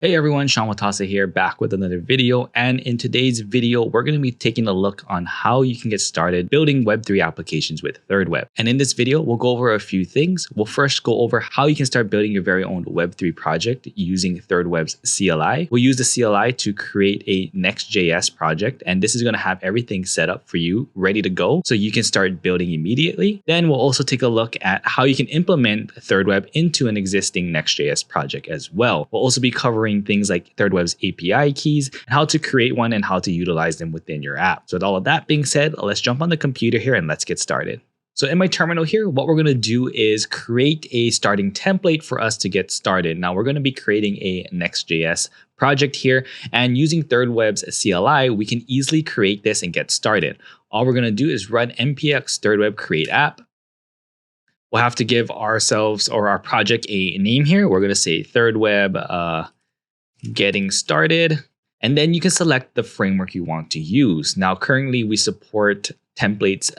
Hey everyone, Sean Watasa here, back with another video. And in today's video, we're going to be taking a look on how you can get started building Web3 applications with thirdweb. And in this video, we'll go over a few things. We'll first go over how you can start building your very own Web3 project using thirdweb's CLI. We'll use the CLI to create a Next.js project, and this is going to have everything set up for you, ready to go, so you can start building immediately. Then we'll also take a look at how you can implement thirdweb into an existing Next.js project as well. We'll also be covering things like thirdweb's API keys, how to create one, and how to utilize them within your app. So with all of that being said, let's jump on the computer here and let's get started. So in my terminal here, what we're going to do is create a starting template for us to get started. Now we're going to be creating a Next.js project here, and using thirdweb's CLI, we can easily create this and get started. All we're going to do is run npx thirdweb create app. We'll have to give ourselves or our project a name here. We're going to say thirdweb getting started, and then you can select the framework you want to use. Now, currently we support templates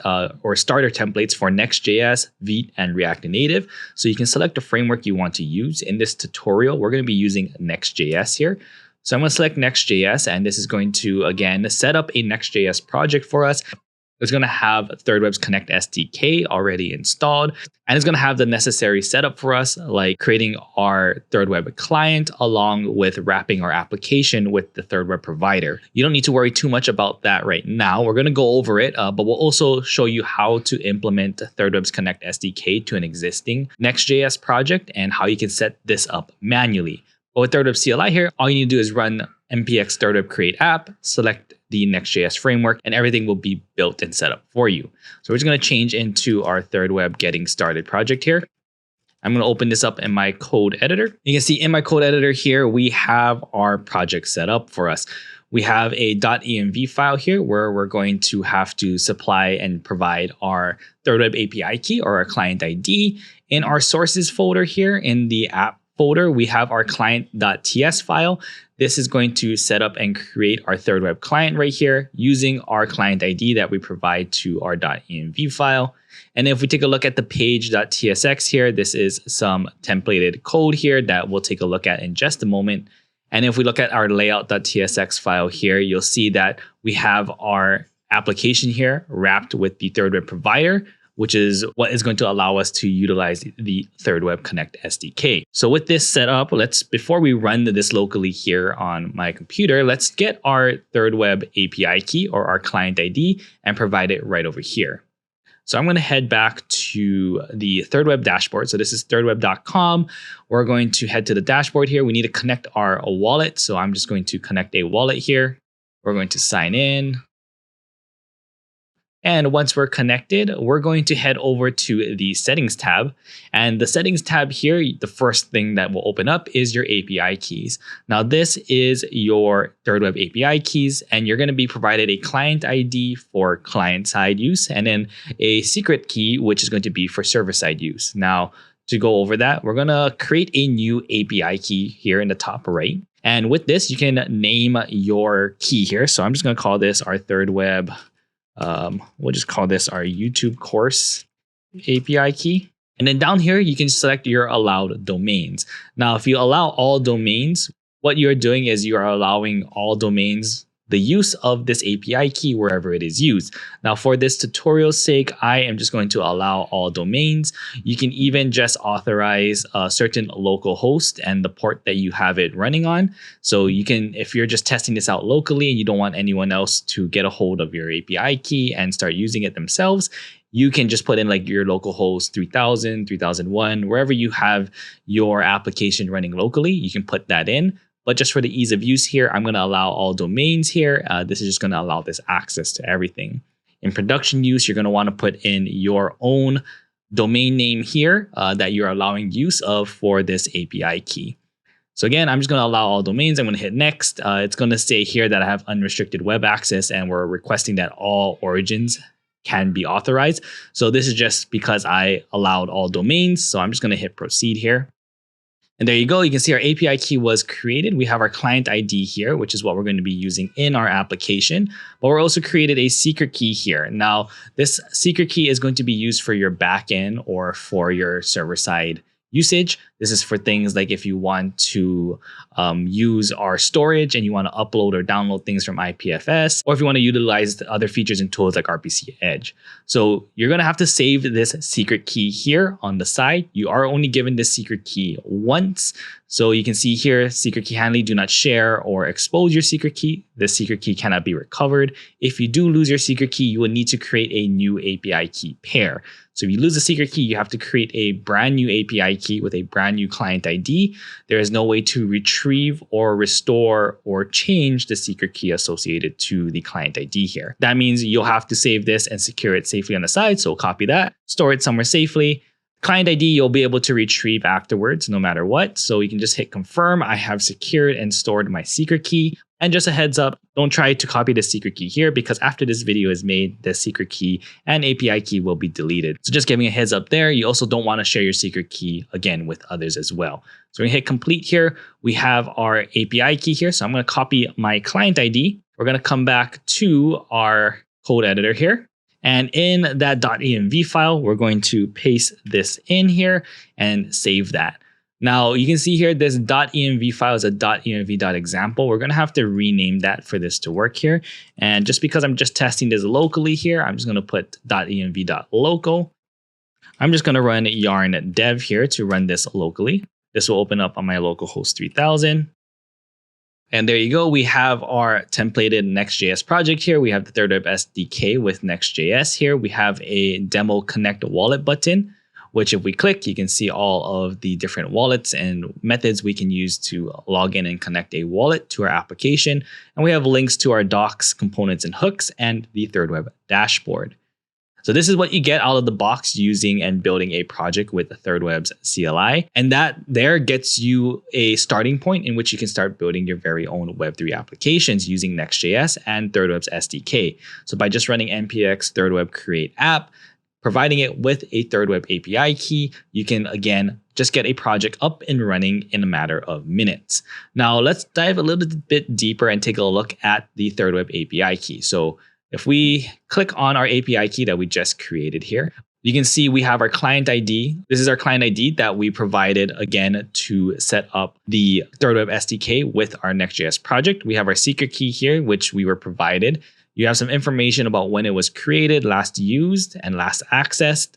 or starter templates for Next.js, Vite, and React Native. So you can select the framework you want to use. In this tutorial, we're going to be using Next.js here. So I'm going to select Next.js, and this is going to, again, set up a Next.js project for us. It's going to have thirdweb's Connect SDK already installed, and it's going to have the necessary setup for us, like creating our thirdweb client along with wrapping our application with the thirdweb provider. You don't need to worry too much about that right now. We're going to go over it, but we'll also show you how to implement thirdweb's Connect SDK to an existing Next.js project and how you can set this up manually. But with thirdweb CLI here, all you need to do is run npx thirdweb create app, select the Next.js framework, and everything will be built and set up for you. So we're just going to change into our thirdweb getting started project here. I'm going to open this up in my code editor. You can see in my code editor here, we have our project set up for us. We have a .env file here where we're going to have to supply and provide our thirdweb API key or our client ID. In our sources folder here in the app folder, we have our client.ts file. This is going to set up and create our thirdweb client right here using our client ID that we provide to our .env file. And if we take a look at the page.tsx here, this is some templated code here that we'll take a look at in just a moment. And if we look at our layout.tsx file here, you'll see that we have our application here wrapped with the thirdweb provider, which is what is going to allow us to utilize the thirdweb Connect SDK. So with this set up, before we run this locally here on my computer, let's get our thirdweb API key or our client ID and provide it right over here. So I'm going to head back to the thirdweb dashboard. So this is thirdweb.com. We're going to head to the dashboard here. We need to connect our wallet. So I'm just going to connect a wallet here. We're going to sign in. And once we're connected, we're going to head over to the settings tab. And the settings tab here, the first thing that will open up is your API keys. Now, this is your thirdweb API keys, and you're going to be provided a client ID for client-side use, and then a secret key, which is going to be for server-side use. Now, to go over that, we're going to create a new API key here in the top right. And with this, you can name your key here. So I'm just going to call this our thirdweb. We'll just call this our YouTube course API key. And then down here, you can select your allowed domains. Now, if you allow all domains, what you're doing is you are allowing all domains the use of this API key wherever it is used. Now, for this tutorial's sake, I am just going to allow all domains. You can even just authorize a certain local host and the port that you have it running on. So you can, if you're just testing this out locally and you don't want anyone else to get a hold of your API key and start using it themselves, you can just put in like your local host 3000, 3001, wherever you have your application running locally, you can put that in. But just for the ease of use here, I'm going to allow all domains here. This is just going to allow this access to everything. In production use, you're going to want to put in your own domain name here that you're allowing use of for this API key. So again, I'm just going to allow all domains. I'm going to hit next. It's going to say here that I have unrestricted web access, and we're requesting that all origins can be authorized. So this is just because I allowed all domains. So I'm just going to hit proceed here. And there you go. You can see our API key was created. We have our client ID here, which is what we're going to be using in our application. But we're also created a secret key here. Now, this secret key is going to be used for your backend or for your server-side usage. This is for things like if you want to use our storage and you want to upload or download things from IPFS, or if you want to utilize the other features and tools like RPC Edge. So you're going to have to save this secret key here on the side. You are only given this secret key once. So you can see here, secret key handling, do not share or expose your secret key. This secret key cannot be recovered. If you do lose your secret key, you will need to create a new API key pair. So if you lose a secret key, you have to create a brand new API key with a brand new client ID. There is no way to retrieve or restore or change the secret key associated to the client ID here. That means you'll have to save this and secure it safely on the side. So copy that, store it somewhere safely. Client ID, you'll be able to retrieve afterwards, no matter what. So you can just hit confirm. I have secured and stored my secret key. And just a heads up, don't try to copy the secret key here because after this video is made, the secret key and API key will be deleted. So just giving a heads up there. You also don't want to share your secret key again with others as well. So we're gonna hit complete here. We have our API key here. So I'm gonna copy my client ID. We're gonna come back to our code editor here. And in that .env file, we're going to paste this in here and save that. Now you can see here, this .env file is a .env.example. We're gonna have to rename that for this to work here. And just because I'm just testing this locally here, I'm just gonna put .env.local. I'm just gonna run yarn dev here to run this locally. This will open up on my localhost 3000. And there you go. We have our templated Next.js project here. We have the thirdweb SDK with Next.js here. We have a demo connect wallet button, which if we click, you can see all of the different wallets and methods we can use to log in and connect a wallet to our application. And we have links to our docs, components, and hooks, and the thirdweb dashboard. So this is what you get out of the box using and building a project with the thirdweb's CLI. And that there gets you a starting point in which you can start building your very own Web3 applications using Next.js and thirdweb's SDK. So by just running npx thirdweb create app, providing it with a thirdweb API key, you can again just get a project up and running in a matter of minutes. Now let's dive a little bit deeper and take a look at the thirdweb API key. So if we click on our API key that we just created here, you can see we have our client ID. This is our client ID that we provided again to set up the thirdweb SDK with our Next.js project. We have our secret key here, which we were provided. You have some information about when it was created, last used, and last accessed.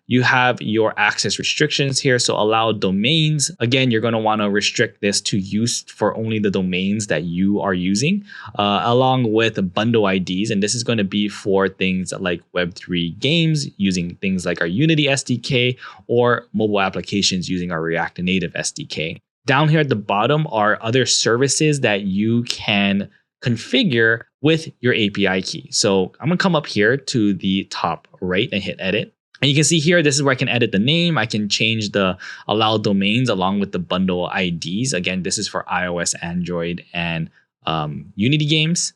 You have your access restrictions here. So allow domains. Again, you're going to want to restrict this to use for only the domains that you are using, along with bundle IDs. And this is going to be for things like Web3 games using things like our Unity SDK or mobile applications using our React Native SDK. Down here at the bottom are other services that you can configure with your API key. So I'm going to come up here to the top right and hit edit. And you can see here, this is where I can edit the name. I can change the allow domains along with the bundle IDs. Again, this is for iOS, Android, and Unity games.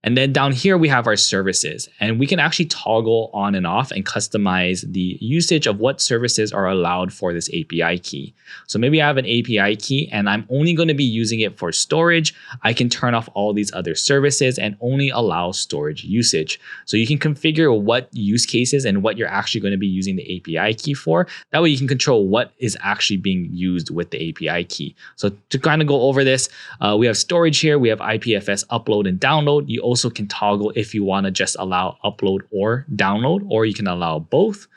And then down here, we have our services, and we can actually toggle on and off and customize the usage of what services are allowed for this API key. So maybe I have an API key and I'm only going to be using it for storage. I can turn off all these other services and only allow storage usage. So you can configure what use cases and what you're actually going to be using the API key for. That way you can control what is actually being used with the API key. So to kind of go over this, we have storage here. We have IPFS upload and download. You also can toggle if you want to just allow upload or download, or you can allow both.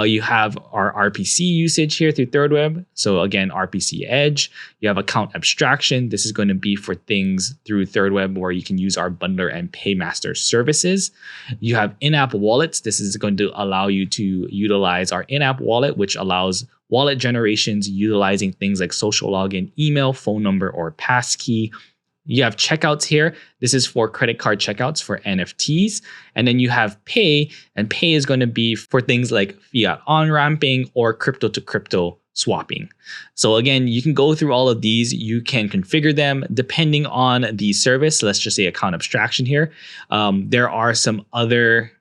You have our RPC usage here through thirdweb. So again, RPC Edge. You have account abstraction. This is going to be for things through thirdweb where you can use our bundler and paymaster services. You have in-app wallets. This is going to allow you to utilize our in-app wallet, which allows wallet generations utilizing things like social login, email, phone number, or passkey. You have checkouts here. This is for credit card checkouts for NFTs. And then you have pay, and pay is going to be for things like fiat on-ramping or crypto to crypto swapping. So again, you can go through all of these. You can configure them depending on the service. Let's just say account abstraction here. There are some other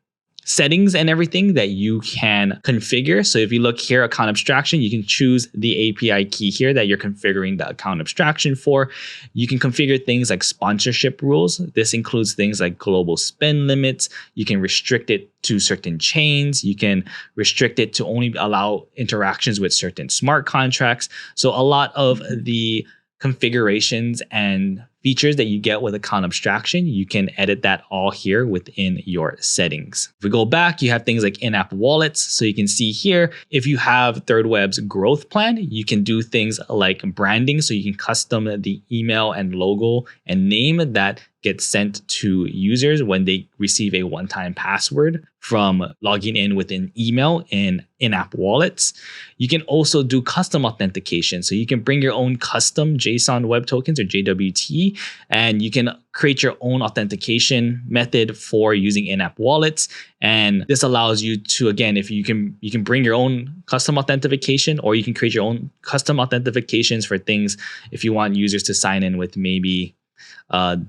settings and everything that you can configure. So if you look here, account abstraction, you can choose the API key here that you're configuring the account abstraction for. You can configure things like sponsorship rules. This includes things like global spend limits. You can restrict it to certain chains. You can restrict it to only allow interactions with certain smart contracts. So a lot of the configurations and features that you get with account abstraction, you can edit that all here within your settings. If we go back, you have things like in-app wallets. So you can see here, if you have thirdweb's growth plan, you can do things like branding. So you can custom the email and logo and name that gets sent to users when they receive a one-time password from logging in with an email in in-app wallets. You can also do custom authentication. So you can bring your own custom JSON web tokens or JWT, and you can create your own authentication method for using in-app wallets. And this allows you to, again, if you can bring your own custom authentication, or you can create your own custom authentications for things if you want users to sign in with maybe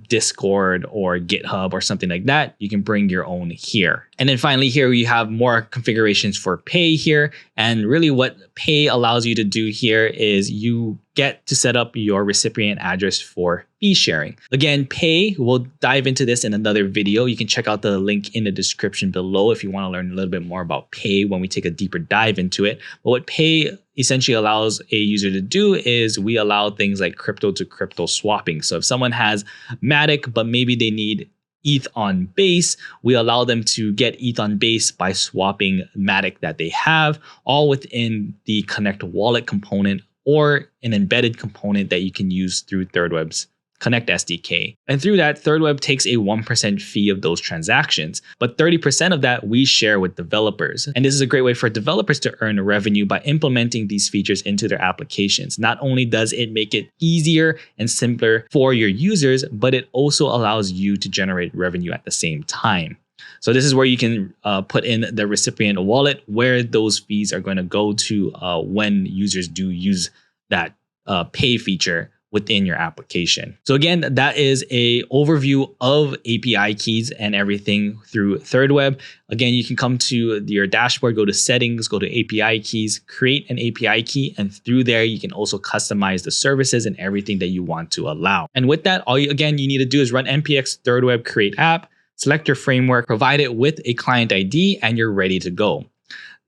Discord or GitHub or something like that. You can bring your own here. And then finally here we have more configurations for pay here. And really what pay allows you to do here is you get to set up your recipient address for fee sharing. Again, pay, we'll dive into this in another video. You can check out the link in the description below if you want to learn a little bit more about pay when we take a deeper dive into it. But what pay essentially allows a user to do is we allow things like crypto to crypto swapping. So if someone has Matic, but maybe they need ETH on base, we allow them to get ETH on base by swapping Matic that they have, all within the Connect wallet component or an embedded component that you can use through thirdweb's Connect SDK. And through that, thirdweb takes a 1% fee of those transactions, but 30% of that we share with developers. And this is a great way for developers to earn revenue by implementing these features into their applications. Not only does it make it easier and simpler for your users, but it also allows you to generate revenue at the same time. So this is where you can put in the recipient wallet where those fees are going to go to when users do use that pay feature within your application. So again, that is a overview of API keys and everything through thirdweb. Again, you can come to your dashboard, go to settings, go to API keys, create an API key, and through there, you can also customize the services and everything that you want to allow. And with that, all you need to do is run npx thirdweb create app, select your framework, provide it with a client ID, and you're ready to go.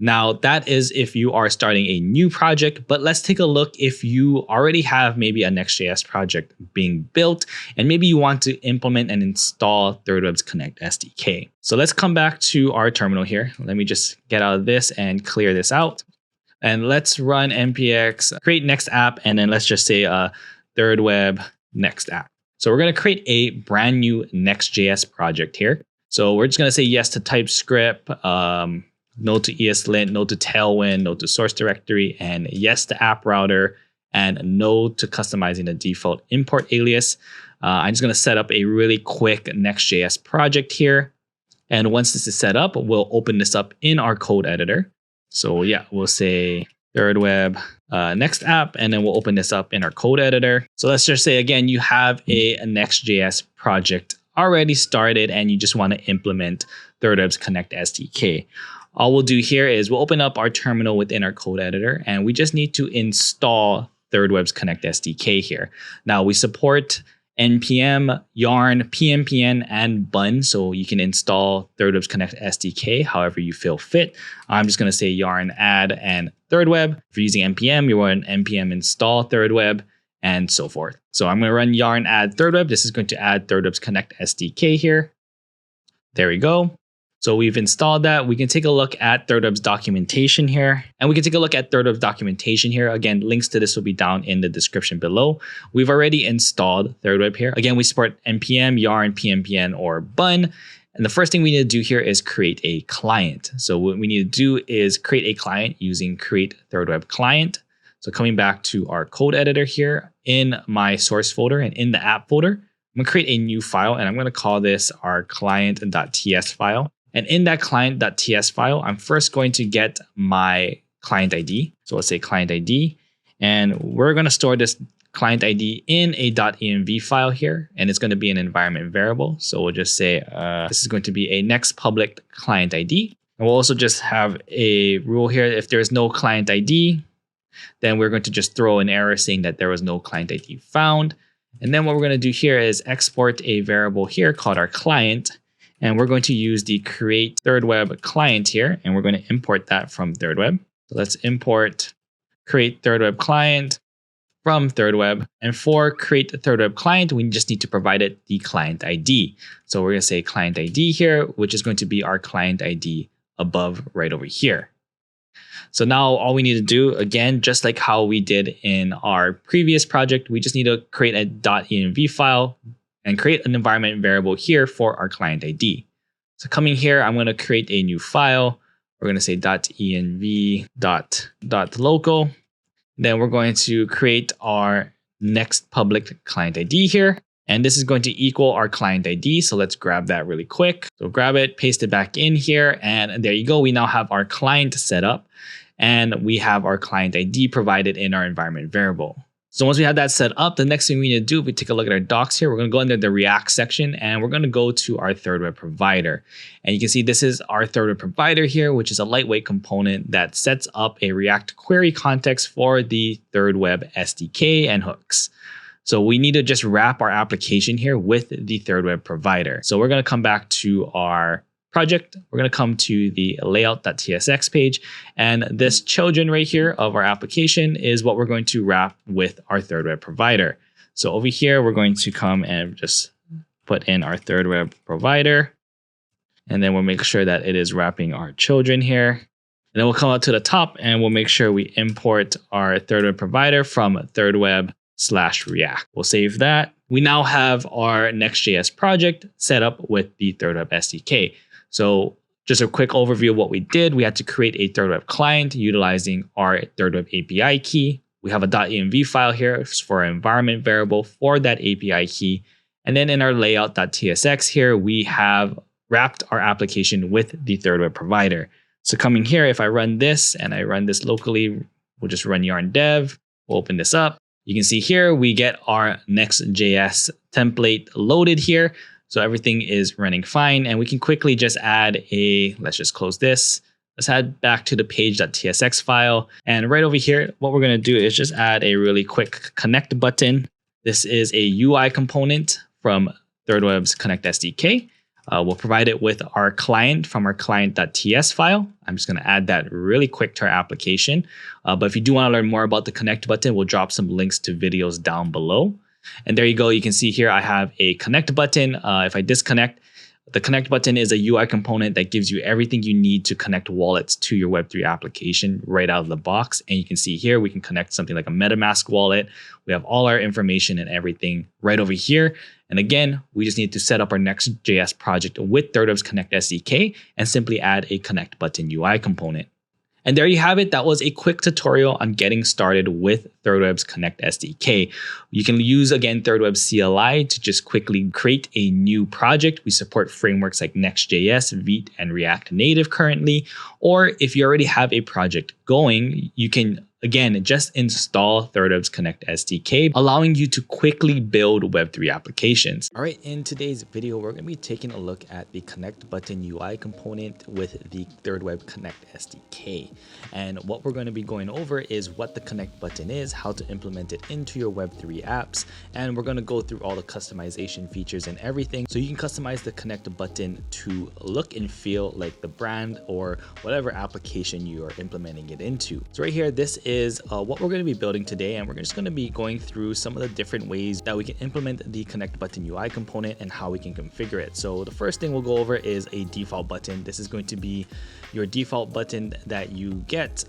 Now, that is if you are starting a new project, but let's take a look if you already have maybe a Next.js project being built, and maybe you want to implement and install thirdweb's Connect SDK. So let's come back to our terminal here. Let me just get out of this and clear this out. And let's run npx create next app, and then let's just say thirdweb next app. So we're going to create a brand new Next.js project here. So we're just going to say yes to TypeScript, no to ESLint, no to Tailwind, no to source directory, and yes to app router, and no to customizing the default import alias. I'm just going to set up a really quick Next.js project here. And once this is set up, we'll open this up in our code editor. So yeah, we'll say thirdweb next app, and then we'll open this up in our code editor. So let's just say, again, you have a Next.js project already started and you just want to implement thirdweb's Connect SDK. All we'll do here is we'll open up our terminal within our code editor, and we just need to install thirdweb's Connect SDK here. Now we support npm, yarn, pnpn, and bun, so you can install thirdweb's Connect SDK however you feel fit. I'm just going to say yarn add and thirdweb. If you're using npm, you want npm install thirdweb, and so forth. So I'm going to run yarn add thirdweb. This is going to add thirdweb's Connect SDK here. There we go. So we've installed that. We can take a look at thirdweb's documentation here. And we can take a look at thirdweb's documentation here. Again, links to this will be down in the description below. We've already installed thirdweb here. Again, we support npm, yarn, pnpn, or bun. And the first thing we need to do here is create a client. So what we need to do is create a client using create thirdweb client. So coming back to our code editor here in my source folder and in the app folder, I'm going to create a new file, and I'm going to call this our client.ts file. And in that client.ts file, I'm first going to get my client ID. So let's say client ID, and we're going to store this client ID in a .env file here, and it's going to be an environment variable. So we'll just say this is going to be a next public client ID. And we'll also just have a rule here. If there's no client ID, then we're going to just throw an error saying that there was no client ID found. And then what we're going to do here is export a variable here called our client. And we're going to use the create thirdweb client here, and we're going to import that from thirdweb. So let's import create thirdweb client from thirdweb. And for create the thirdweb client, we just need to provide it the client ID. So we're going to say client ID here, which is going to be our client ID above right over here. So now all we need to do, again, just like how we did in our previous project, we just need to create a .env file and create an environment variable here for our client ID. So coming here, I'm going to create a new file. We're going to say .env.local. Then we're going to create our next public client ID here. And this is going to equal our client ID. So let's grab that really quick. So grab it, paste it back in here. And there you go. We now have our client set up and we have our client ID provided in our environment variable. So once we have that set up, the next thing we need to do, if we take a look at our docs here, we're going to go under the React section and we're going to go to our thirdweb provider. And you can see this is our thirdweb provider here, which is a lightweight component that sets up a React query context for the thirdweb SDK and hooks. So we need to just wrap our application here with the thirdweb provider. So we're going to come back to our project. We're going to come to the layout.tsx page. And this children right here of our application is what we're going to wrap with our thirdweb provider. So over here, we're going to come and just put in our thirdweb provider. And then we'll make sure that it is wrapping our children here. And then we'll come out to the top and we'll make sure we import our thirdweb provider from thirdweb/React. We'll save that. We now have our Next.js project set up with the thirdweb SDK. So just a quick overview of what we did. We had to create a thirdweb client utilizing our thirdweb API key. We have a .env file here for our environment variable for that API key. And then in our layout.tsx here, we have wrapped our application with the thirdweb provider. So coming here, if I run this and I run this locally, we'll just run yarn dev. We'll open this up. You can see here, we get our Next.js template loaded here. So everything is running fine. And we can quickly just add let's just close this. Let's head back to the page.tsx file. And right over here, what we're going to do is just add a really quick connect button. This is a UI component from thirdweb's Connect SDK. We'll provide it with our client from our client.ts file. I'm just going to add that really quick to our application. But if you do want to learn more about the connect button, we'll drop some links to videos down below. And there you go. You can see here I have a connect button. If I disconnect, the connect button is a UI component that gives you everything you need to connect wallets to your Web3 application right out of the box. And you can see here, we can connect something like a MetaMask wallet. We have all our information and everything right over here. And again, we just need to set up our Next.js project with thirdweb's Connect SDK and simply add a connect button UI component. And there you have it. That was a quick tutorial on getting started with thirdweb's Connect SDK. You can use, again, thirdweb CLI to just quickly create a new project. We support frameworks like Next.js, Vite, and React Native currently. Or if you already have a project going, you can, again, just install thirdweb's Connect SDK, allowing you to quickly build Web3 applications. All right, in today's video, we're going to be taking a look at the Connect button UI component with the thirdweb Connect SDK. And what we're going to be going over is what the Connect button is, how to implement it into your Web3 apps, and we're going to go through all the customization features and everything. So you can customize the Connect button to look and feel like the brand or whatever application you are implementing it into. So right here, this is what we're going to be building today, and we're just going to be going through some of the different ways that we can implement the Connect button UI component and how we can configure it. So the first thing we'll go over is a default button. This is going to be your default button that you get.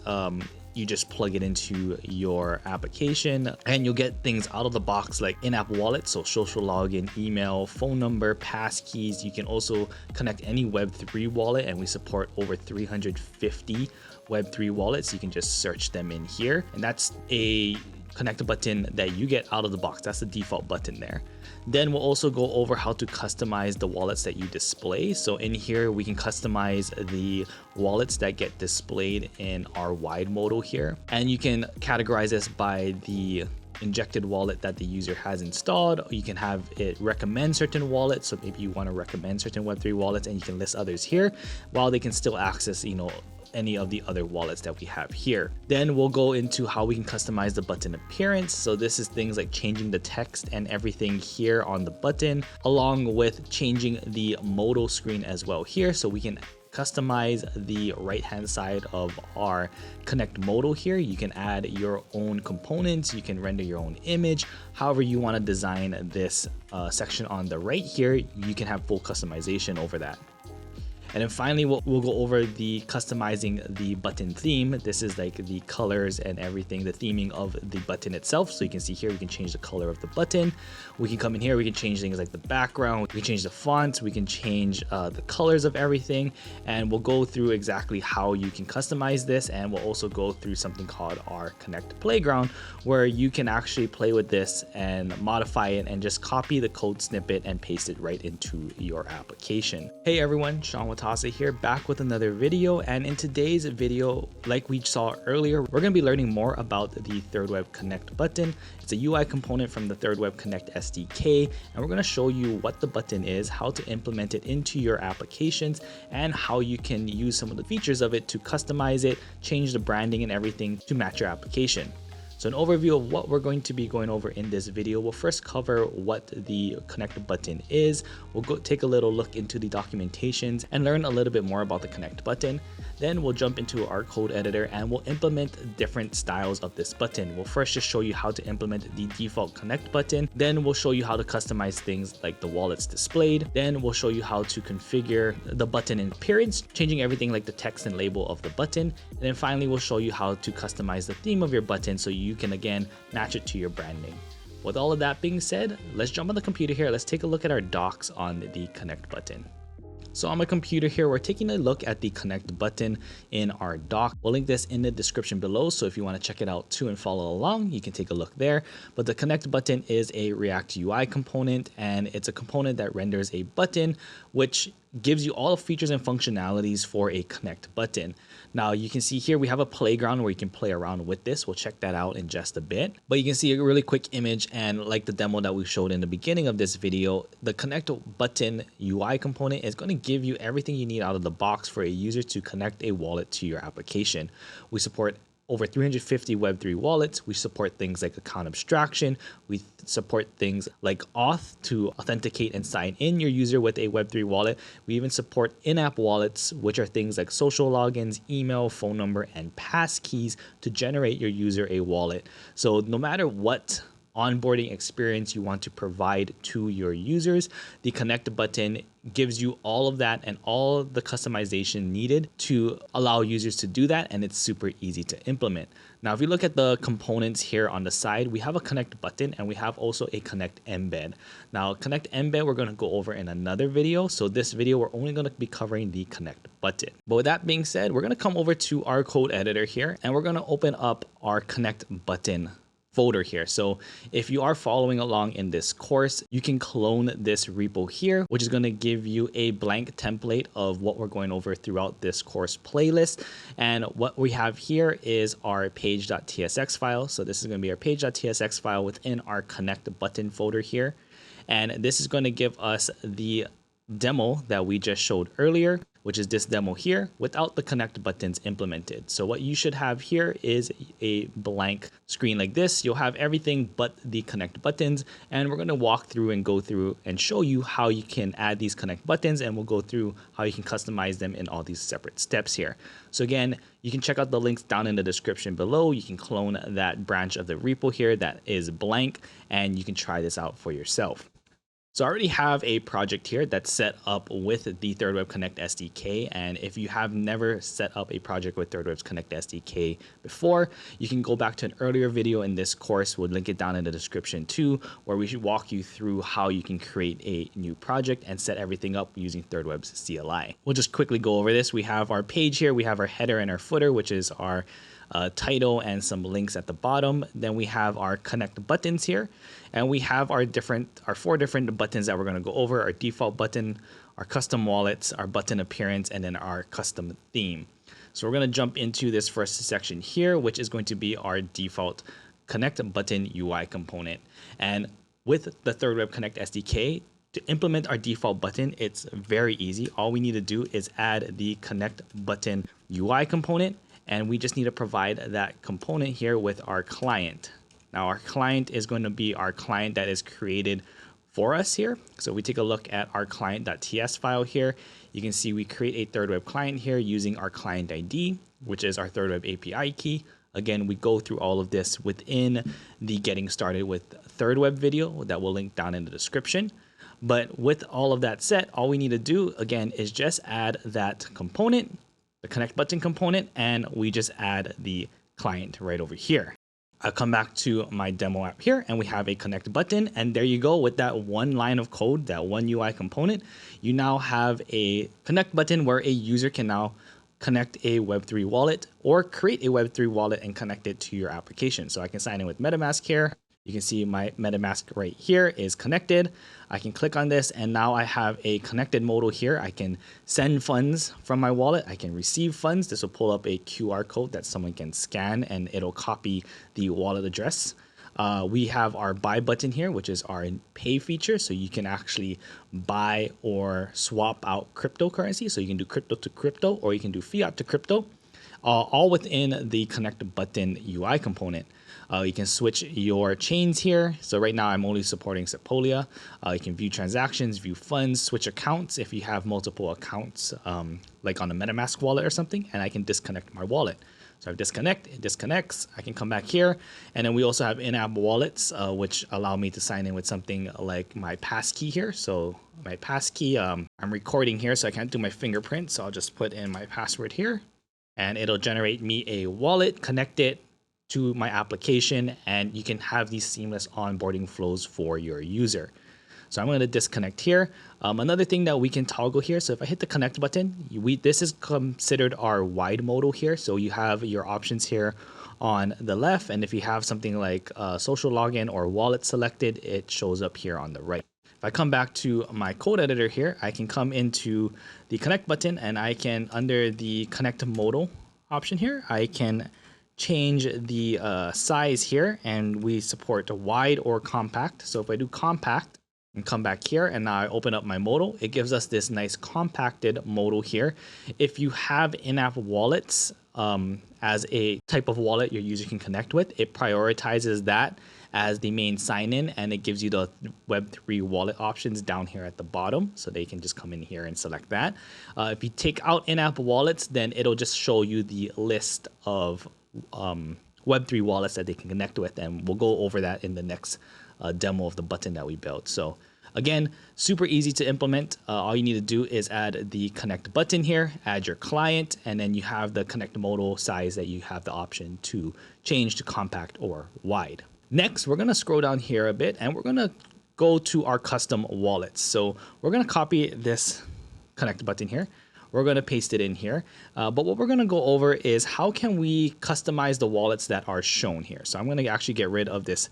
You just plug it into your application and you'll get things out of the box like in-app wallet, so social login, email, phone number, passkeys. You can also connect any Web3 wallet, and we support over 350 Web3 wallets. You can just search them in here, and that's a Connect button that you get out of the box. That's the default button there. Then we'll also go over how to customize the wallets that you display. So in here, we can customize the wallets that get displayed in our wide modal here. And you can categorize this by the injected wallet that the user has installed. You can have it recommend certain wallets. So maybe you want to recommend certain Web3 wallets and you can list others here while they can still access, any of the other wallets that we have here. Then we'll go into how we can customize the button appearance. So this is things like changing the text and everything here on the button, along with changing the modal screen as well here. So we can customize the right hand side of our connect modal here. You can add your own components, you can render your own image, however you want to design this section on the right here. You can have full customization over that. And then finally, we'll go over the customizing the button theme. This is like the colors and everything, the theming of the button itself. So you can see here, we can change the color of the button. We can come in here, we can change things like the background, we can change the fonts, we can change the colors of everything. And we'll go through exactly how you can customize this. And we'll also go through something called our Connect Playground, where you can actually play with this and modify it and just copy the code snippet and paste it right into your application. Hey everyone, Sean Watasa here, back with another video. And in today's video, like we saw earlier, we're going to be learning more about the ThirdWeb Connect button. It's a UI component from the ThirdWeb Connect SDK, and we're going to show you what the button is, how to implement it into your applications, and how you can use some of the features of it to customize it, change the branding and everything to match your application. So an overview of what we're going to be going over in this video. We'll first cover what the Connect button is. We'll go take a little look into the documentations and learn a little bit more about the Connect button. Then we'll jump into our code editor and we'll implement different styles of this button. We'll first just show you how to implement the default Connect button. Then we'll show you how to customize things like the wallets displayed. Then we'll show you how to configure the button in appearance, changing everything like the text and label of the button. And then finally, we'll show you how to customize the theme of your button so you can again match it to your branding. With all of that being said, let's jump on the computer here. Let's take a look at our docs on the Connect button. So on my computer here, we're taking a look at the Connect button in our doc. We'll link this in the description below. So if you want to check it out too and follow along, you can take a look there. But the Connect button is a React UI component, and it's a component that renders a button, which gives you all the features and functionalities for a Connect button. Now you can see here we have a playground where you can play around with this. We'll check that out in just a bit. But you can see a really quick image, and like the demo that we showed in the beginning of this video, the Connect button UI component is going to give you everything you need out of the box for a user to connect a wallet to your application. We support over 350 Web3 wallets. We support things like account abstraction. We support things like auth to authenticate and sign in your user with a Web3 wallet. We even support in-app wallets, which are things like social logins, email, phone number, and passkeys to generate your user a wallet. So no matter what onboarding experience you want to provide to your users, the Connect button gives you all of that and all the customization needed to allow users to do that, and it's super easy to implement. Now, if you look at the components here on the side, we have a Connect button and we have also a Connect Embed. Now, Connect Embed we're going to go over in another video. So this video, we're only going to be covering the Connect button. But with that being said, we're going to come over to our code editor here and we're going to open up our Connect button folder here. So if you are following along in this course, you can clone this repo here, which is going to give you a blank template of what we're going over throughout this course playlist. And what we have here is our page.tsx file. So this is going to be our page.tsx file within our Connect button folder here. And this is going to give us the demo that we just showed earlier, which is this demo here without the Connect buttons implemented. So what you should have here is a blank screen like this. You'll have everything but the Connect buttons. And we're going to walk through and go through and show you how you can add these Connect buttons. And we'll go through how you can customize them in all these separate steps here. So again, you can check out the links down in the description below. You can clone that branch of the repo here that is blank, and you can try this out for yourself. So I already have a project here that's set up with the ThirdWeb Connect SDK. And if you have never set up a project with ThirdWeb's Connect SDK before, you can go back to an earlier video in this course. We'll link it down in the description too, where we should walk you through how you can create a new project and set everything up using ThirdWeb's CLI. We'll just quickly go over this. We have our page here. We have our header and our footer, which is our title and some links at the bottom. Then we have our Connect buttons here, and we have our four different buttons that we're going to go over: our default button, our custom wallets, our button appearance, and then our custom theme. So we're going to jump into this first section here, which is going to be our default Connect button UI component. And with the ThirdWeb Connect SDK, to implement our default button, it's very easy. All we need to do is add the Connect button UI component, and we just need to provide that component here with our client. Now, our client is going to be our client that is created for us here. So we take a look at our client.ts file here. You can see we create a ThirdWeb client here using our client ID, which is our ThirdWeb API key. Again, we go through all of this within the Getting Started with ThirdWeb video that we'll link down in the description. But with all of that set, all we need to do, again, is just add that component, the Connect button component, and we just add the client right over here. I'll come back to my demo app here, and we have a Connect button. And there you go. With that one line of code, that one UI component, you now have a Connect button where a user can now connect a Web3 wallet or create a Web3 wallet and connect it to your application. So I can sign in with MetaMask here. You can see my MetaMask right here is connected. I can click on this, and now I have a connected modal here. I can send funds from my wallet. I can receive funds. This will pull up a QR code that someone can scan, and it'll copy the wallet address. We have our buy button here, which is our pay feature. So you can actually buy or swap out cryptocurrency. So you can do crypto to crypto, or you can do fiat to crypto, all within the Connect button UI component. You can switch your chains here. So right now I'm only supporting Sepolia. You can view transactions, view funds, switch accounts if you have multiple accounts, like on a MetaMask wallet or something, and I can disconnect my wallet. So I disconnect, it disconnects. I can come back here. And then we also have in-app wallets, which allow me to sign in with something like my passkey here. So my passkey, I'm recording here, so I can't do my fingerprint. So I'll just put in my password here, and it'll generate me a wallet, connect it to my application, and you can have these seamless onboarding flows for your user. So I'm going to disconnect here. Another thing that we can toggle here. So if I hit the connect button, this is considered our wide modal here. So you have your options here on the left. And if you have something like social login or wallet selected, it shows up here on the right. If I come back to my code editor here, I can come into the connect button, and I can, under the connect modal option here, I can change the size here, and we support wide or compact. So if I do compact and come back here, and now I open up my modal, it gives us this nice compacted modal here. If you have in-app wallets as a type of wallet your user can connect with, it prioritizes that as the main sign-in, and it gives you the Web3 wallet options down here at the bottom, so they can just come in here and select that. If you take out in-app wallets, then it'll just show you the list of Web3 wallets that they can connect with, and we'll go over that in the next demo of the button that we built. So again, super easy to implement. All you need to do is add the connect button here, add your client, and then you have the connect modal size that you have the option to change to compact or wide. Next, we're going to scroll down here a bit, and we're going to go to our custom wallets. So we're going to copy this connect button here. We're going to paste it in here. But what we're going to go over is how can we customize the wallets that are shown here. So I'm going to actually get rid of this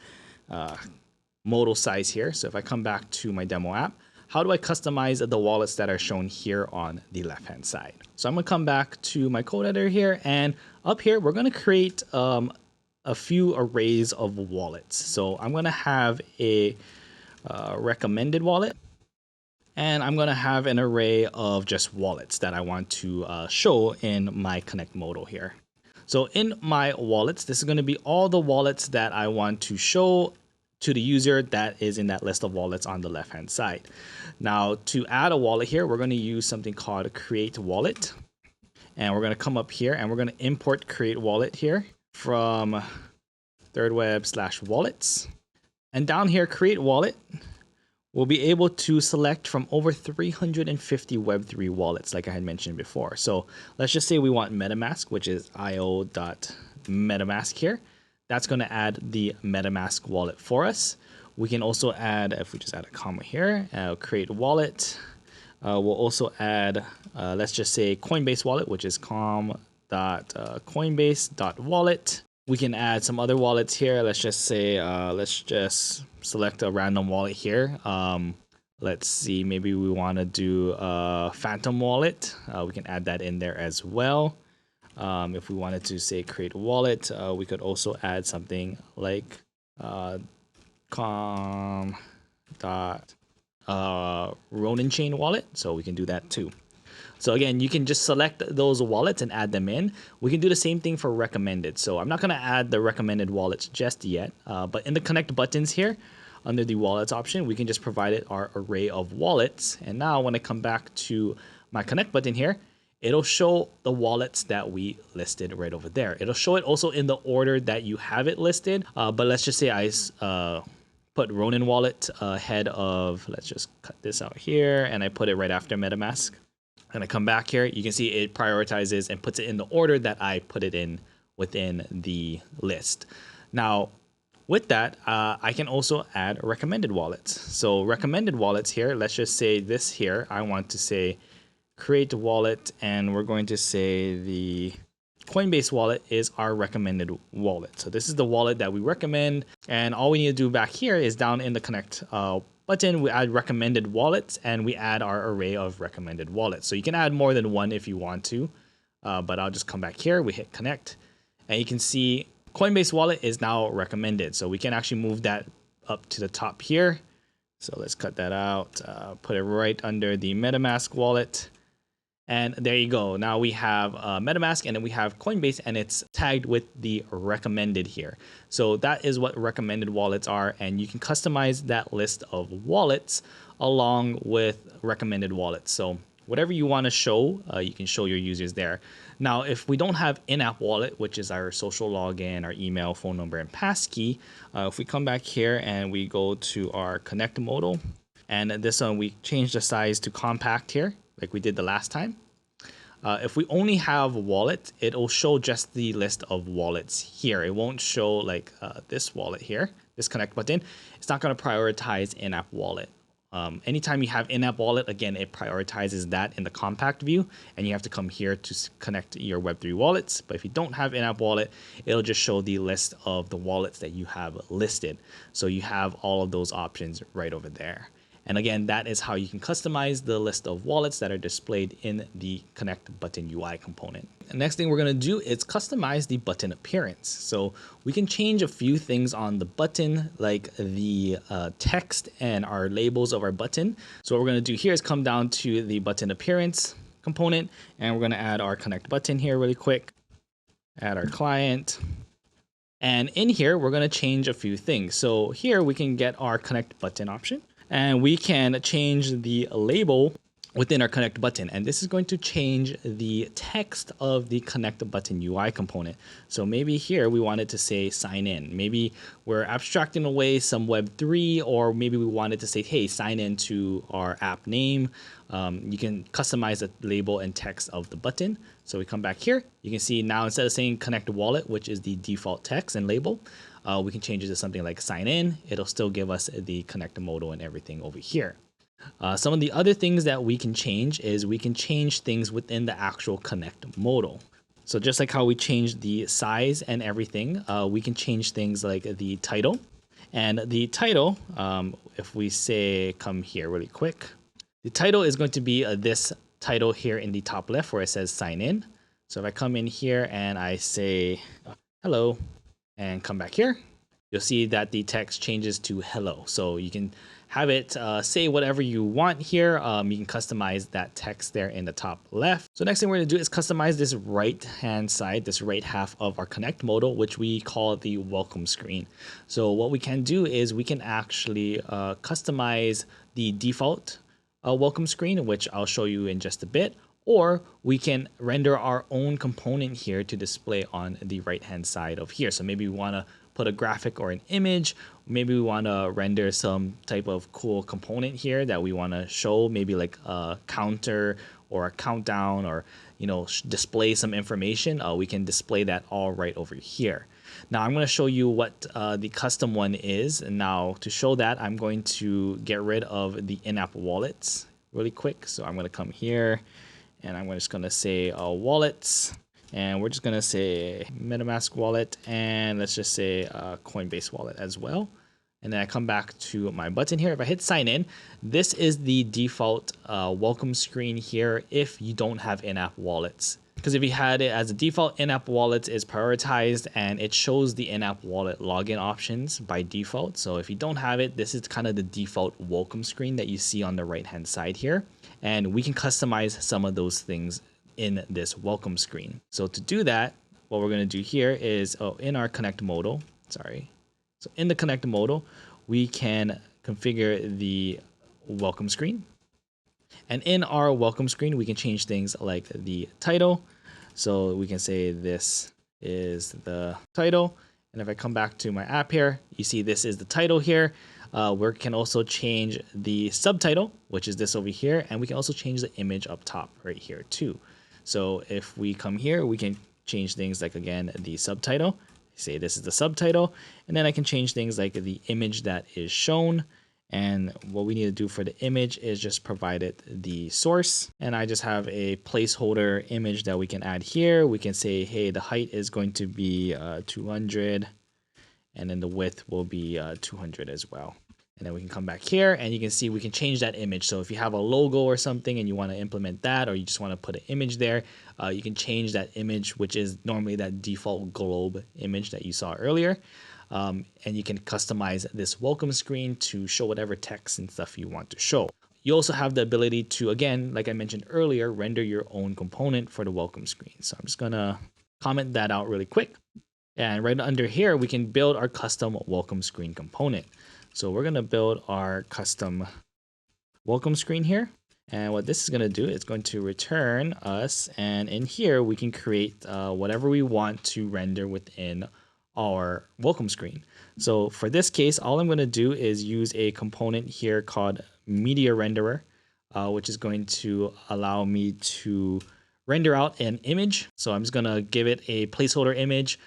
modal size here. So if I come back to my demo app, how do I customize the wallets that are shown here on the left-hand side? So I'm going to come back to my code editor here, and up here, we're going to create a few arrays of wallets. So I'm going to have a recommended wallet, and I'm going to have an array of just wallets that I want to show in my connect modal here. So in my wallets, this is going to be all the wallets that I want to show to the user that is in that list of wallets on the left-hand side. Now, to add a wallet here, we're going to use something called create wallet. And we're going to come up here, and we're going to import create wallet here from thirdweb/wallets. And down here, create wallet, we'll be able to select from over 350 Web3 wallets, like I had mentioned before. So let's just say we want MetaMask, which is io.metamask here. That's going to add the MetaMask wallet for us. We can also add, if we just add a comma here, create wallet. We'll also add, let's just say Coinbase wallet, which is com.coinbase.wallet. We can add some other wallets here. Let's just say, let's just select a random wallet here. Let's see, maybe we want to do Phantom wallet. We can add that in there as well. If we wanted to say create wallet, we could also add something like com dot Ronin chain wallet. So we can do that too. So again, you can just select those wallets and add them in. We can do the same thing for recommended. So I'm not going to add the recommended wallets just yet, but in the connect buttons here, under the wallets option, we can just provide it our array of wallets. And now when I come back to my connect button here, it'll show the wallets that we listed right over there. It'll show it also in the order that you have it listed. But let's just say I put Ronin wallet ahead of, let's just cut this out here, and I put it right after MetaMask. And I come back here, you can see it prioritizes and puts it in the order that I put it in within the list. Now, with that, I can also add recommended wallets. So recommended wallets here, let's just say this here, I want to say create wallet, and we're going to say the Coinbase wallet is our recommended wallet. So this is the wallet that we recommend. And all we need to do back here is down in the connect button, we add recommended wallets, and we add our array of recommended wallets. So you can add more than one if you want to, but I'll just come back here, we hit connect, and you can see Coinbase wallet is now recommended. So we can actually move that up to the top here. So let's cut that out, put it right under the MetaMask wallet. And there you go. Now we have MetaMask, and then we have Coinbase, and it's tagged with the recommended here. So that is what recommended wallets are. And you can customize that list of wallets along with recommended wallets. So whatever you want to show, you can show your users there. Now, if we don't have in-app wallet, which is our social login, our email, phone number, and passkey, if we come back here and we go to our connect modal, and this one, we change the size to compact here, like we did the last time. If we only have wallet, it'll show just the list of wallets here. It won't show like this wallet here, this connect button. It's not going to prioritize in-app wallet. Anytime you have in-app wallet, again, it prioritizes that in the compact view, and you have to come here to connect your Web3 wallets. But if you don't have in-app wallet, it'll just show the list of the wallets that you have listed. So you have all of those options right over there. And again, that is how you can customize the list of wallets that are displayed in the Connect button UI component. The next thing we're going to do is customize the button appearance. So we can change a few things on the button, like the text and our labels of our button. So what we're going to do here is come down to the button appearance component, and we're going to add our Connect button here really quick, add our client. And in here, we're going to change a few things. So here we can get our Connect button option, and we can change the label within our Connect button. And this is going to change the text of the Connect button UI component. So maybe here we wanted to say sign in. Maybe we're abstracting away some Web3, or maybe we wanted to say, hey, sign in to our app name. You can customize the label and text of the button. So we come back here. You can see now instead of saying Connect Wallet, which is the default text and label, we can change it to something like sign in. It'll still give us the Connect modal and everything over here. Some of the other things that we can change is we can change things within the actual Connect modal. So just like how we changed the size and everything, we can change things like the title. And the title, if we say come here really quick, the title is going to be this title here in the top left where it says sign in. So if I come in here and I say hello and come back here, you'll see that the text changes to hello. So you can have it say whatever you want here. You can customize that text there in the top left. So next thing we're going to do is customize this right hand side, this right half of our Connect modal, which we call the welcome screen. So what we can do is we can actually customize the default welcome screen, which I'll show you in just a bit, or we can render our own component here to display on the right hand side of here. So maybe we want to put a graphic or an image. Maybe we want to render some type of cool component here that we want to show, maybe like a counter or a countdown, or display some information. We can display that all right over here. Now I'm going to show you what the custom one is. And now to show that, I'm going to get rid of the in-app wallets really quick. So I'm going to come here and I'm just going to say wallets. And we're just going to say MetaMask wallet, and let's just say Coinbase wallet as well. And then I come back to my button here. If I hit sign in, this is the default welcome screen here if you don't have in-app wallets Because if you had it as a default, in-app wallet is prioritized and it shows the in-app wallet login options by default. So if you don't have it, this is kind of the default welcome screen that you see on the right-hand side here. And we can customize some of those things in this welcome screen. So to do that, what we're going to do here is in our connect modal, So in the connect modal, we can configure the welcome screen. And in our welcome screen, we can change things like the title. So we can say this is the title. And if I come back to my app here, you see this is the title here. We can also change the subtitle, which is this over here. And we can also change the image up top right here too. So if we come here, we can change things like, again, the subtitle. Say this is the subtitle. And then I can change things like the image that is shown. And what we need to do for the image is just provide it the source. And I just have a placeholder image that we can add here. We can say, hey, the height is going to be 200. And then the width will be 200 as well. And then we can come back here and you can see we can change that image. So if you have a logo or something and you want to implement that, or you just want to put an image there, you can change that image, which is normally that default globe image that you saw earlier. And you can customize this welcome screen to show whatever text and stuff you want to show. You also have the ability to, again, like I mentioned earlier, render your own component for the welcome screen. So I'm just going to comment that out really quick. And right under here, we can build our custom welcome screen component. So we're going to build our custom welcome screen here. And what this is going to do is going to return us. And in here, we can create whatever we want to render within our welcome screen. So for this case, all I'm going to do is use a component here called media renderer, which is going to allow me to render out an image. So I'm just going to give it a placeholder image,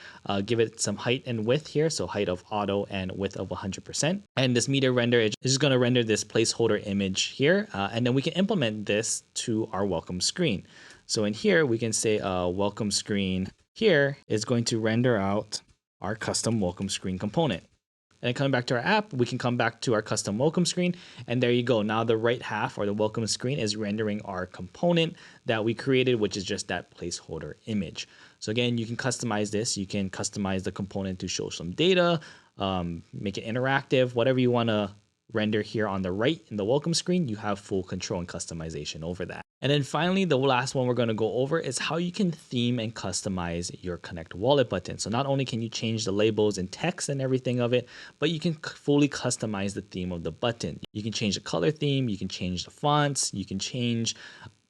give it some height and width here. So height of auto and width of 100%. And this media render is just going to render this placeholder image here. And then we can implement this to our welcome screen. So in here, we can say welcome screen here is going to render out our custom welcome screen component. And then coming back to our app, we can come back to our custom welcome screen. And there you go. Now the right half or the welcome screen is rendering our component that we created, which is just that placeholder image. So again, you can customize this. You can customize the component to show some data, make it interactive, whatever you want to render here on the right in the welcome screen, you have full control and customization over that. And then finally, the last one we're going to go over is how you can theme and customize your Connect Wallet button. So not only can you change the labels and text and everything of it, but you can fully customize the theme of the button. You can change the color theme, you can change the fonts, you can change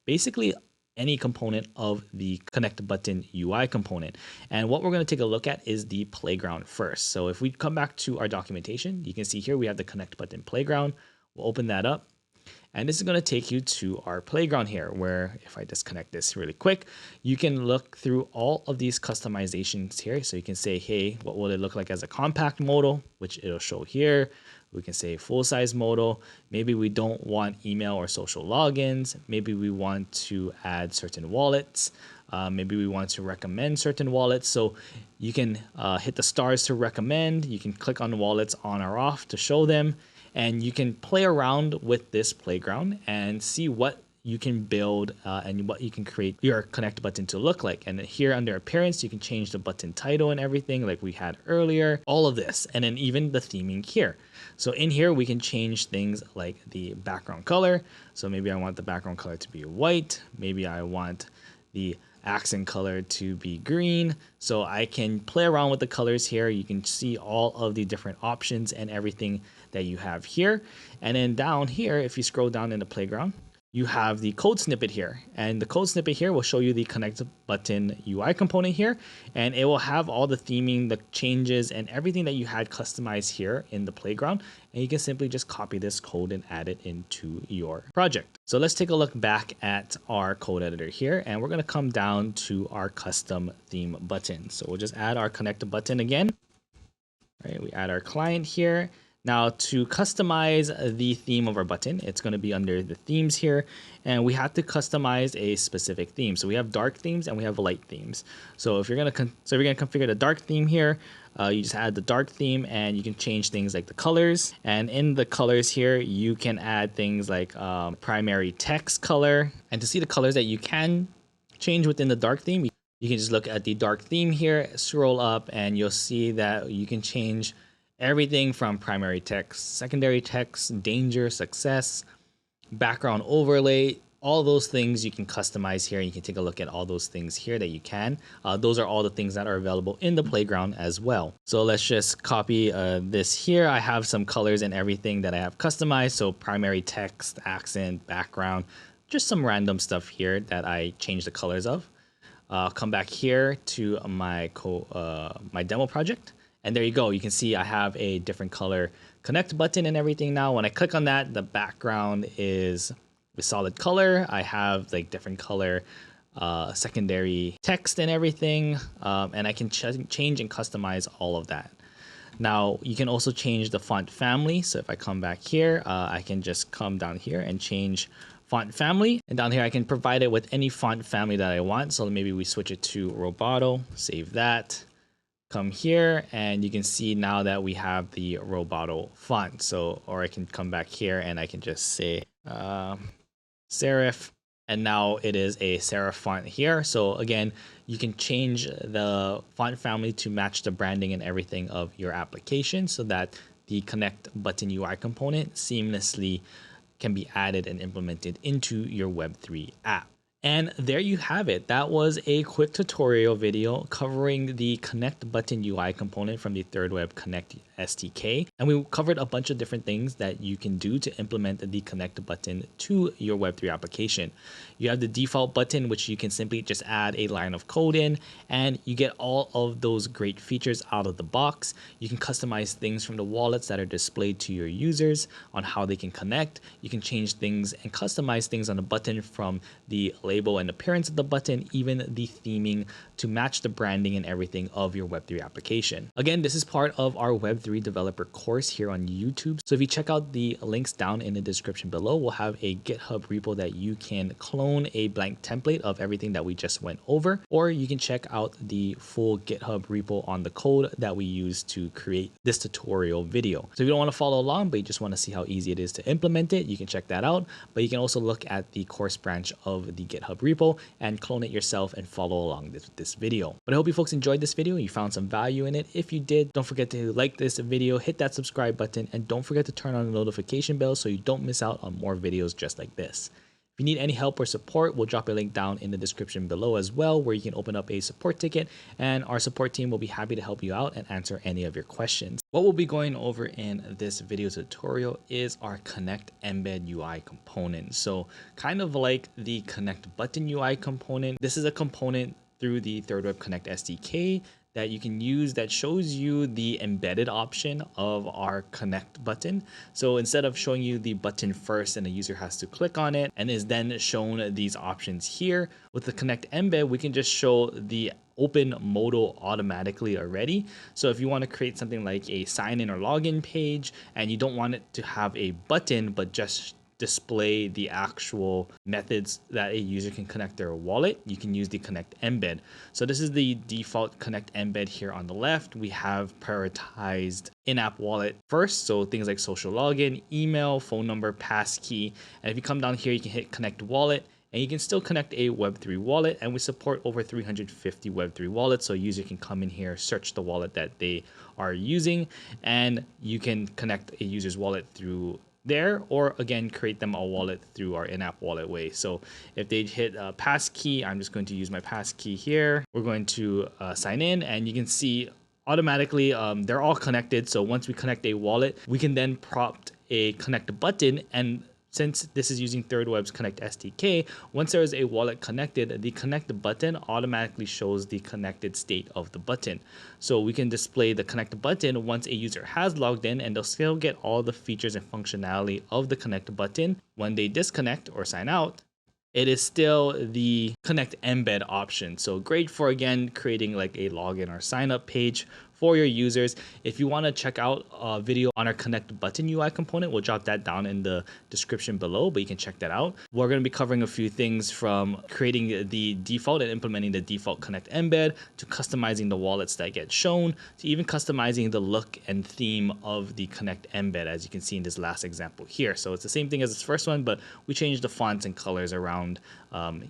basically any component of the Connect button UI component. And what we're going to take a look at is the playground first. So if we come back to our documentation, you can see here we have the Connect button playground. We'll open that up. And this is going to take you to our playground here, where if I disconnect this really quick, you can look through all of these customizations here. So you can say, hey, what will it look like as a compact modal, which it'll show here. We can say full size modal. Maybe we don't want email or social logins. Maybe we want to add certain wallets. Maybe we want to recommend certain wallets. So you can hit the stars to recommend. You can click on the wallets on or off to show them. And you can play around with this playground and see what you can build and what you can create your Connect button to look like. And here under appearance, you can change the button title and everything like we had earlier, all of this, and then even the theming here. So in here, we can change things like the background color. So maybe I want the background color to be white. Maybe I want the accent color to be green. So I can play around with the colors here. You can see all of the different options and everything that you have here. And then down here, if you scroll down in the playground, you have the code snippet here. And the code snippet here will show you the Connect button UI component here. And it will have all the theming, the changes, and everything that you had customized here in the playground. And you can simply just copy this code and add it into your project. So let's take a look back at our code editor here. And we're going to come down to our custom theme button. So we'll just add our Connect button again. All right, we add our client here. Now to customize the theme of our button, it's going to be under the themes here, and we have to customize a specific theme. So we have dark themes and we have light themes. So if you're going to configure the dark theme here, you just add the dark theme and you can change things like the colors. And in the colors here, you can add things like primary text color. And to see the colors that you can change within the dark theme, you can just look at the dark theme here, scroll up, and you'll see that you can change everything from primary text, secondary text, danger, success, background overlay, all those things you can customize here. You can take a look at all those things here that you can. Those are all the things that are available in the playground as well. So let's just copy this here. I have some colors and everything that I have customized. So primary text, accent, background, just some random stuff here that I changed the colors of. Come back here to my demo project. And there you go. You can see I have a different color connect button and everything now. When I click on that, the background is the solid color. I have like different color secondary text and everything. And I can change and customize all of that. Now you can also change the font family. So if I come back here, I can just come down here and change font family. And down here, I can provide it with any font family that I want. So maybe we switch it to Roboto, save that. Come here and you can see now that we have the Roboto font. So, or I can come back here and I can just say serif, and now it is a serif font here. So again, you can change the font family to match the branding and everything of your application so that the connect button UI component seamlessly can be added and implemented into your Web3 app. And there you have it. That was a quick tutorial video covering the Connect button UI component from the thirdweb Connect SDK. And we covered a bunch of different things that you can do to implement the Connect button to your Web3 application. You have the default button, which you can simply just add a line of code in, and you get all of those great features out of the box. You can customize things from the wallets that are displayed to your users on how they can connect. You can change things and customize things on the button from the label and appearance of the button, even the theming to match the branding and everything of your Web3 application. Again, this is part of our Web3 developer course here on YouTube. So if you check out the links down in the description below, we'll have a GitHub repo that you can clone a blank template of everything that we just went over, or you can check out the full GitHub repo on the code that we use to create this tutorial video. So if you don't want to follow along, but you just want to see how easy it is to implement it, you can check that out. But you can also look at the course branch of the GitHub repo and clone it yourself and follow along this video. But I hope you folks enjoyed this video. You found some value in it. If you did, don't forget to like this video, hit that subscribe button, and don't forget to turn on the notification bell so you don't miss out on more videos just like this. If you need any help or support, we'll drop a link down in the description below as well, where you can open up a support ticket, and our support team will be happy to help you out and answer any of your questions. What we'll be going over in this video tutorial is our Connect Embed UI component. So kind of like the Connect button UI component, this is a component through the thirdweb Connect SDK that you can use that shows you the embedded option of our connect button. So instead of showing you the button first and the user has to click on it and is then shown these options here, with the connect embed, we can just show the open modal automatically already. So if you want to create something like a sign in or login page and you don't want it to have a button, but just display the actual methods that a user can connect their wallet, you can use the connect embed. So this is the default connect embed here on the left. We have prioritized in-app wallet first, so things like social login, email, phone number, passkey. And if you come down here, you can hit connect wallet, and you can still connect a Web3 wallet, and we support over 350 Web3 wallets. So a user can come in here, search the wallet that they are using, and you can connect a user's wallet through there, or again, create them a wallet through our in-app wallet way. So if they hit passkey, I'm just going to use my passkey here. We're going to sign in, and you can see automatically they're all connected. So once we connect a wallet, we can then prompt a connect button, and since this is using thirdweb's Connect SDK, once there is a wallet connected, the connect button automatically shows the connected state of the button. So we can display the connect button once a user has logged in, and they'll still get all the features and functionality of the connect button. When they disconnect or sign out, it is still the connect embed option. So great for, again, creating like a login or sign up page for your users. If you want to check out a video on our Connect button UI component, we'll drop that down in the description below, but you can check that out. We're going to be covering a few things from creating the default and implementing the default Connect embed, to customizing the wallets that get shown, to even customizing the look and theme of the Connect embed, as you can see in this last example here. So it's the same thing as this first one, but we changed the fonts and colors around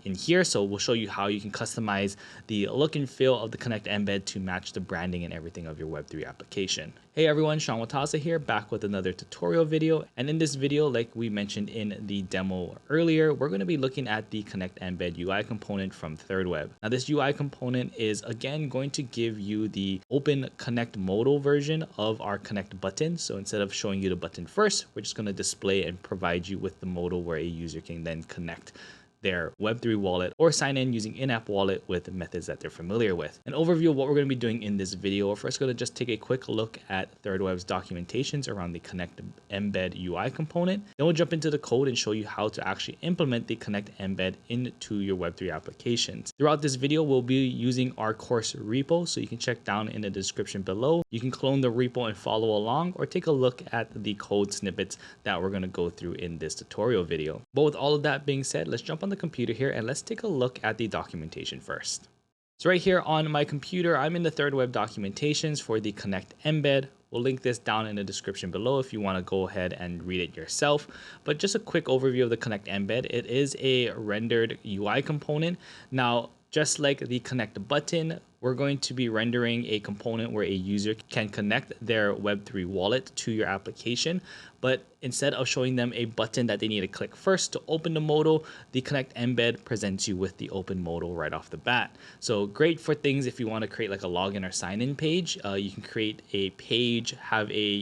in here. So we'll show you how you can customize the look and feel of the Connect embed to match the branding and everything of your Web3 application. Hey everyone, Sean Watasa here, back with another tutorial video. And in this video, like we mentioned in the demo earlier, we're going to be looking at the Connect embed UI component from thirdweb. Now this UI component is again going to give you the open Connect modal version of our Connect button. So instead of showing you the button first, we're just going to display and provide you with the modal where a user can then connect their Web3 wallet or sign in using in-app wallet with methods that they're familiar with. An overview of what we're going to be doing in this video. We're first going to just take a quick look at thirdweb's documentations around the Connect embed UI component. Then we'll jump into the code and show you how to actually implement the Connect embed into your Web3 applications. Throughout this video, we'll be using our course repo, so you can check down in the description below. You can clone the repo and follow along, or take a look at the code snippets that we're going to go through in this tutorial video. But with all of that being said, let's jump on the computer here and let's take a look at the documentation first. So right here on my computer, I'm in the thirdweb documentations for the Connect embed. We'll link this down in the description below if you want to go ahead and read it yourself. But just a quick overview of the Connect embed. It is a rendered UI component. Now, just like the Connect button, we're going to be rendering a component where a user can connect their Web3 wallet to your application. But instead of showing them a button that they need to click first to open the modal, the Connect embed presents you with the open modal right off the bat. So great for things if you want to create like a login or sign-in page. You can create a page,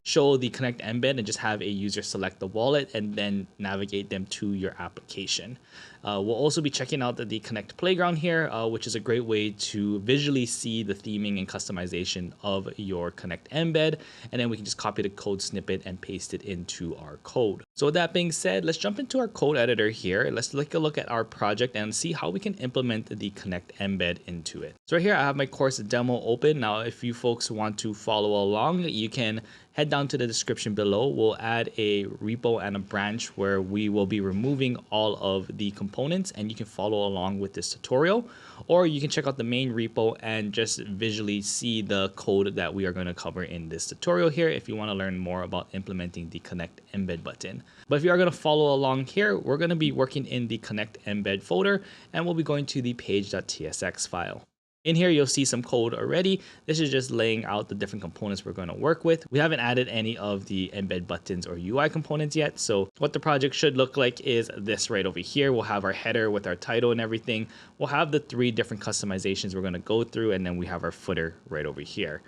show the Connect embed, and just have a user select the wallet and then navigate them to your application. We'll also be checking out the Connect playground here, which is a great way to visually see the theming and customization of your Connect embed. And then we can just copy the code snippet and paste it into our code. So with that being said, let's jump into our code editor here. Let's take a look at our project and see how we can implement the Connect embed into it. So right here, I have my course demo open. Now, if you folks want to follow along, you can head down to the description below. We'll add a repo and a branch where we will be removing all of the components, and you can follow along with this tutorial, or you can check out the main repo and just visually see the code that we are going to cover in this tutorial here if you want to learn more about implementing the Connect embed button. But if you are going to follow along here, we're going to be working in the Connect embed folder, and we'll be going to the page.tsx file. In here, you'll see some code already. This is just laying out the different components we're going to work with. We haven't added any of the embed buttons or UI components yet. So what the project should look like is this right over here. We'll have our header with our title and everything. We'll have the 3 different customizations we're going to go through, and then we have our footer right over here.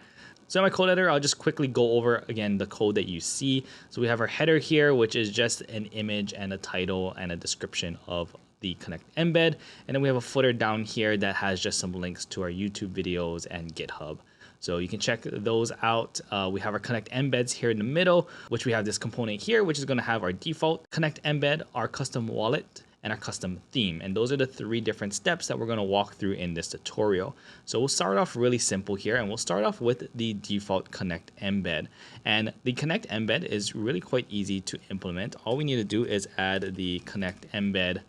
So in my code editor, I'll just quickly go over again the code that you see. So we have our header here, which is just an image and a title and a description of the Connect embed. And then we have a footer down here that has just some links to our YouTube videos and GitHub. So you can check those out. We have our Connect embeds here in the middle, which we have this component here, which is going to have our default Connect embed, our custom wallet, and our custom theme. And those are the 3 different steps that we're going to walk through in this tutorial. So we'll start off really simple here, and we'll start off with the default Connect embed. And the Connect embed is really quite easy to implement. All we need to do is add the Connect embed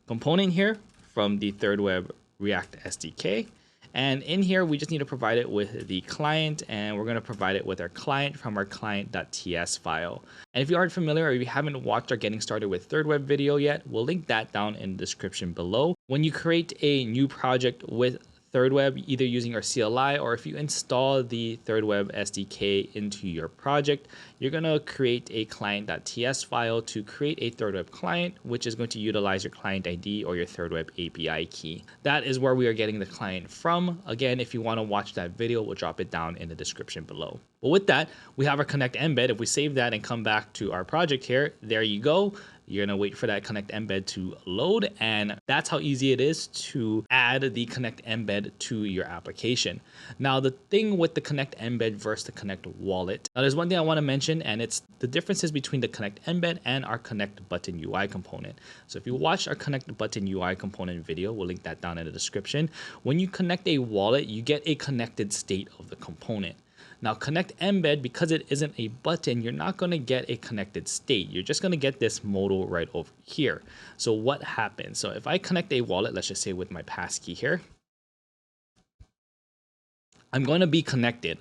component here from the thirdweb React SDK. And in here, we just need to provide it with the client, and we're going to provide it with our client from our client.ts file. And if you aren't familiar, or if you haven't watched our Getting Started with Thirdweb video yet, we'll link that down in the description below. When you create a new project with thirdweb, either using our CLI, or if you install the thirdweb SDK into your project, you're going to create a client.ts file to create a thirdweb client, which is going to utilize your client ID or your thirdweb API key. That is where we are getting the client from. Again, if you want to watch that video, we'll drop it down in the description below. But with that, we have our Connect embed. If we save that and come back to our project here, there you go. You're going to wait for that Connect Embed to load, and that's how easy it is to add the Connect Embed to your application. Now, the thing with the Connect Embed versus the Connect Wallet, now there's one thing I want to mention, and it's the differences between the Connect Embed and our Connect Button UI component. So if you watch our Connect Button UI component video, we'll link that down in the description. When you connect a wallet, you get a connected state of the component. Now, Connect Embed, because it isn't a button, you're not going to get a connected state. You're just going to get this modal right over here. So what happens? So if I connect a wallet, let's just say with my passkey here, I'm going to be connected,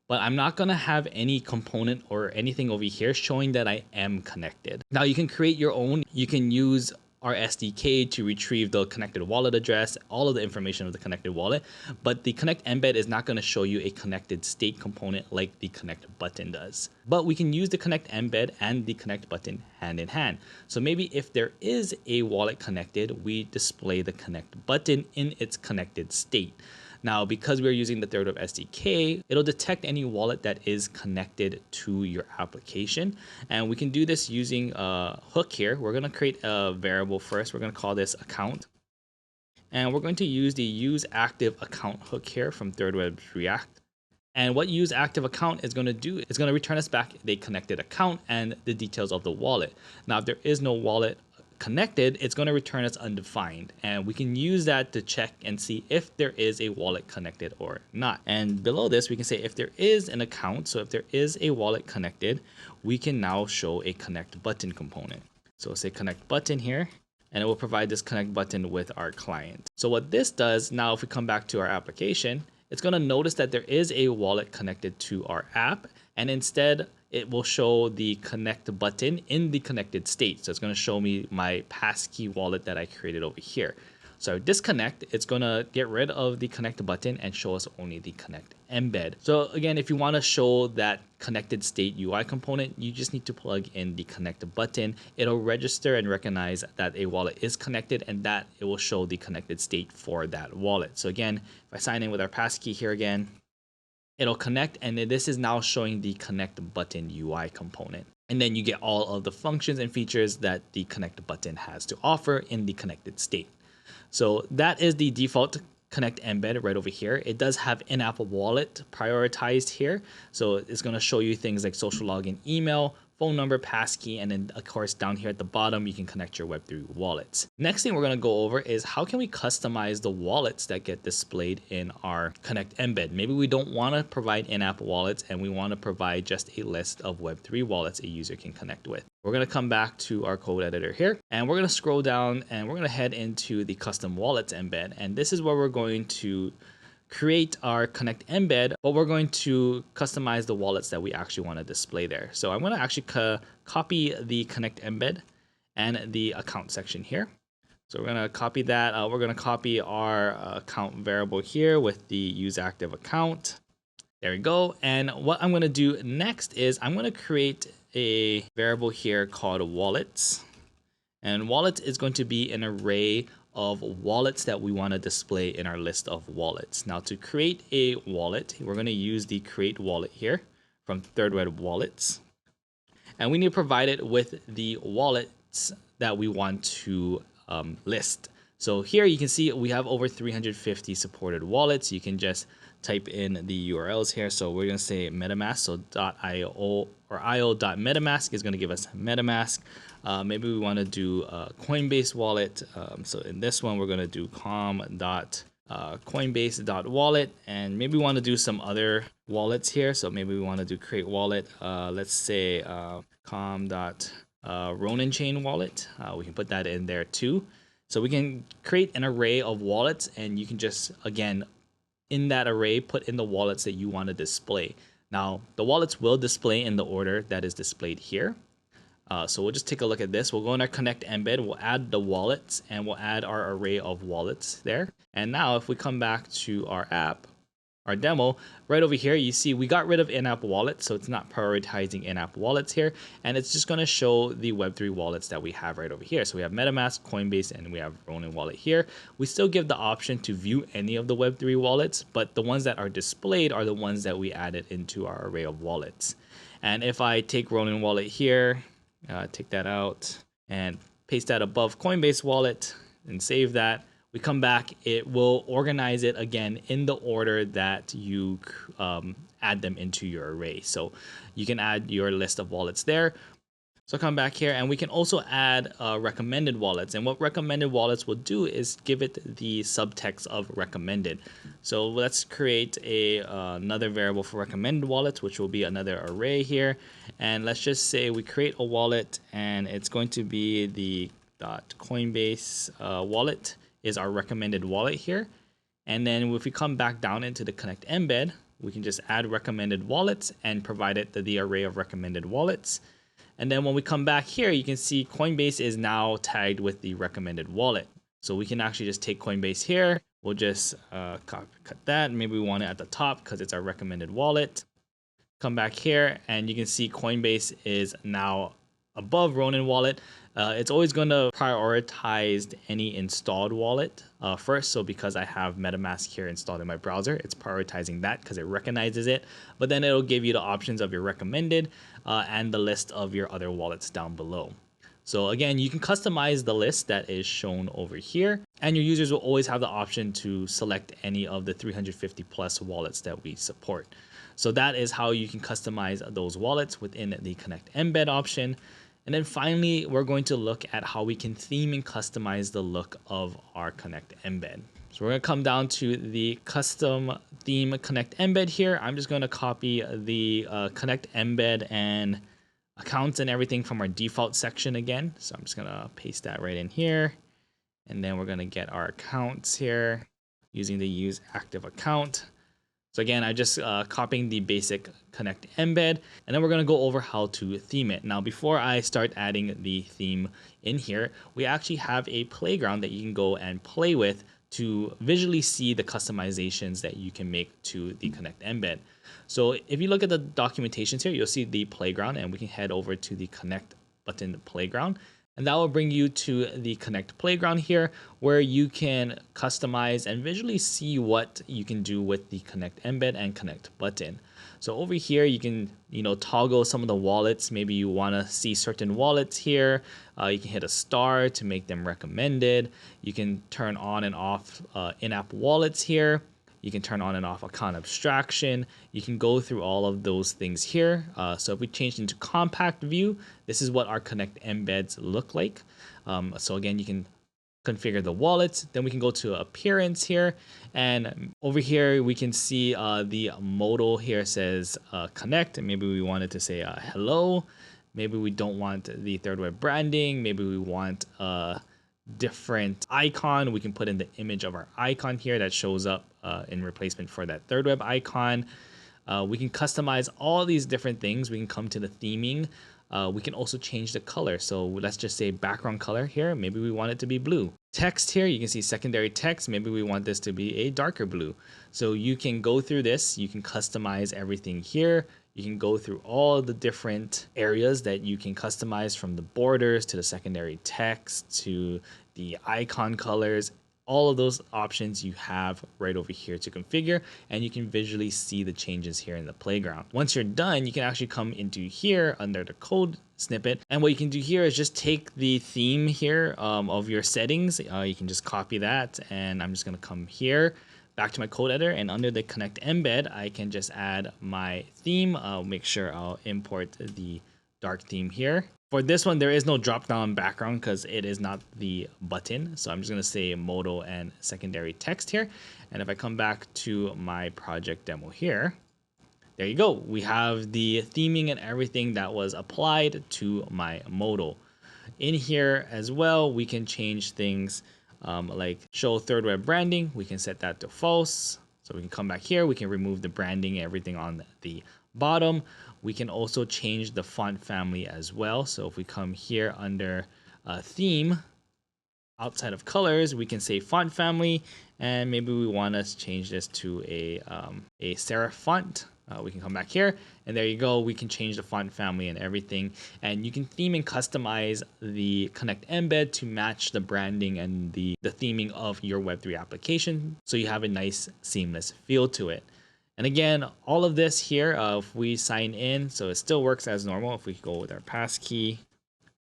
but I'm not going to have any component or anything over here showing that I am connected. Now, you can create your own. You can use our SDK to retrieve the connected wallet address, all of the information of the connected wallet, but the Connect Embed is not going to show you a connected state component like the Connect Button does. But we can use the Connect Embed and the Connect Button hand in hand. So maybe if there is a wallet connected, we display the Connect Button in its connected state. Now, because we're using the thirdweb SDK, it'll detect any wallet that is connected to your application. And we can do this using a hook here. We're going to create a variable first. We're going to call this account. And we're going to use the use active account hook here from thirdweb's React. And what use active account is going to do is going to return us back the connected account and the details of the wallet. Now, if there is no wallet connected, it's going to return as undefined, and we can use that to check and see if there is a wallet connected or not. And below this, we can say if there is an account, so if there is a wallet connected, we can now show a connect button component. So say connect button here, and it will provide this connect button with our client. So what this does now, if we come back to our application, it's going to notice that there is a wallet connected to our app, and instead it will show the connect button in the connected state. So it's going to show me my passkey wallet that I created over here. So disconnect, it's going to get rid of the connect button and show us only the Connect Embed. So again, if you want to show that connected state UI component, you just need to plug in the connect button. It'll register and recognize that a wallet is connected, and that it will show the connected state for that wallet. So again, if I sign in with our passkey here again, it'll connect, and then this is now showing the connect button UI component. And then you get all of the functions and features that the connect button has to offer in the connected state. So that is the default Connect Embed right over here. It does have in-app wallet prioritized here. So it's going to show you things like social login, email, phone number, passkey, and then of course down here at the bottom, you can connect your Web3 wallets. Next thing we're going to go over is how can we customize the wallets that get displayed in our Connect Embed. Maybe we don't want to provide in-app wallets, and we want to provide just a list of Web3 wallets a user can connect with. We're going to come back to our code editor here, and we're going to scroll down, and we're going to head into the custom wallets embed. And this is where we're going to create our Connect Embed, but we're going to customize the wallets that we actually want to display there. So I'm going to actually copy the Connect Embed and the account section here. So we're going to copy that. We're going to copy our account variable here with the use active account. There we go. And what I'm going to do next is I'm going to create a variable here called wallets. And wallets is going to be an array of wallets that we want to display in our list of wallets. Now, to create a wallet, we're going to use the create wallet here from thirdweb wallets. And we need to provide it with the wallets that we want to list. So here you can see we have over 350 supported wallets. You can just type in the URLs here. So we're going to say MetaMask. So .io or io.metamask is going to give us MetaMask. Maybe we want to do a Coinbase wallet. So in this one, we're going to do com.coinbase.wallet. And maybe we want to do some other wallets here. So maybe we want to do create wallet. Let's say com.Ronin chain wallet. We can put that in there too. So we can create an array of wallets, and you can just, again, in that array, put in the wallets that you want to display. Now, the wallets will display in the order that is displayed here. So we'll just take a look at this. We'll go in our Connect Embed, we'll add the wallets, and we'll add our array of wallets there. And now if we come back to our app, our demo, right over here, you see we got rid of in-app wallets, so it's not prioritizing in-app wallets here, and it's just going to show the Web3 wallets that we have right over here. So we have MetaMask, Coinbase, and we have Ronin wallet here. We still give the option to view any of the Web3 wallets, but the ones that are displayed are the ones that we added into our array of wallets. And if I take Ronin wallet here, take that out, and paste that above Coinbase wallet and save that. We come back, it will organize it again in the order that you add them into your array. So you can add your list of wallets there. So come back here, and we can also add recommended wallets. And what recommended wallets will do is give it the subtext of recommended. So let's create another variable for recommended wallets, which will be another array here. And let's just say we create a wallet, and it's going to be the .coinbase wallet is our recommended wallet here. And then if we come back down into the connect embed, we can just add recommended wallets and provide it the array of recommended wallets. And then when we come back here, you can see Coinbase is now tagged with the recommended wallet. So we can actually just take Coinbase here. We'll just cut that. Maybe we want it at the top because it's our recommended wallet. Come back here, and you can see Coinbase is now above Ronin wallet. It's always going to prioritize any installed wallet first. So because I have MetaMask here installed in my browser, it's prioritizing that because it recognizes it. But then it'll give you the options of your recommended and the list of your other wallets down below. So again, you can customize the list that is shown over here, and your users will always have the option to select any of the 350 plus wallets that we support. So that is how you can customize those wallets within the Connect Embed option. And then finally, we're going to look at how we can theme and customize the look of our Connect Embed. So we're going to come down to the custom theme Connect Embed here. I'm just going to copy the Connect Embed and accounts and everything from our default section again. So I'm just going to paste that right in here. And then we're going to get our accounts here using the use active account. So again, I just copying the basic Connect Embed, and then we're going to go over how to theme it. Now, before I start adding the theme in here, we actually have a playground that you can go and play with to visually see the customizations that you can make to the Connect Embed. So if you look at the documentations here, you'll see the playground, and we can head over to the Connect button playground. And that will bring you to the Connect Playground here, where you can customize and visually see what you can do with the Connect Embed and Connect button. So over here, you can toggle some of the wallets. Maybe you want to see certain wallets here. You can hit a star to make them recommended. You can turn on and off in-app wallets here. You can turn on and off account abstraction. You can go through all of those things here. So if we change into compact view, this is what our Connect Embeds look like. So again, you can configure the wallets. Then we can go to appearance here. And over here, we can see the modal here says connect. And maybe we wanted to say hello. Maybe we don't want the thirdweb branding. Maybe we want different icon. We can put in the image of our icon here that shows up in replacement for that thirdweb icon. We can customize all these different things. We can come to the theming. We can also change the color. So let's just say background color here. Maybe we want it to be blue. Text here, you can see secondary text. Maybe we want this to be a darker blue. So you can go through this. You can customize everything here. You can go through all the different areas that you can customize, from the borders to the secondary text to the icon colors. All of those options you have right over here to configure, and you can visually see the changes here in the playground. Once you're done, you can actually come into here under the code snippet, and what you can do here is just take the theme here of your settings. You can just copy that, and I'm just going to come here back to my code editor, and under the Connect Embed, I can just add my theme. I'll make sure I'll import the dark theme here. For this one, there is no drop-down background because it is not the button. So I'm just going to say modal and secondary text here. And if I come back to my project demo here, there you go. We have the theming and everything that was applied to my modal. In here as well, we can change things like show thirdweb branding. We can set that to false. So we can come back here. We can remove the branding and everything on the bottom. We can also change the font family as well. So if we come here under theme, outside of colors, we can say font family, and maybe we want to change this to a serif font. We can come back here, and there you go. We can change the font family and everything, and you can theme and customize the Connect Embed to match the branding and the theming of your Web3 application, so you have a nice seamless feel to it. And again, all of this here, if we sign in, so it still works as normal. If we go with our passkey,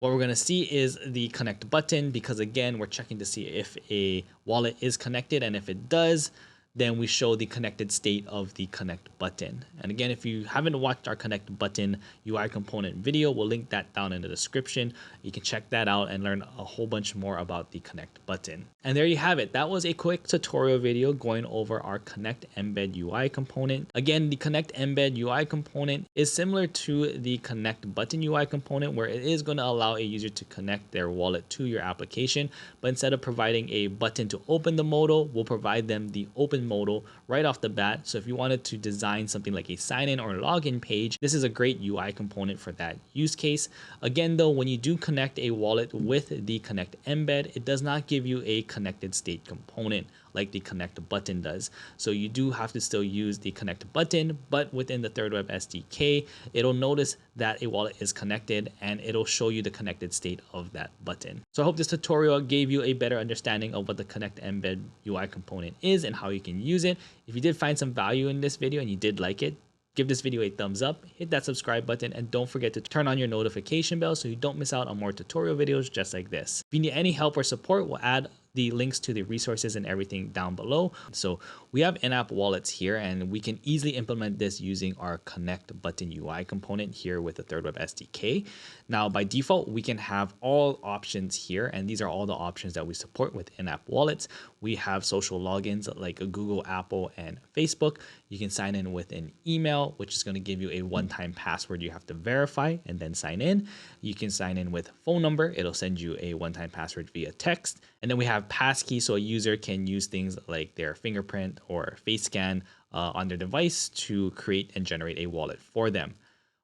What we're going to see is the connect button, because again, we're checking to see if a wallet is connected, and if it does, then we show the connected state of the connect button. And again, if you haven't watched our connect button UI component video, we'll link that down in the description. You can check that out and learn a whole bunch more about the connect button. And there you have it. That was a quick tutorial video going over our connect embed UI component. Again, the connect embed UI component is similar to the connect button UI component, where it is going to allow a user to connect their wallet to your application. But instead of providing a button to open the modal, we'll provide them the open modal right off the bat. So if you wanted to design something like a sign-in or login page, this is a great UI component for that use case. Again though, when you do connect a wallet with the connect embed, it does not give you a connected state component like the connect button does. So you do have to still use the connect button, but within the thirdweb SDK, it'll notice that a wallet is connected and it'll show you the connected state of that button. So I hope this tutorial gave you a better understanding of what the connect embed UI component is and how you can use it. If you did find some value in this video and you did like it, give this video a thumbs up, hit that subscribe button, and don't forget to turn on your notification bell so you don't miss out on more tutorial videos just like this. If you need any help or support, we'll add the links to the resources and everything down below. So we have in-app wallets here, and we can easily implement this using our connect button UI component here with the thirdweb SDK. Now by default, we can have all options here, and these are all the options that we support with in-app wallets. We have social logins like Google, Apple, and Facebook. You can sign in with an email, which is going to give you a one-time password you have to verify and then sign in. You can sign in with phone number. It'll send you a one-time password via text. And then we have Passkeys, so a user can use things like their fingerprint or face scan on their device to create and generate a wallet for them.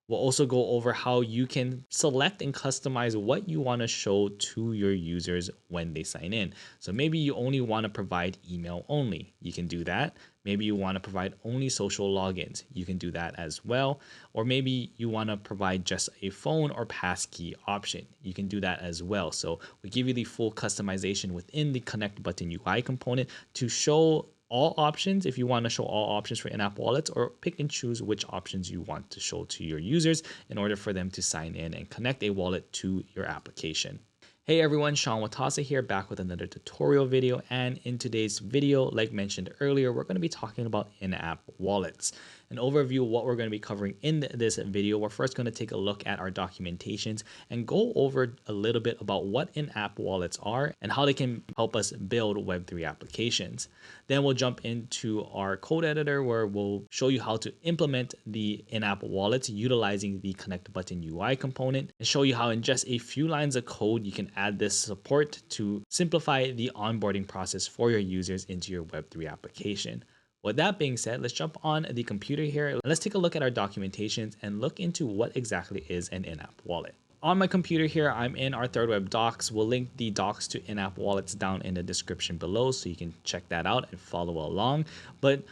We'll also go over how you can select and customize what you want to show to your users when they sign in. So maybe you only want to provide email only. You can do that. Maybe you want to provide only social logins. You can do that as well. Or maybe you want to provide just a phone or passkey option. You can do that as well. So we give you the full customization within the connect button UI component to show all options if you want to show all options for in-app wallets, or pick and choose which options you want to show to your users in order for them to sign in and connect a wallet to your application. Hey everyone, Sean Watasa here, back with another tutorial video. And in today's video, like mentioned earlier, we're going to be talking about in-app wallets. An overview of what we're going to be covering in this video. We're first going to take a look at our documentations and go over a little bit about what in-app wallets are and how they can help us build Web3 applications. Then we'll jump into our code editor, where we'll show you how to implement the in-app wallets utilizing the connect button UI component, and show you how in just a few lines of code you can add this support to simplify the onboarding process for your users into your Web3 application. With that being said, let's jump on the computer here and let's take a look at our documentations and look into what exactly is an in-app wallet. On my computer here, I'm in our thirdweb docs. We'll link the docs to in-app wallets down in the description below, so you can check that out and follow along. But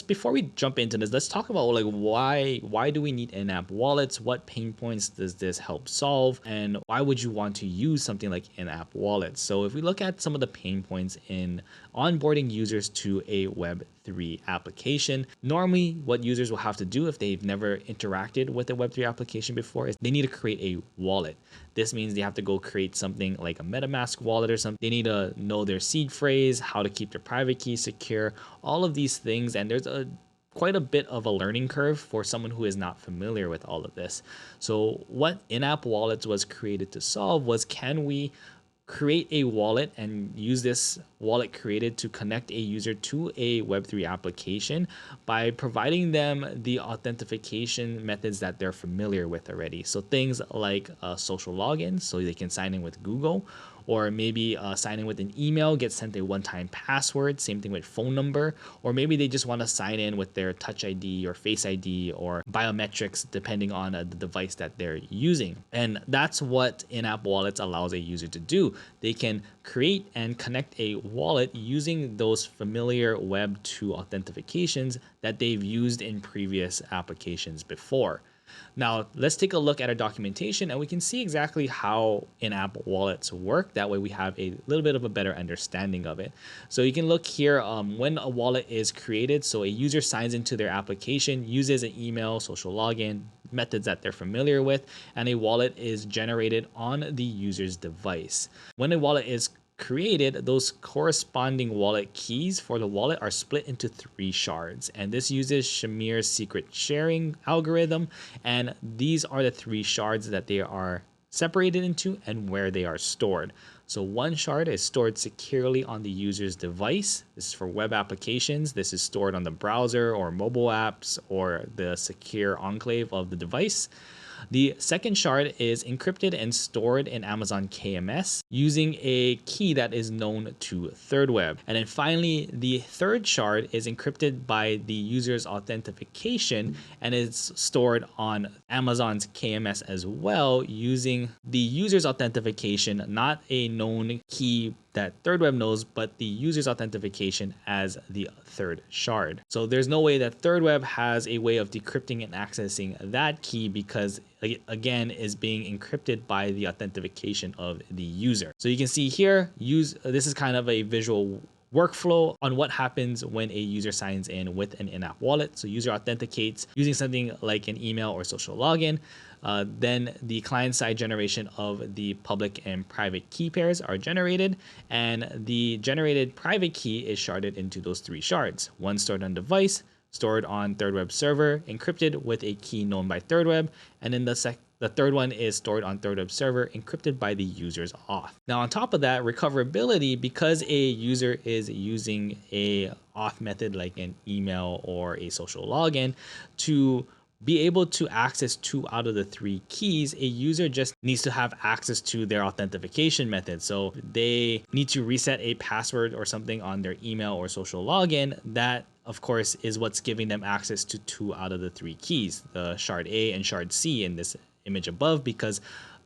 before we jump into this, let's talk about like why do we need in-app wallets? What pain points does this help solve? And why would you want to use something like in-app wallets? So if we look at some of the pain points in onboarding users to a Web3 application, normally what users will have to do if they've never interacted with a Web3 application before is they need to create a wallet. This means they have to go create something like a MetaMask wallet or something. They need to know their seed phrase, how to keep their private key secure, all of these things. And there's quite a bit of a learning curve for someone who is not familiar with all of this. So what in-app wallets was created to solve was, can we create a wallet and use this wallet created to connect a user to a Web3 application by providing them the authentication methods that they're familiar with already. So things like social login, so they can sign in with Google, or maybe sign in with an email, get sent a one-time password, same thing with phone number, or maybe they just want to sign in with their Touch ID or Face ID or biometrics, depending on the device that they're using. And that's what in-app wallets allows a user to do. They can create and connect a wallet using those familiar Web 2 authentications that they've used in previous applications before. Now, let's take a look at our documentation and we can see exactly how in-app wallets work. That way we have a little bit of a better understanding of it. So you can look here when a wallet is created. So a user signs into their application, uses an email, social login, methods that they're familiar with, and a wallet is generated on the user's device. When a wallet is created, those corresponding wallet keys for the wallet are split into 3 shards, and this uses Shamir's secret sharing algorithm, and these are the 3 shards that they are separated into and where they are stored. So one shard is stored securely on the user's device. This is for web applications. This is stored on the browser or mobile apps or the secure enclave of the device. The second shard is encrypted and stored in Amazon KMS using a key that is known to thirdweb. And then finally, the third shard is encrypted by the user's authentication and is stored on Amazon's KMS as well using the user's authentication, not a known key that thirdweb knows, but the user's authentication as the third shard. So there's no way that thirdweb has a way of decrypting and accessing that key because it, again, is being encrypted by the authentication of the user. So you can see here, this is kind of a visual workflow on what happens when a user signs in with an in-app wallet. So user authenticates using something like an email or social login. Then the client-side generation of the public and private key pairs are generated, and the generated private key is sharded into those 3 shards. One stored on device, stored on thirdweb server, encrypted with a key known by thirdweb, and then the third one is stored on thirdweb server, encrypted by the user's auth. Now, on top of that, recoverability, because a user is using a auth method like an email or a social login to be able to access 2 out of the 3 keys, a user just needs to have access to their authentication method. So they need to reset a password or something on their email or social login. That, of course, is what's giving them access to 2 out of the 3 keys, the shard A and shard C in this image above, because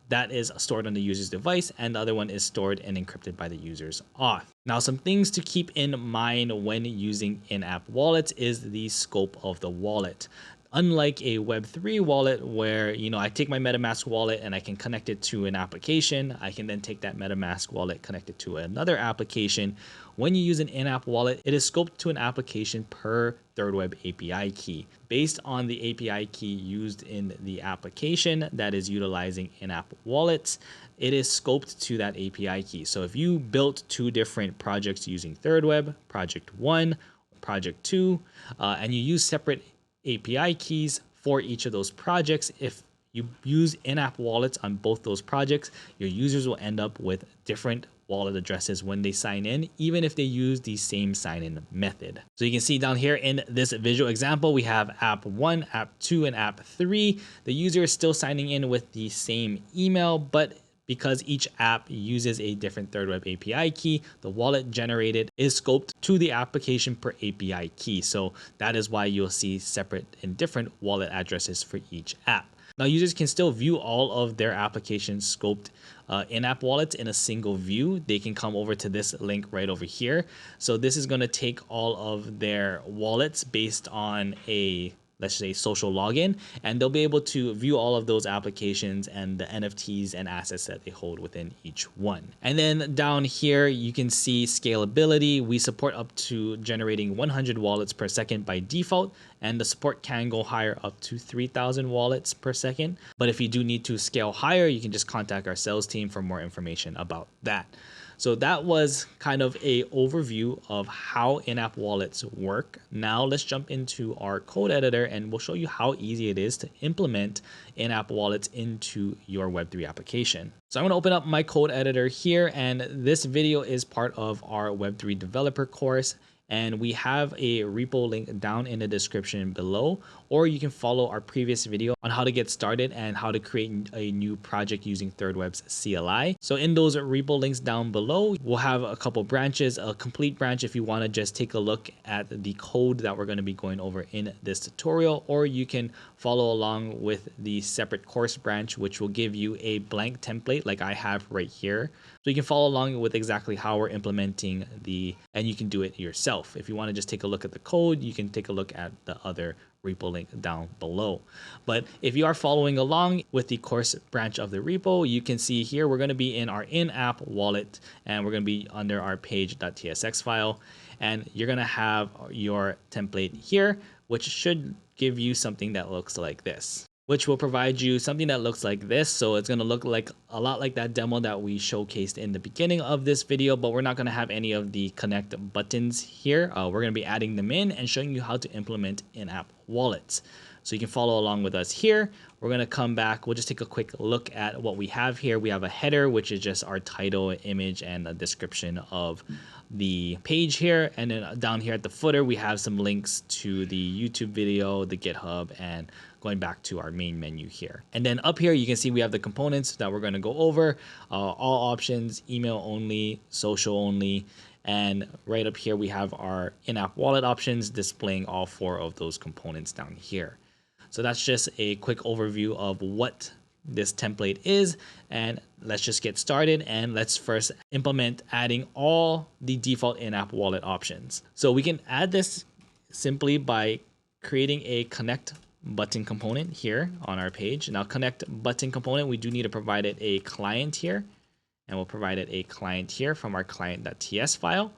that is stored on the user's device and the other one is stored and encrypted by the user's auth. Now, some things to keep in mind when using in-app wallets is the scope of the wallet. Unlike a Web3 wallet where, I take my MetaMask wallet and I can connect it to an application, I can then take that MetaMask wallet, connect it to another application. When you use an in-app wallet, it is scoped to an application per thirdweb API key. Based on the API key used in the application that is utilizing in-app wallets, it is scoped to that API key. So if you built 2 different projects using thirdweb, project 1, project 2, and you use separate API keys for each of those projects, if you use in-app wallets on both those projects, your users will end up with different wallet addresses when they sign in, even if they use the same sign-in method. So you can see down here in this visual example, we have app 1, app 2, and app 3. The user is still signing in with the same email, but because each app uses a different thirdweb API key, the wallet generated is scoped to the application per API key. So that is why you'll see separate and different wallet addresses for each app. Now, users can still view all of their applications scoped in-app wallets in a single view. They can come over to this link right over here. So this is going to take all of their wallets based on a, let's say, social login, and they'll be able to view all of those applications and the NFTs and assets that they hold within each one. And then down here, you can see scalability. We support up to generating 100 wallets per second by default, and the support can go higher up to 3,000 wallets per second. But if you do need to scale higher, you can just contact our sales team for more information about that. So that was kind of a overview of how in-app wallets work. Now let's jump into our code editor and we'll show you how easy it is to implement in-app wallets into your Web3 application. So I'm going to open up my code editor here, and this video is part of our Web3 developer course. And we have a repo link down in the description below, or you can follow our previous video on how to get started and how to create a new project using thirdweb's CLI. So in those repo links down below, we'll have a couple branches, a complete branch if you want to just take a look at the code that we're going to be going over in this tutorial, or you can follow along with the separate course branch, which will give you a blank template like I have right here. So you can follow along with exactly how we're implementing and you can do it yourself. If you want to just take a look at the code, you can take a look at the other repo link down below. But if you are following along with the course branch of the repo, you can see here we're going to be in our in-app wallet, and we're going to be under our page.tsx file, and you're going to have your template here, which should give you something that looks like this. which will provide you something that looks like this. So it's going to look like a lot like that demo that we showcased in the beginning of this video, but we're not going to have any of the connect buttons here. We're going to be adding them in and showing you how to implement in-app wallets. So you can follow along with us here. We're going to come back. We'll just take a quick look at what we have here. We have a header, which is just our title, image, and a description of the page here. And then down here at the footer, we have some links to the YouTube video, the GitHub, and going back to our main menu here. And then up here, you can see we have the components that we're going to go over, all options, email only, social only. And right up here, we have our in-app wallet options displaying all 4 of those components down here. So that's just a quick overview of what this template is. And let's just get started, and let's first implement adding all the default in-app wallet options. So we can add this simply by creating a connect button component here on our page. Now, connect button component, we do need to provide it a client here, and we'll provide it a client here from our client.ts file.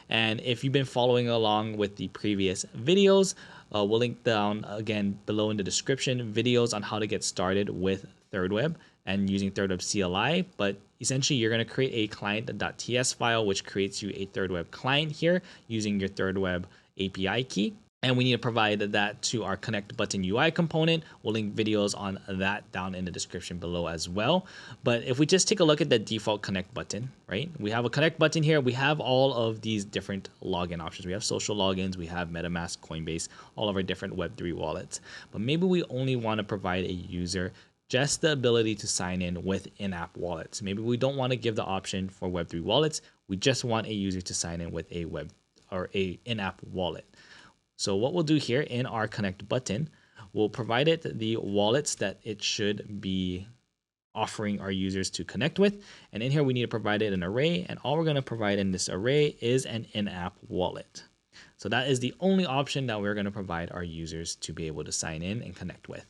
And if you've been following along with the previous videos, we'll link down again below in the description videos on how to get started with thirdweb and using thirdweb CLI. But essentially, you're going to create a client.ts file, which creates you a thirdweb client here using your thirdweb API key. And we need to provide that to our connect button UI component. We'll link videos on that down in the description below as well. But if we just take a look at the default connect button, right? We have a connect button here. We have all of these different login options. We have social logins, we have MetaMask, Coinbase, all of our different Web3 wallets. But maybe we only want to provide a user just the ability to sign in with in-app wallets. Maybe we don't want to give the option for Web3 wallets. We just want a user to sign in with a in-app wallet. So what we'll do here in our connect button, we'll provide it the wallets that it should be offering our users to connect with. And in here, we need to provide it an array. And all we're going to provide in this array is an in-app wallet. So that is the only option that we're going to provide our users to be able to sign in and connect with.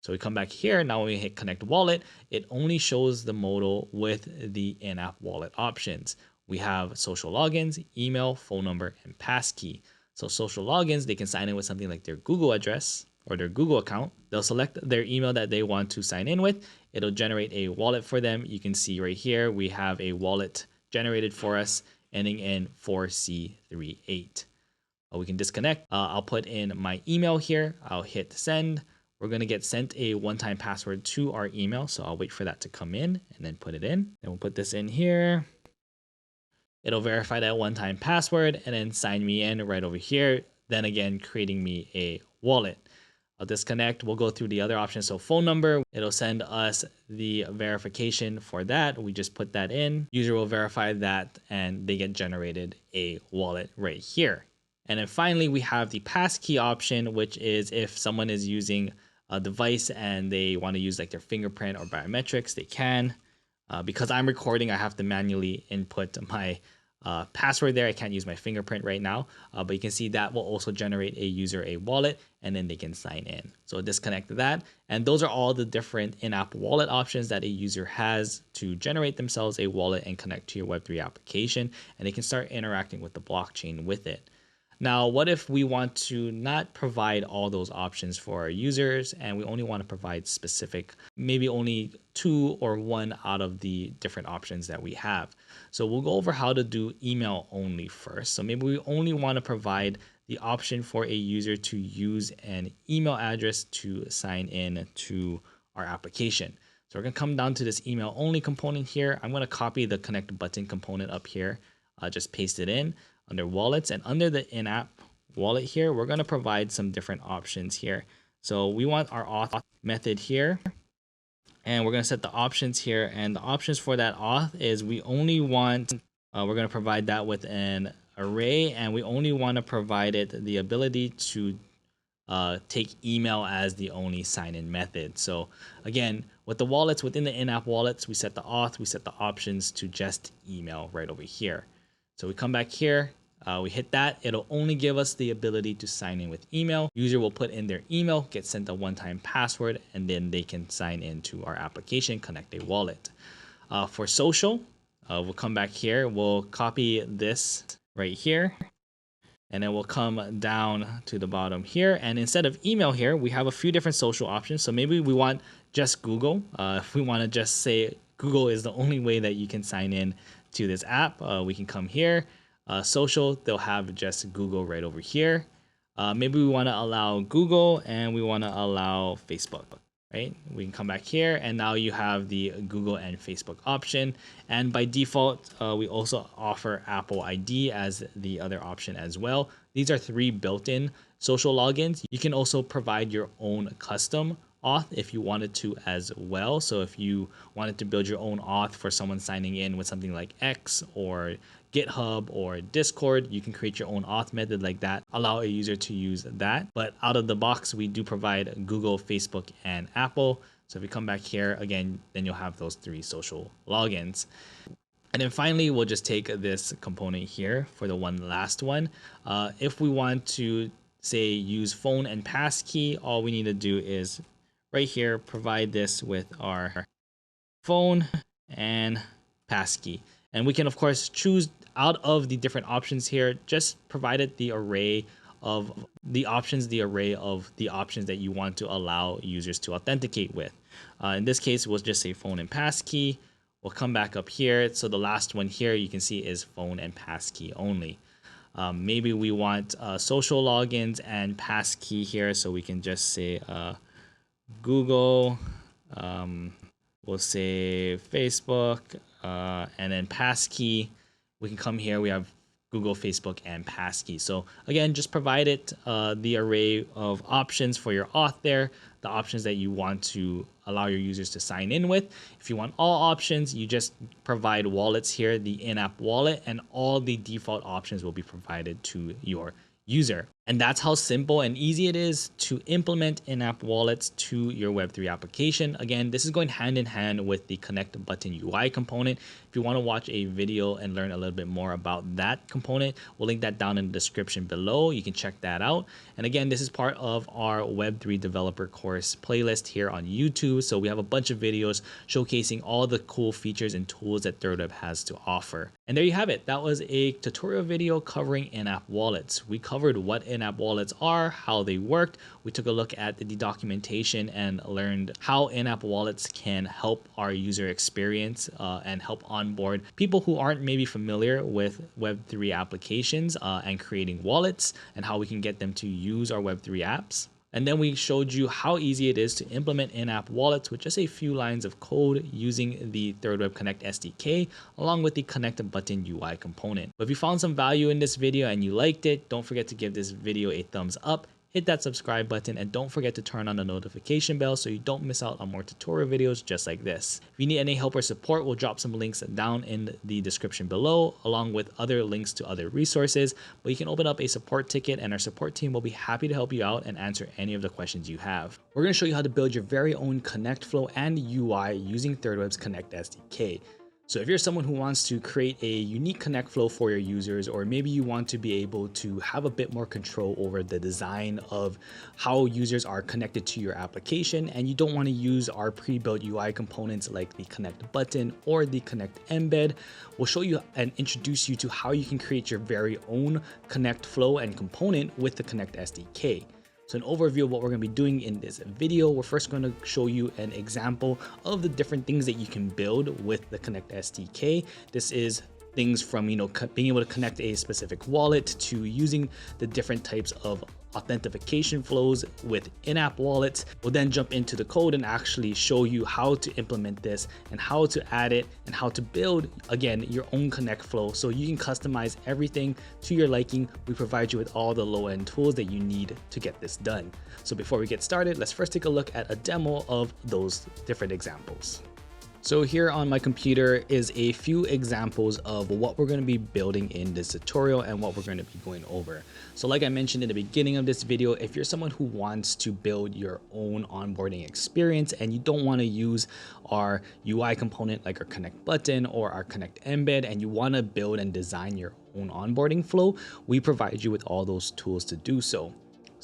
So we come back here. Now when we hit connect wallet, it only shows the modal with the in-app wallet options. We have social logins, email, phone number, and passkey. So social logins, they can sign in with something like their Google address or their Google account. They'll select their email that they want to sign in with. It'll generate a wallet for them. You can see right here, we have a wallet generated for us ending in 4C38. We can disconnect. I'll put in my email here. I'll hit send. We're going to get sent a one-time password to our email. So I'll wait for that to come in and then put it in. Then we'll put this in here. It'll verify that one-time password and then sign me in right over here. Then again, creating me a wallet. I'll disconnect. We'll go through the other options. So phone number, it'll send us the verification for that. We just put that in. User will verify that and they get generated a wallet right here. And then finally, we have the passkey option, which is if someone is using a device and they want to use like their fingerprint or biometrics, they can. Because I'm recording, I have to manually input my password there. I can't use my fingerprint right now, but you can see that will also generate a user a wallet and then they can sign in. So disconnect that. And those are all the different in-app wallet options that a user has to generate themselves a wallet and connect to your Web3 application. And they can start interacting with the blockchain with it. Now, what if we want to not provide all those options for our users and we only want to provide specific, maybe only 2 or 1 out of the different options that we have? So we'll go over how to do email only first. So maybe we only want to provide the option for a user to use an email address to sign in to our application. So we're going to come down to this email only component here. I'm going to copy the connect button component up here, just paste it in under wallets, and under the in-app wallet here, we're going to provide some different options here. So we want our auth method here, and we're going to set the options here. And the options for that auth is we only want, we're going to provide that with an array, and we only want to provide it the ability to take email as the only sign-in method. So again, with the wallets, within the in-app wallets, we set the auth, we set the options to just email right over here. So we come back here, we hit that. It'll only give us the ability to sign in with email. User will put in their email, get sent a one-time password, and then they can sign into our application, connect a wallet. For social, we'll come back here. We'll copy this right here. And then we'll come down to the bottom here. And instead of email here, we have a few different social options. So maybe we want just Google. If we want to just say Google is the only way that you can sign in to this app, we can come here. Social, they'll have just Google right over here. Maybe we want to allow Google and we want to allow Facebook. Right? We can come back here and now you have the Google and Facebook option. And by default, we also offer Apple ID as the other option as well. These are 3 built-in social logins. You can also provide your own custom auth if you wanted to as well. So if you wanted to build your own auth for someone signing in with something like X or GitHub or Discord, you can create your own auth method like that, allow a user to use that. But out of the box, we do provide Google, Facebook, and Apple. So if you come back here again, then you'll have those 3 social logins. And then finally, we'll just take this component here for the one last one. If we want to say use phone and passkey, all we need to do is right here, provide this with our phone and passkey. And we can, of course, choose out of the different options here, just provided the array of the options that you want to allow users to authenticate with. In this case, we'll just say phone and passkey. We'll come back up here. So the last one here you can see is phone and passkey only. Maybe we want social logins and passkey here. So we can just say Google, we'll say Facebook, and then passkey. We can come here, we have Google, Facebook, and passkey. So again, just provide it the array of options for your auth there, the options that you want to allow your users to sign in with. If you want all options, you just provide wallets here, the in-app wallet, and all the default options will be provided to your user. And that's how simple and easy it is to implement in-app wallets to your Web3 application. Again, this is going hand in hand with the connect button UI component. If you want to watch a video and learn a little bit more about that component, we'll link that down in the description below. You can check that out. And again, this is part of our Web3 developer course playlist here on YouTube. So we have a bunch of videos showcasing all the cool features and tools that thirdweb has to offer. And there you have it. That was a tutorial video covering in-app wallets. We covered what in-app wallets are, how they worked. We took a look at the documentation and learned how in-app wallets can help our user experience and help onboard people who aren't maybe familiar with Web3 applications and creating wallets, and how we can get them to use our Web3 apps. And then we showed you how easy it is to implement in-app wallets with just a few lines of code using the thirdweb Connect SDK along with the connect button UI component. But if you found some value in this video and you liked it, don't forget to give this video a thumbs up. Hit that subscribe button and don't forget to turn on the notification bell so you don't miss out on more tutorial videos just like this. If you need any help or support, we'll drop some links down in the description below along with other links to other resources. But you can open up a support ticket and our support team will be happy to help you out and answer any of the questions you have. We're going to show you how to build your very own Connect flow and UI using thirdweb's Connect SDK. So if you're someone who wants to create a unique Connect flow for your users, or maybe you want to be able to have a bit more control over the design of how users are connected to your application, and you don't want to use our pre-built UI components like the Connect button or the Connect Embed, we'll show you and introduce you to how you can create your very own Connect flow and component with the Connect SDK. So an overview of what we're going to be doing in this video, we're first going to show you an example of the different things that you can build with the Connect SDK. This is things from, being able to connect a specific wallet to using the different types of authentication flows with in-app wallets. We'll then jump into the code and actually show you how to implement this and how to add it and how to build, again, your own Connect flow so you can customize everything to your liking. We provide you with all the low-end tools that you need to get this done. So before we get started, let's first take a look at a demo of those different examples. So here on my computer is a few examples of what we're going to be building in this tutorial and what we're going to be going over. So like I mentioned in the beginning of this video, if you're someone who wants to build your own onboarding experience and you don't want to use our UI component like our Connect button or our Connect Embed, and you want to build and design your own onboarding flow, we provide you with all those tools to do so.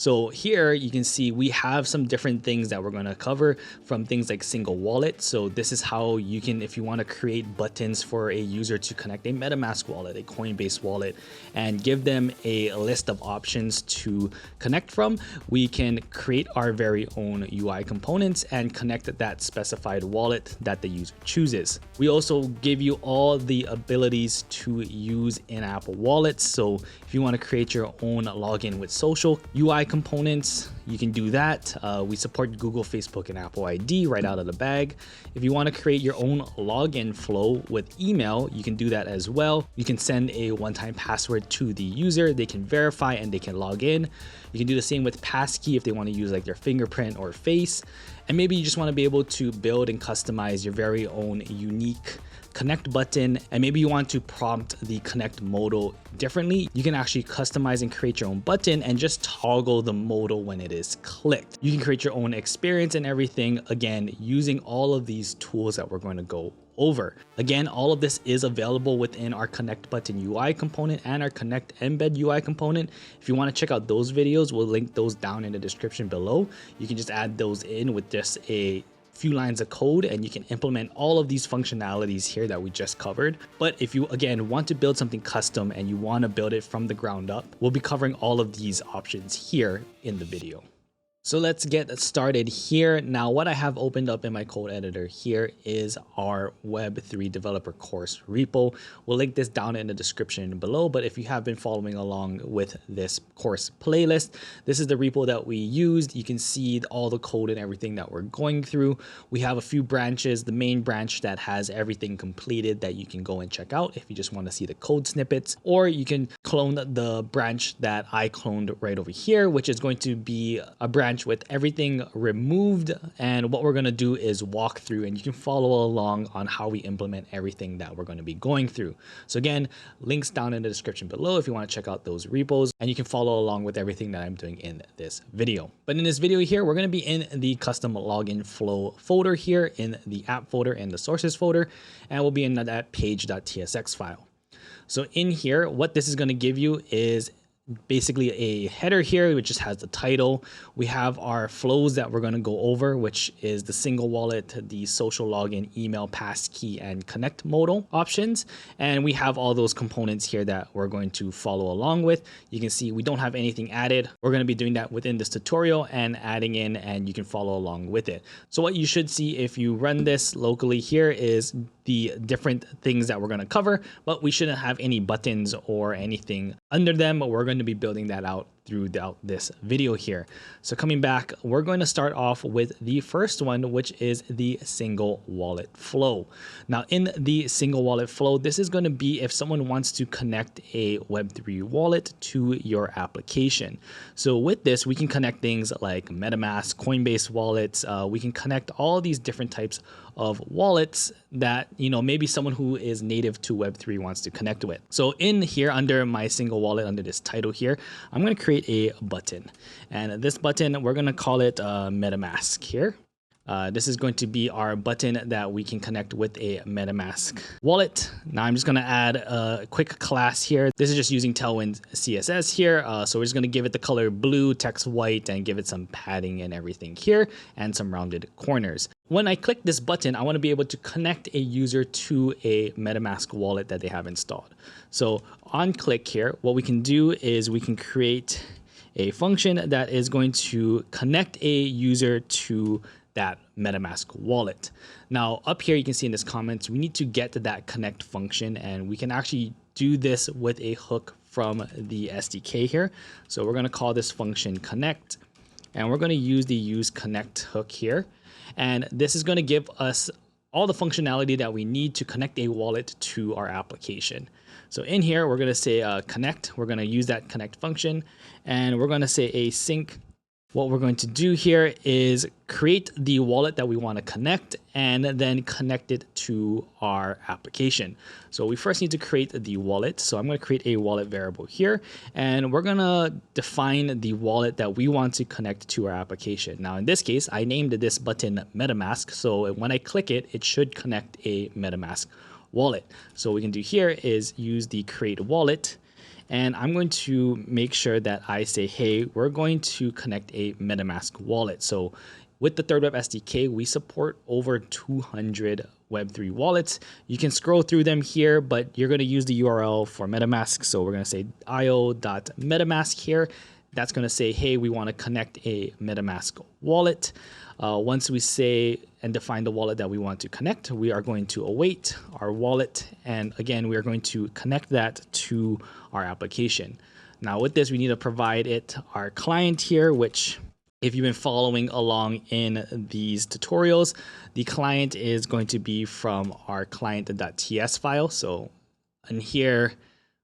So here you can see we have some different things that we're going to cover, from things like single wallet. So this is how you can, if you want to create buttons for a user to connect a MetaMask wallet, a Coinbase wallet, and give them a list of options to connect from, we can create our very own UI components and connect that specified wallet that the user chooses. We also give you all the abilities to use in-app wallets. So if you want to create your own login with social UI components, you can do that. We support Google, Facebook, and Apple ID right out of the bag. If you want to create your own login flow with email, you can do that as well. You can send a one-time password to the user. They can verify and they can log in. You can do the same with Passkey if they want to use like their fingerprint or face. And maybe you just want to be able to build and customize your very own unique connect button, and maybe you want to prompt the connect modal differently. You can actually customize and create your own button and just toggle the modal when it is clicked. You can create your own experience and everything, again, using all of these tools that we're going to go over. Again, all of this is available within our connect button UI component and our connect embed UI component. If you want to check out those videos, we'll link those down in the description below. You can just add those in with just a few lines of code and you can implement all of these functionalities here that we just covered. But if you again want to build something custom and you want to build it from the ground up, we'll be covering all of these options here in the video. So let's get started here. Now, what I have opened up in my code editor here is our Web3 developer course repo. We'll link this down in the description below, but if you have been following along with this course playlist, this is the repo that we used. You can see all the code and everything that we're going through. We have a few branches, the main branch that has everything completed that you can go and check out if you just want to see the code snippets, or you can clone the branch that I cloned right over here, which is going to be a branch with everything removed. And what we're going to do is walk through, and you can follow along on how we implement everything that we're going to be going through. So again, links down in the description below if you want to check out those repos, and you can follow along with everything that I'm doing in this video. But in this video here, we're going to be in the custom login flow folder here, in the app folder and the sources folder, and we'll be in that page.tsx file. So in here, what this is going to give you is basically a header here, which just has the title. We have our flows that we're going to go over, which is the single wallet, the social login, email, passkey, and connect modal options. And we have all those components here that we're going to follow along with. You can see we don't have anything added. We're going to be doing that within this tutorial and adding in, and you can follow along with it. So what you should see if you run this locally here is the different things that we're going to cover, but we shouldn't have any buttons or anything under them, but we're going to be building that out throughout this video here. So coming back, we're going to start off with the first one, which is the single wallet flow. Now in the single wallet flow, this is going to be if someone wants to connect a Web3 wallet to your application. So with this, we can connect things like MetaMask, Coinbase wallets. We can connect all these different types of wallets that, you know, maybe someone who is native to Web3 wants to connect with. So in here, under my single wallet, under this title here, I'm going to create a button, and this button, we're going to call it MetaMask here. This is going to be our button that we can connect with a MetaMask wallet. Now I'm just going to add a quick class here. This is just using Tailwind CSS here. So we're just going to give it the color blue, text white, and give it some padding and everything here, and some rounded corners. When I click this button, I want to be able to connect a user to a MetaMask wallet that they have installed. So on click here, what we can do is we can create a function that is going to connect a user to that MetaMask wallet. Now up here, you can see in this comments, we need to get to that connect function, and we can actually do this with a hook from the SDK here. So we're going to call this function connect, and we're going to use the use connect hook here. And this is going to give us all the functionality that we need to connect a wallet to our application. So in here, we're going to say connect. We're going to use that connect function, and we're going to say async. What we're going to do here is create the wallet that we want to connect and then connect it to our application. So we first need to create the wallet. So I'm going to create a wallet variable here, and we're going to define the wallet that we want to connect to our application. Now, in this case, I named this button MetaMask. So when I click it, it should connect a MetaMask wallet. So what we can do here is use the create wallet. And I'm going to make sure that I say, hey, we're going to connect a MetaMask wallet. So with the thirdweb SDK, we support over 200 Web3 wallets. You can scroll through them here, but you're going to use the URL for MetaMask. So we're going to say io.metamask here. That's going to say, hey, we want to connect a MetaMask wallet. Once we say and define the wallet that we want to connect, we are going to await our wallet. And again, we are going to connect that to our application. Now with this, we need to provide it our client here, which if you've been following along in these tutorials, the client is going to be from our client.ts file. So in here,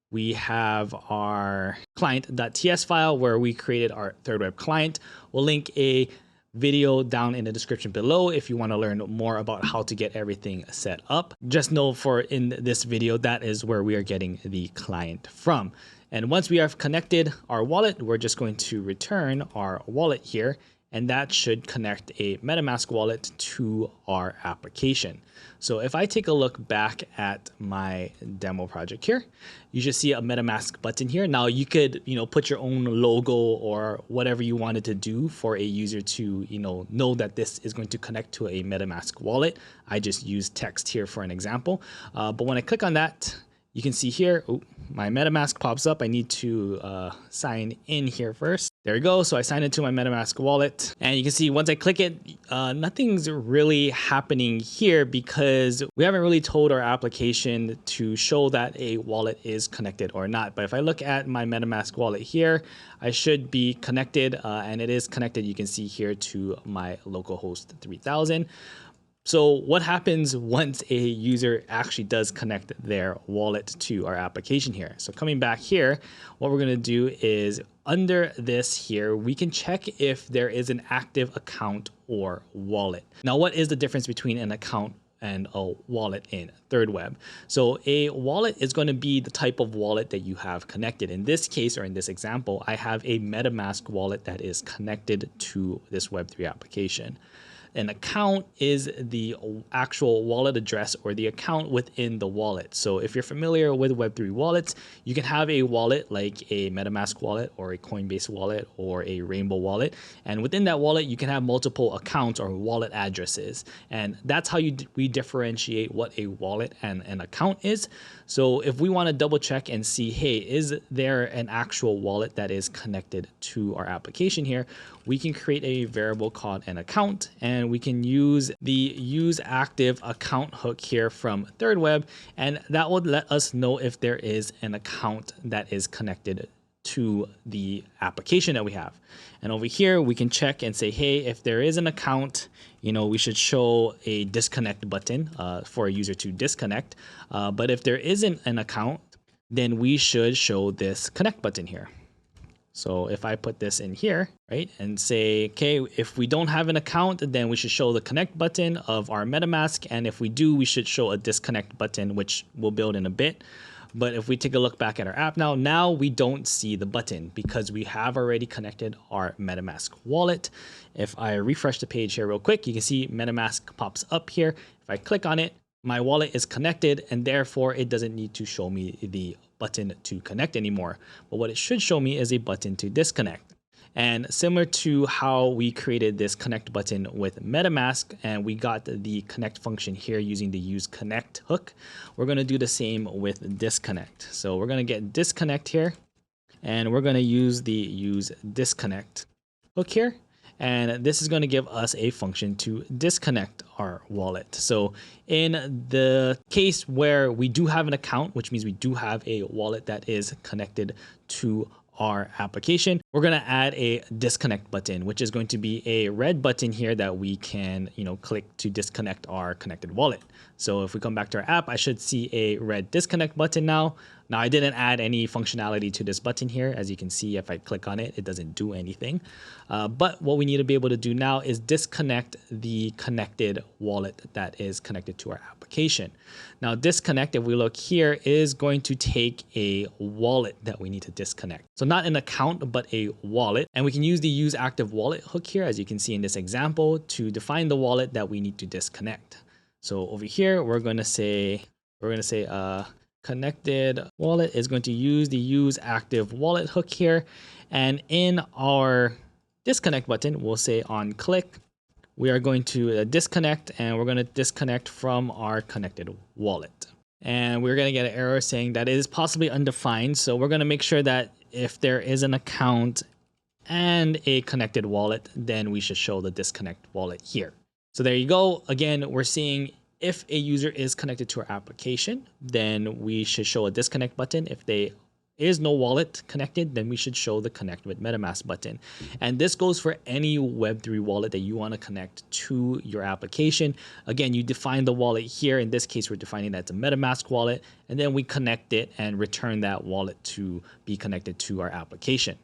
we have our client.ts file where we created our thirdweb client. We'll link a video down in the description below if you want to learn more about how to get everything set up. Just know for in this video, that is where we are getting the client from. And once we have connected our wallet, we're just going to return our wallet here, and that should connect a MetaMask wallet to our application. So if I take a look back at my demo project here, you should see a MetaMask button here. Now you could, put your own logo or whatever you wanted to do for a user to, know that this is going to connect to a MetaMask wallet. I just use text here for an example. But when I click on that, you can see here, my MetaMask pops up. I need to sign in here first. There we go. So I signed into my MetaMask wallet, and you can see once I click it, nothing's really happening here because we haven't really told our application to show that a wallet is connected or not. But if I look at my MetaMask wallet here, I should be connected, and it is connected. You can see here to my localhost 3000. So what happens once a user actually does connect their wallet to our application here? So coming back here, what we're going to do is under this here, we can check if there is an active account or wallet. Now, what is the difference between an account and a wallet in thirdweb? So a wallet is going to be the type of wallet that you have connected. In this case, or in this example, I have a MetaMask wallet that is connected to this Web3 application. An account is the actual wallet address or the account within the wallet. So if you're familiar with Web3 wallets, you can have a wallet like a MetaMask wallet or a Coinbase wallet or a Rainbow wallet. And within that wallet, you can have multiple accounts or wallet addresses. And that's how we differentiate what a wallet and an account is. So if we want to double check and see, hey, is there an actual wallet that is connected to our application here? We can create a variable called an account, and we can use the use active account hook here from thirdweb, and that would let us know if there is an account that is connected to the application that we have. And over here, we can check and say, hey, if there is an account, we should show a disconnect button for a user to disconnect. But if there isn't an account, then we should show this connect button here. So if I put this in here, right, and say, okay, if we don't have an account, then we should show the connect button of our MetaMask. And if we do, we should show a disconnect button, which we'll build in a bit. But if we take a look back at our app now we don't see the button because we have already connected our MetaMask wallet. If I refresh the page here real quick, you can see MetaMask pops up here. If I click on it, my wallet is connected, and therefore it doesn't need to show me the button to connect anymore. But what it should show me is a button to disconnect. And similar to how we created this connect button with MetaMask and we got the connect function here using the use connect hook, we're going to do the same with disconnect. So we're going to get disconnect here, and we're going to use the use disconnect hook here. And this is going to give us a function to disconnect our wallet. So in the case where we do have an account, which means we do have a wallet that is connected to our application, we're going to add a disconnect button, which is going to be a red button here that we can, click to disconnect our connected wallet. So if we come back to our app, I should see a red disconnect button now. Now I didn't add any functionality to this button here. As you can see, if I click on it, it doesn't do anything. But what we need to be able to do now is disconnect the connected wallet that is connected to our application. Now disconnect, if we look here, is going to take a wallet that we need to disconnect. So not an account, but a wallet. And we can use the use active wallet hook here, as you can see in this example, to define the wallet that we need to disconnect. So over here, we're going to say connected wallet is going to use the use active wallet hook here. And in our disconnect button, we'll say on click, we are going to disconnect, and we're going to disconnect from our connected wallet. And we're going to get an error saying that it is possibly undefined. So we're going to make sure that if there is an account and a connected wallet, then we should show the disconnect wallet here. So there you go. Again, we're seeing if a user is connected to our application, then we should show a disconnect button. If there is no wallet connected, then we should show the connect with MetaMask button. And this goes for any Web3 wallet that you want to connect to your application. Again, you define the wallet here. In this case, we're defining that it's a MetaMask wallet, and then we connect it and return that wallet to be connected to our application.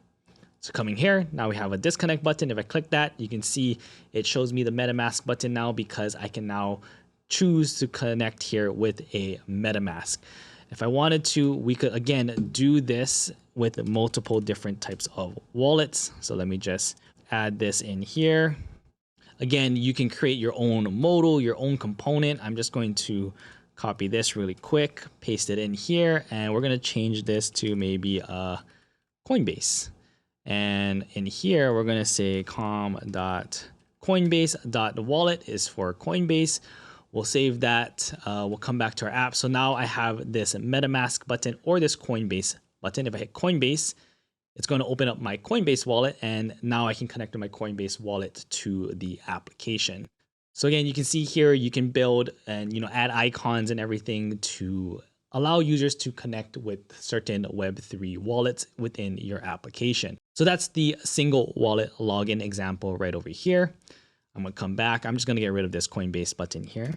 So coming here, now we have a disconnect button. If I click that, you can see it shows me the MetaMask button now, because I can now choose to connect here with a MetaMask. If I wanted to, we could again do this with multiple different types of wallets. So let me just add this in here. Again, you can create your own modal, your own component. I'm just going to copy this really quick, paste it in here, and we're going to change this to maybe Coinbase. And in here, we're going to say com.coinbase.wallet is for Coinbase. We'll save that. We'll come back to our app. So now I have this MetaMask button or this Coinbase button. If I hit Coinbase, it's going to open up my Coinbase wallet. And now I can connect my Coinbase wallet to the application. So again, you can see here, you can build and add icons and everything to allow users to connect with certain Web3 wallets within your application. So that's the single wallet login example right over here. I'm going to come back. I'm just going to get rid of this Coinbase button here.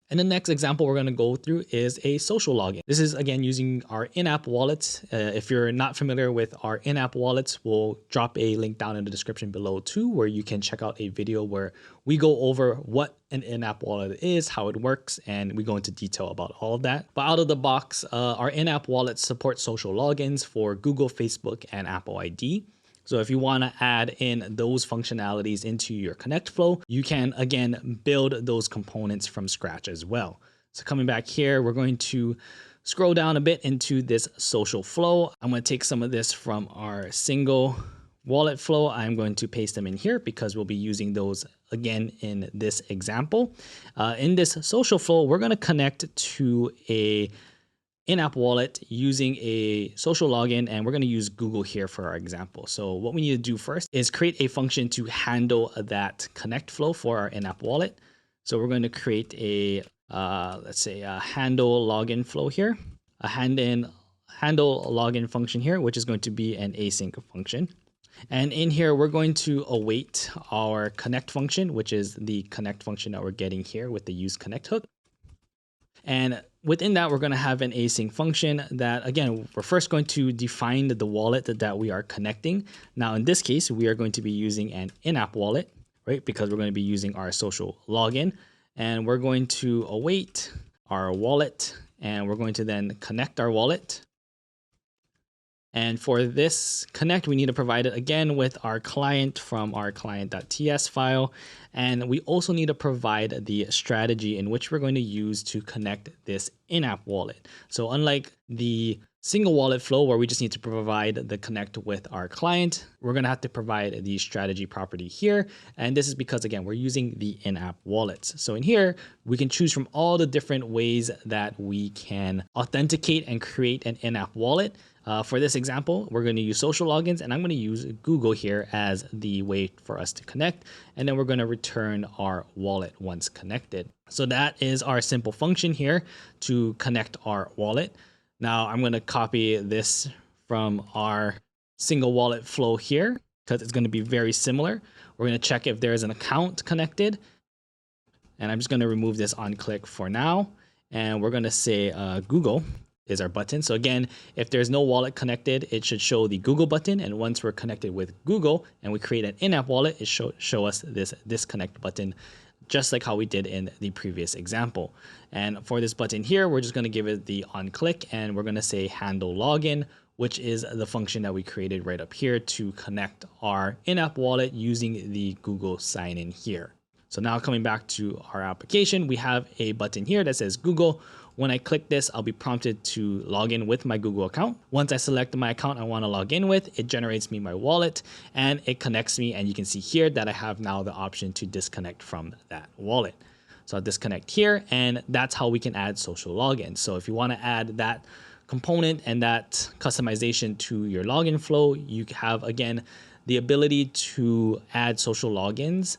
And the next example we're going to go through is a social login. This is again using our in-app wallets. If you're not familiar with our in-app wallets, we'll drop a link down in the description below too, where you can check out a video where we go over what an in-app wallet is, how it works, and we go into detail about all of that. But out of the box, our in-app wallets support social logins for Google, Facebook, and Apple ID. So if you want to add in those functionalities into your Connect flow, you can, again, build those components from scratch as well. So coming back here, we're going to scroll down a bit into this social flow. I'm going to take some of this from our single wallet flow. I'm going to paste them in here because we'll be using those again in this example. In this social flow, we're going to connect to a in-app wallet using a social login, and we're going to use Google here for our example. So what we need to do first is create a function to handle that connect flow for our in-app wallet. So we're going to create a, let's say a handle login flow here, a handle login function here, which is going to be an async function. And in here, we're going to await our connect function, which is the connect function that we're getting here with the use connect hook. And within that, we're going to have an async function that, again, we're first going to define the wallet that we are connecting. Now, in this case, we are going to be using an in-app wallet, right? Because we're going to be using our social login. And we're going to await our wallet, and we're going to then connect our wallet. And for this connect, we need to provide it again with our client from our client.ts file. And we also need to provide the strategy in which we're going to use to connect this in-app wallet. So unlike the single wallet flow where we just need to provide the connect with our client, we're going to have to provide the strategy property here. And this is because, again, we're using the in-app wallets. So in here, we can choose from all the different ways that we can authenticate and create an in-app wallet. For this example, we're going to use social logins, and I'm going to use Google here as the way for us to connect. And then we're going to return our wallet once connected. So that is our simple function here to connect our wallet. Now I'm going to copy this from our single wallet flow here because it's going to be very similar. We're going to check if there is an account connected. And I'm just going to remove this on click for now. And we're going to say Google is our button. So again, if there's no wallet connected, it should show the Google button. And once we're connected with Google and we create an in-app wallet, it show us this disconnect button, just like how we did in the previous example. And for this button here, we're just going to give it the on click, and we're going to say handle login, which is the function that we created right up here to connect our in-app wallet using the Google sign-in here. So now coming back to our application, we have a button here that says Google. When I click this, I'll be prompted to log in with my Google account. Once I select my account I want to log in with, it generates me my wallet and it connects me. And you can see here that I have now the option to disconnect from that wallet. So I'll disconnect here, and that's how we can add social login. So if you want to add that component and that customization to your login flow, you have, again, the ability to add social logins.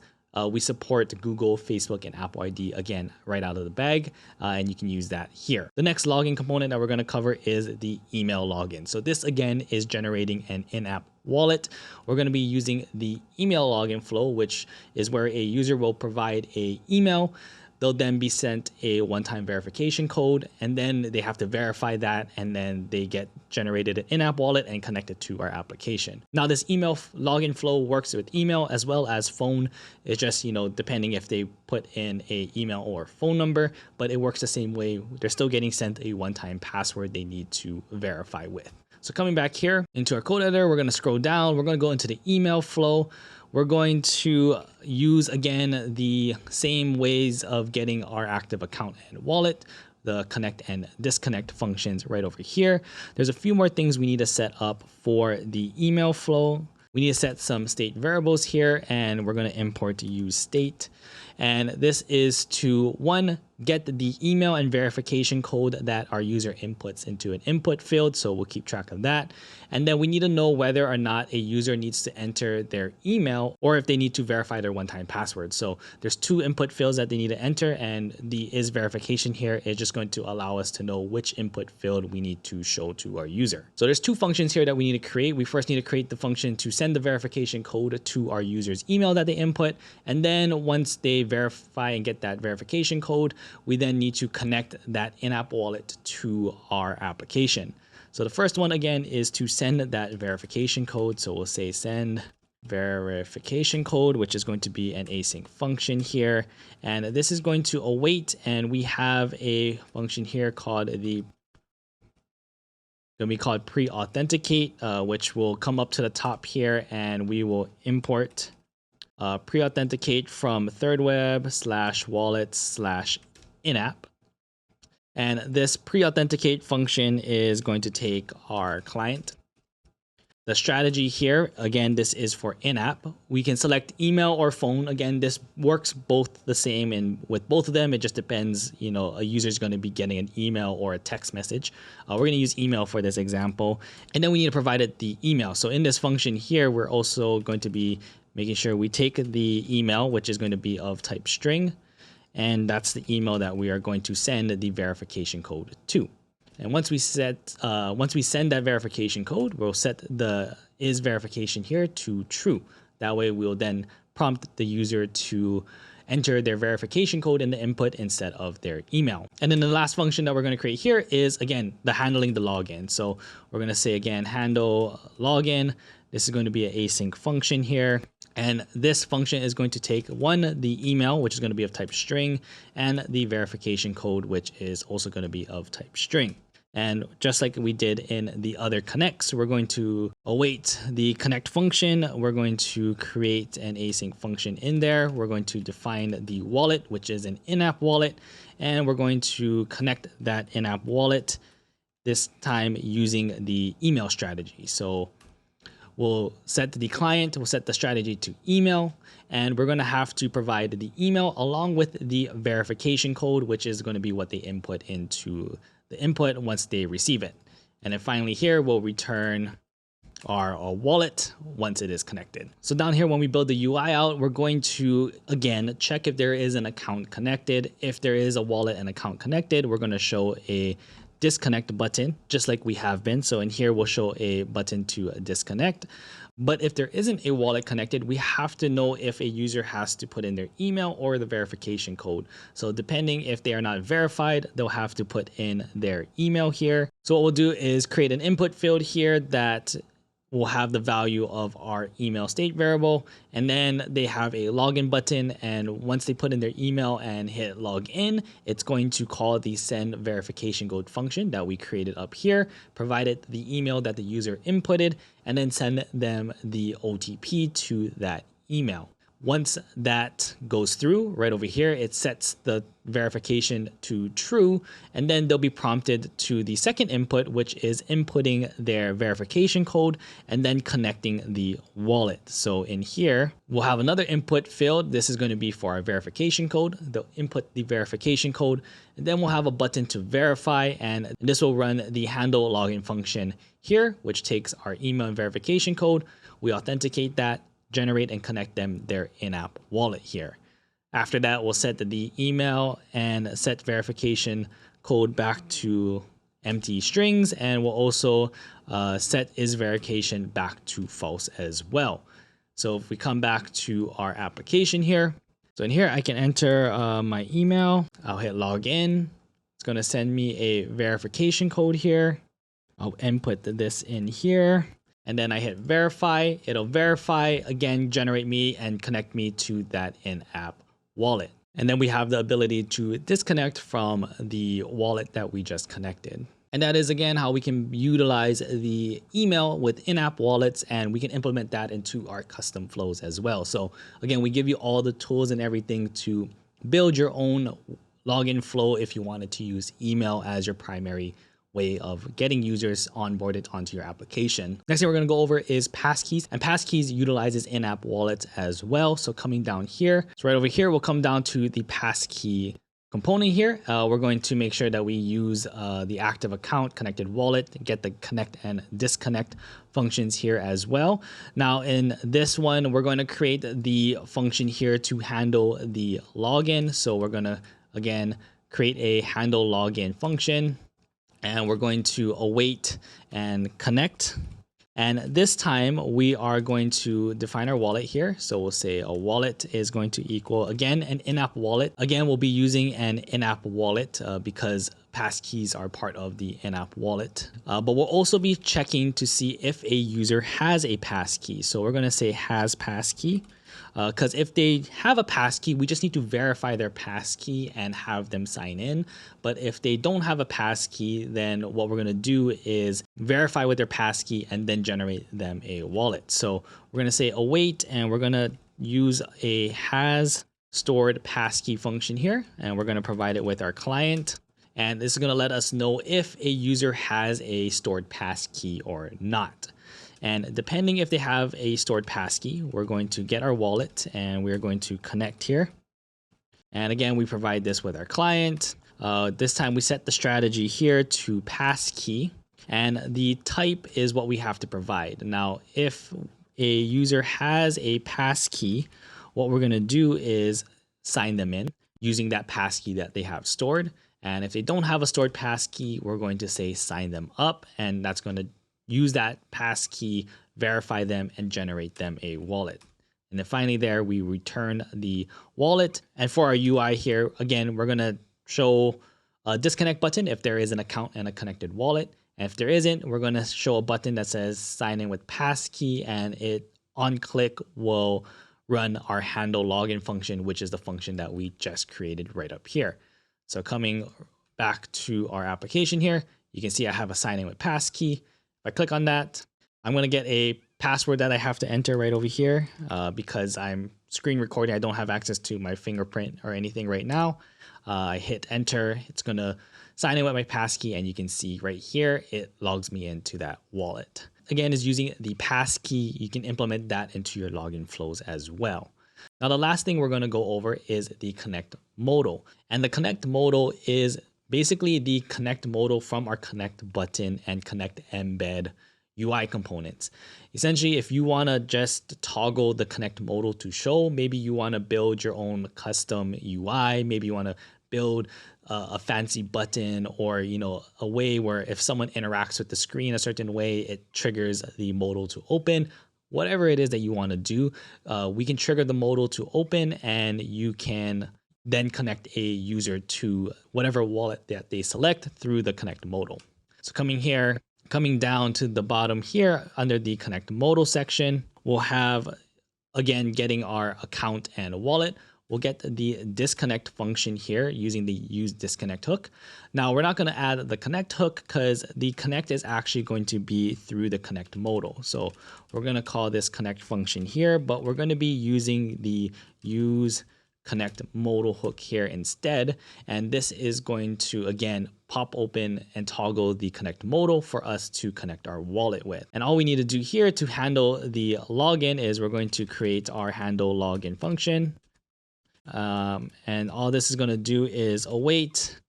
We support Google, Facebook, and Apple ID, again, right out of the bag, and you can use that here. The next login component that we're going to cover is the email login. So this, again, is generating an in-app wallet. We're going to be using the email login flow, which is where a user will provide an email. They'll then be sent a one-time verification code, and then they have to verify that, and then they get generated an in-app wallet and connected to our application. Now, this email login flow works with email as well as phone. It's just, depending if they put in a email or phone number, but it works the same way. They're still getting sent a one-time password they need to verify with. So coming back here into our code editor, we're going to scroll down. We're going to go into the email flow. We're going to use, again, the same ways of getting our active account and wallet, the connect and disconnect functions right over here. There's a few more things we need to set up for the email flow. We need to set some state variables here, and we're going to import to use state. And this is to, one, get the email and verification code that our user inputs into an input field. So we'll keep track of that. And then we need to know whether or not a user needs to enter their email or if they need to verify their one-time password. So there's two input fields that they need to enter, and the is verification here is just going to allow us to know which input field we need to show to our user. So there's two functions here that we need to create. We first need to create the function to send the verification code to our user's email that they input. And then once they verify and get that verification code, we then need to connect that in-app wallet to our application. So the first one, again, is to send that verification code. So we'll say send verification code, which is going to be an async function here. And this is going to await, and we have a function here called pre-authenticate, which will come up to the top here, and we will import pre-authenticate from thirdweb/wallet/in-app. And this pre-authenticate function is going to take our client. The strategy here, again, this is for in-app. We can select email or phone. Again, this works both the same, and with both of them, it just depends. A user is going to be getting an email or a text message. We're going to use email for this example. And then we need to provide it the email. So in this function here, we're also going to be making sure we take the email, which is going to be of type string. And that's the email that we are going to send the verification code to. And once we send that verification code, we'll set the is verification here to true. That way we'll then prompt the user to enter their verification code in the input instead of their email. And then the last function that we're going to create here is, again, the handling the login. So we're going to say, again, handle login. This is going to be an async function here. And this function is going to take, one, the email, which is going to be of type string, and the verification code, which is also going to be of type string. And just like we did in the other connects, we're going to await the connect function. We're going to create an async function in there. We're going to define the wallet, which is an in-app wallet. And we're going to connect that in-app wallet, this time using the email strategy. So we'll set the client, we'll set the strategy to email, and we're going to have to provide the email along with the verification code, which is going to be what they input into the input once they receive it. And then finally here, we'll return our wallet once it is connected. So down here, when we build the UI out, we're going to, again, check if there is an account connected. If there is a wallet and account connected, we're going to show a disconnect button, just like we have been. So in here, we'll show a button to disconnect. But if there isn't a wallet connected, we have to know if a user has to put in their email or the verification code. So depending if they are not verified, they'll have to put in their email here. So what we'll do is create an input field here that will have the value of our email state variable, and then they have a login button, and once they put in their email and hit log in, it's going to call the send verification code function that we created up here, provided the email that the user inputted, and then send them the OTP to that email. once that goes through, right over here, it sets the verification to true, and then they'll be prompted to the second input, which is inputting their verification code and then connecting the wallet. So in here, we'll have another input field. This is going to be for our verification code. They'll input the verification code, and then we'll have a button to verify, and this will run the handle login function here, which takes our email and verification code. We authenticate that, generate and connect them their in-app wallet here. After that, we'll set the email and set verification code back to empty strings, and we'll also set is verification back to false as well. So if we come back to our application here, so in here I can enter my email. I'll hit login. It's going to send me a verification code here. I'll input this in here. And then I hit verify. It'll verify, again, generate me and connect me to that in-app wallet. And then we have the ability to disconnect from the wallet that we just connected. And that is, again, how we can utilize the email with in-app wallets, and we can implement that into our custom flows as well. So again, we give you all the tools and everything to build your own login flow if you wanted to use email as your primary way of getting users onboarded onto your application. Next thing we're going to go over is Passkeys, and Passkeys utilizes in-app wallets as well. So coming down here, so right over here, we'll come down to the Passkey component here. We're going to make sure that we use the active account connected wallet, get the connect and disconnect functions here as well. Now in this one, we're going to create the function here to handle the login. So we're going to, again, create a handle login function. And we're going to await and connect. And this time we are going to define our wallet here. So we'll say a wallet is going to equal, again, an in-app wallet. Again, we'll be using an in-app wallet because Passkeys are part of the in-app wallet. But we'll also be checking to see if a user has a passkey. So we're going to say has passkey. Because if they have a passkey, we just need to verify their passkey and have them sign in. But if they don't have a passkey, then what we're going to do is verify with their passkey and then generate them a wallet. So we're going to say await, and we're going to use a has stored passkey function here, and we're going to provide it with our client. And this is going to let us know if a user has a stored passkey or not. And depending if they have a stored passkey, we're going to get our wallet and we're going to connect here. And again, we provide this with our client. This time we set the strategy here to passkey, and the type is what we have to provide. Now, if a user has a passkey, what we're going to do is sign them in using that passkey that they have stored. And if they don't have a stored passkey, we're going to say sign them up, and that's going to use that passkey, verify them, and generate them a wallet. And then finally there, we return the wallet. And for our UI here, again, we're going to show a disconnect button if there is an account and a connected wallet. And if there isn't, we're going to show a button that says sign in with passkey, and it on click will run our handle login function, which is the function that we just created right up here. So coming back to our application here, you can see I have a sign in with passkey. If I click on that, I'm going to get a password that I have to enter right over here because I'm screen recording. I don't have access to my fingerprint or anything right now. I hit enter. It's going to sign in with my passkey, and you can see right here, it logs me into that wallet. Again, is using the passkey. You can implement that into your login flows as well. Now, the last thing we're going to go over is the connect modal. And the connect modal is basically the connect modal from our connect button and connect embed UI components. Essentially, if you want to just toggle the connect modal to show, maybe you want to build your own custom UI, maybe you want to build a fancy button, or a way where if someone interacts with the screen a certain way, it triggers the modal to open. Whatever it is that you want to do, we can trigger the modal to open, and you can then connect a user to whatever wallet that they select through the connect modal. So coming down to the bottom here under the connect modal section, we'll have, again, getting our account and wallet. we'll get the disconnect function here using the use disconnect hook. Now we're not going to add the connect hook because the connect is actually going to be through the connect modal. So we're going to call this connect function here, but we're going to be using the use connect modal hook here instead. And this is going to, again, pop open and toggle the connect modal for us to connect our wallet with. And all we need to do here to handle the login is we're going to create our handle login function. And all this is going to do is await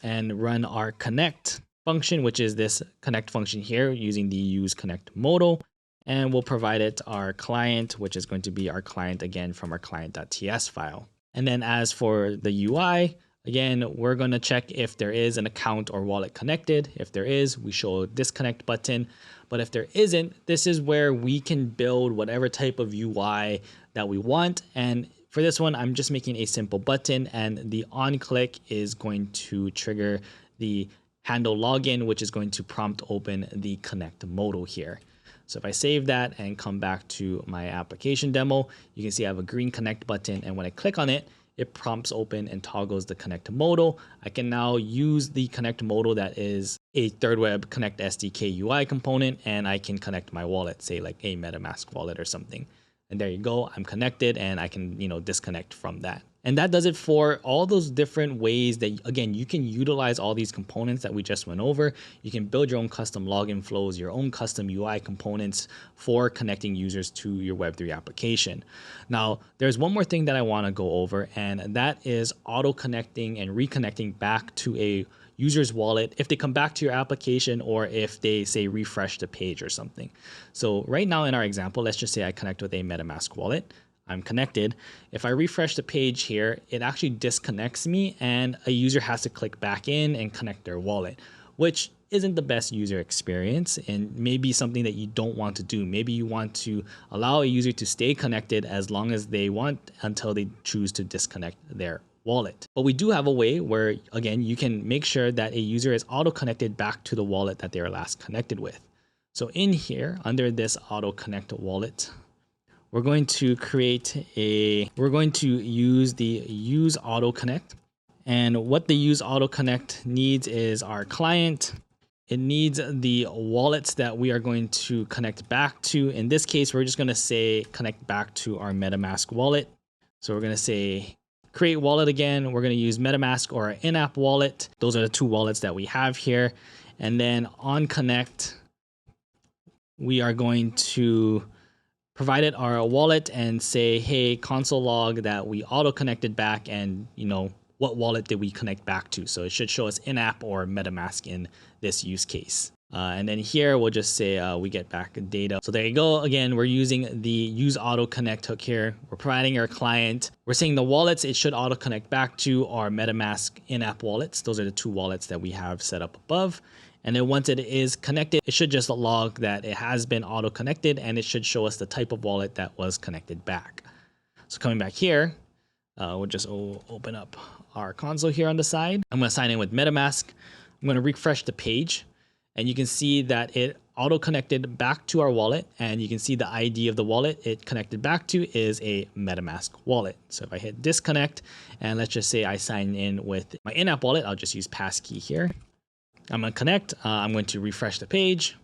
and run our connect function, which is this connect function here using the use connect modal. And we'll provide it our client, which is going to be our client again from our client.ts file. And then as for the UI, again, we're going to check if there is an account or wallet connected. If there is, we show a disconnect button. But if there isn't, this is where we can build whatever type of UI that we want. And for this one, I'm just making a simple button, and the on click is going to trigger the handle login, which is going to prompt open the connect modal here. So if I save that and come back to my application demo, you can see I have a green connect button. And when I click on it, it prompts open and toggles the connect modal. I can now use the connect modal that is a thirdweb connect SDK UI component, and I can connect my wallet, say like a MetaMask wallet or something. And there you go, I'm connected, and I can, disconnect from that. And that does it for all those different ways that, again, you can utilize all these components that we just went over. You can build your own custom login flows, your own custom UI components for connecting users to your Web3 application. Now, there's one more thing that I want to go over, and that is auto connecting and reconnecting back to a user's wallet if they come back to your application or if they say refresh the page or something. So right now in our example, let's just say I connect with a MetaMask wallet. I'm connected. If I refresh the page here, it actually disconnects me and a user has to click back in and connect their wallet, which isn't the best user experience and maybe something that you don't want to do. Maybe you want to allow a user to stay connected as long as they want until they choose to disconnect their wallet. But we do have a way where, again, you can make sure that a user is auto-connected back to the wallet that they were last connected with. So in here, under this auto-connect wallet, we're going to use the use auto connect. And what the use auto connect needs is our client. It needs the wallets that we are going to connect back to. In this case, we're just going to say connect back to our MetaMask wallet. So we're going to say create wallet again. We're going to use MetaMask or our in-app wallet. Those are the two wallets that we have here. And then on connect, we are going to provide it our wallet and say, hey, console log that we auto connected back, and what wallet did we connect back to? So it should show us in-app or MetaMask in this use case. And then here we'll just say we get back data. So there you go. Again, we're using the use auto connect hook here. We're providing our client. We're saying the wallets it should auto connect back to are MetaMask in-app wallets. Those are the two wallets that we have set up above. And then once it is connected, it should just log that it has been auto connected, and it should show us the type of wallet that was connected back. So coming back here, we'll just open up our console here on the side. I'm going to sign in with MetaMask. I'm going to refresh the page, and you can see that it auto connected back to our wallet, and you can see the ID of the wallet it connected back to is a MetaMask wallet. So if I hit disconnect, and let's just say I sign in with my in-app wallet, I'll just use Passkey here. I'm going to connect. I'm going to refresh the page.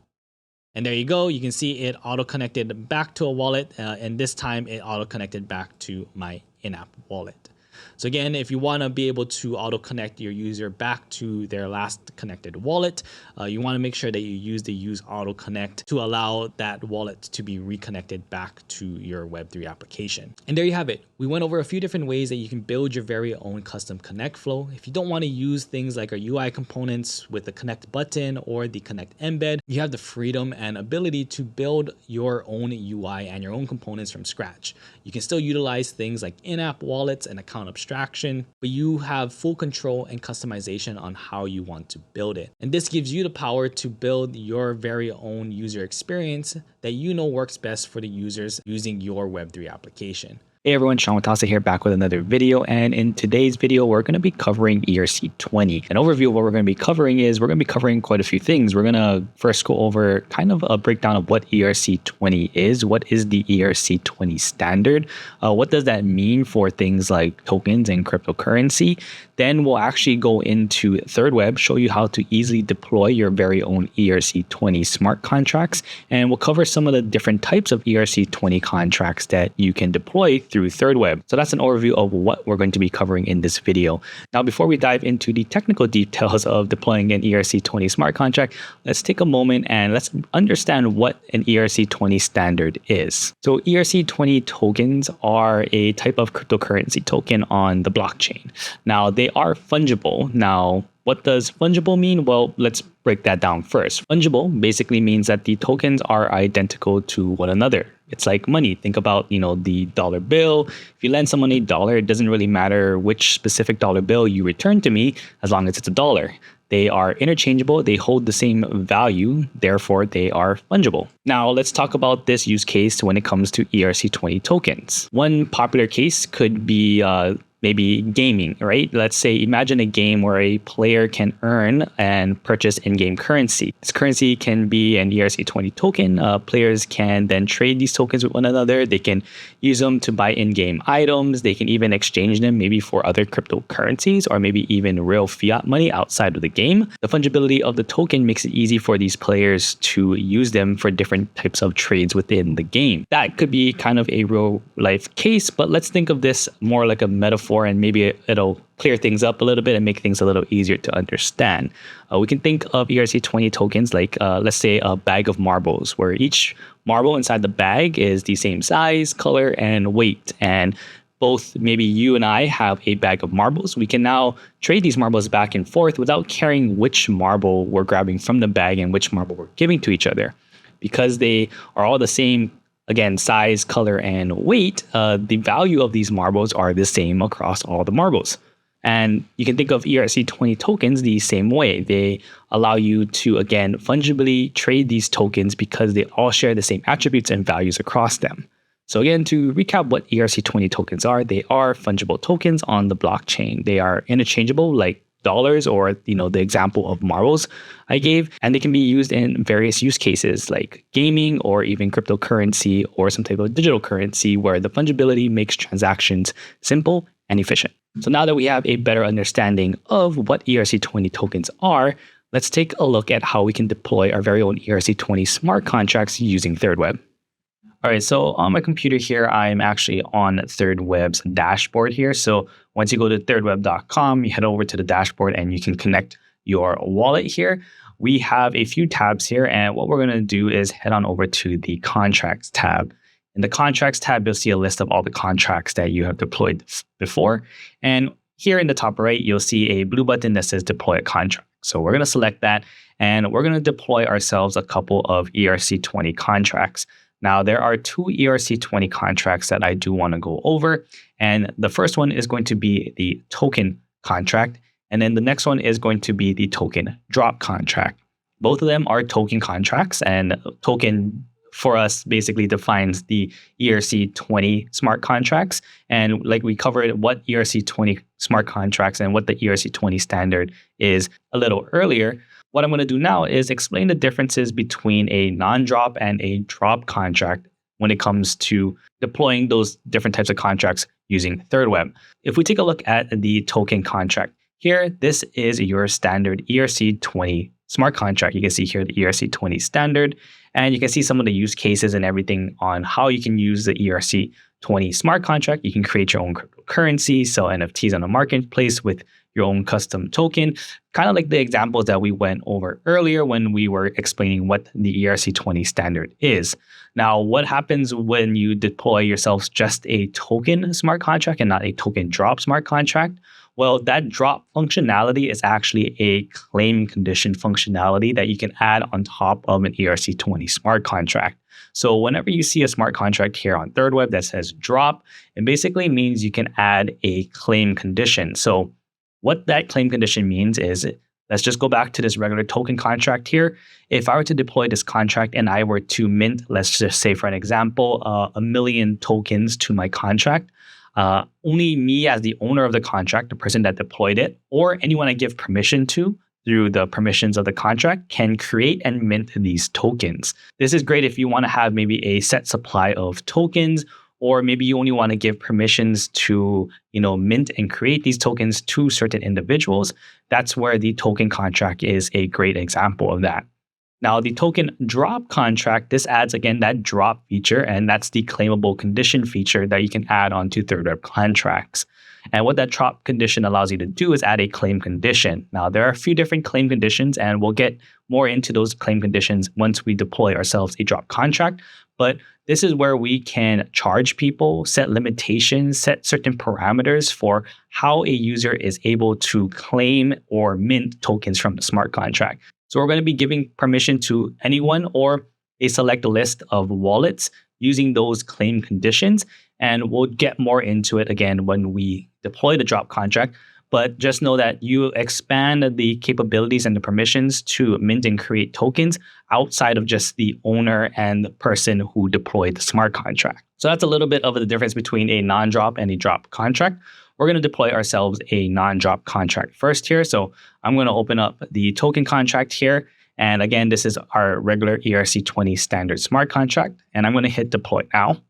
And there you go. You can see it auto-connected back to a wallet. And this time it auto-connected back to my in-app wallet. So again, if you want to be able to auto-connect your user back to their last connected wallet, you want to make sure that you use the use auto-connect to allow that wallet to be reconnected back to your Web3 application. And there you have it. We went over a few different ways that you can build your very own custom connect flow. If you don't want to use things like our UI components with the connect button or the connect embed, you have the freedom and ability to build your own UI and your own components from scratch. You can still utilize things like in-app wallets and account abstraction, but you have full control and customization on how you want to build it. And this gives you the power to build your very own user experience that works best for the users using your Web3 application. Hey everyone, Sean Watasa here, back with another video. And in today's video, we're going to be covering ERC20. An overview of what we're going to be covering is we're going to be covering quite a few things. We're going to first go over kind of a breakdown of what ERC20 is. What is the ERC20 standard? What does that mean for things like tokens and cryptocurrency? Then we'll actually go into thirdweb, show you how to easily deploy your very own ERC20 smart contracts. And we'll cover some of the different types of ERC20 contracts that you can deploy through thirdweb. So that's an overview of what we're going to be covering in this video. Now, before we dive into the technical details of deploying an ERC20 smart contract, let's take a moment and let's understand what an ERC20 standard is. So ERC20 tokens are a type of cryptocurrency token on the blockchain. Now, they are fungible. Now, what does fungible mean? Well, let's break that down first. Fungible basically means that the tokens are identical to one another. It's like money. Think about, the dollar bill. If you lend someone $1, it doesn't really matter which specific dollar bill you return to me, as long as it's $1. They are interchangeable. They hold the same value. Therefore, they are fungible. Now, let's talk about this use case when it comes to ERC20 tokens. One popular case could be maybe gaming, right? Let's say, imagine a game where a player can earn and purchase in-game currency. This currency can be an ERC20 token. Players can then trade these tokens with one another. They can use them to buy in-game items. They can even exchange them maybe for other cryptocurrencies or maybe even real fiat money outside of the game. The fungibility of the token makes it easy for these players to use them for different types of trades within the game. That could be kind of a real life case, but let's think of this more like a metaphor, and maybe it'll clear things up a little bit and make things a little easier to understand. We can think of ERC20 tokens like, let's say, a bag of marbles, where each marble inside the bag is the same size, color, and weight. And both, maybe you and I have a bag of marbles. We can now trade these marbles back and forth without caring which marble we're grabbing from the bag and which marble we're giving to each other. Because they are all the same, again, size, color, and weight, the value of these marbles are the same across all the marbles. And you can think of ERC20 tokens the same way. They allow you to, again, fungibly trade these tokens because they all share the same attributes and values across them. So again, to recap what ERC20 tokens are, they are fungible tokens on the blockchain. They are interchangeable, like dollars, or the example of marbles I gave, and they can be used in various use cases like gaming or even cryptocurrency or some type of digital currency, where the fungibility makes transactions simple and efficient. So now that we have a better understanding of what ERC20 tokens are, let's take a look at how we can deploy our very own ERC20 smart contracts using thirdweb. All right, so on my computer here, I'm actually on thirdweb's dashboard here. So once you go to thirdweb.com, you head over to the dashboard and you can connect your wallet here. We have a few tabs here, and what we're going to do is head on over to the contracts tab. In the contracts tab, you'll see a list of all the contracts that you have deployed before. And here in the top right, you'll see a blue button that says deploy a contract. So we're going to select that, and we're going to deploy ourselves a couple of ERC20 contracts. Now, there are two ERC20 contracts that I do want to go over. And the first one is going to be the token contract. And then the next one is going to be the token drop contract. Both of them are token contracts, and token for us basically defines the ERC20 smart contracts. And like we covered what ERC20 smart contracts and what the ERC20 standard is a little earlier, what I'm going to do now is explain the differences between a non-drop and a drop contract when it comes to deploying those different types of contracts using thirdweb. If we take a look at the token contract here, this is your standard ERC20 smart contract. You can see here the ERC20 standard, and you can see some of the use cases and everything on how you can use the ERC20 smart contract. You can create your own cryptocurrency, sell NFTs on a marketplace with your own custom token, kind of like the examples that we went over earlier when we were explaining what the ERC20 standard is. Now, what happens when you deploy yourself just a token smart contract and not a token drop smart contract? Well, that drop functionality is actually a claim condition functionality that you can add on top of an ERC20 smart contract. So whenever you see a smart contract here on thirdweb that says drop, it basically means you can add a claim condition. So what that claim condition means is let's just go back to this regular token contract here. If I were to deploy this contract and I were to mint, let's just say for an example, 1 million tokens to my contract, only me as the owner of the contract, the person that deployed it, or anyone I give permission to through the permissions of the contract can create and mint these tokens. This is great if you want to have maybe a set supply of tokens, or maybe you only want to give permissions to, mint and create these tokens to certain individuals. That's where the token contract is a great example of that. Now, the token drop contract, this adds, again, that drop feature, and that's the claimable condition feature that you can add onto thirdweb contracts. And what that drop condition allows you to do is add a claim condition. Now, there are a few different claim conditions, and we'll get more into those claim conditions once we deploy ourselves a drop contract. But this is where we can charge people, set limitations, set certain parameters for how a user is able to claim or mint tokens from the smart contract. So we're going to be giving permission to anyone or a select list of wallets using those claim conditions. And we'll get more into it again when we deploy the drop contract. But just know that you expand the capabilities and the permissions to mint and create tokens outside of just the owner and the person who deployed the smart contract. So that's a little bit of the difference between a non-drop and a drop contract. We're going to deploy ourselves a non-drop contract first here. So I'm going to open up the token contract here. And again, this is our regular ERC20 standard smart contract. And I'm going to hit deploy now.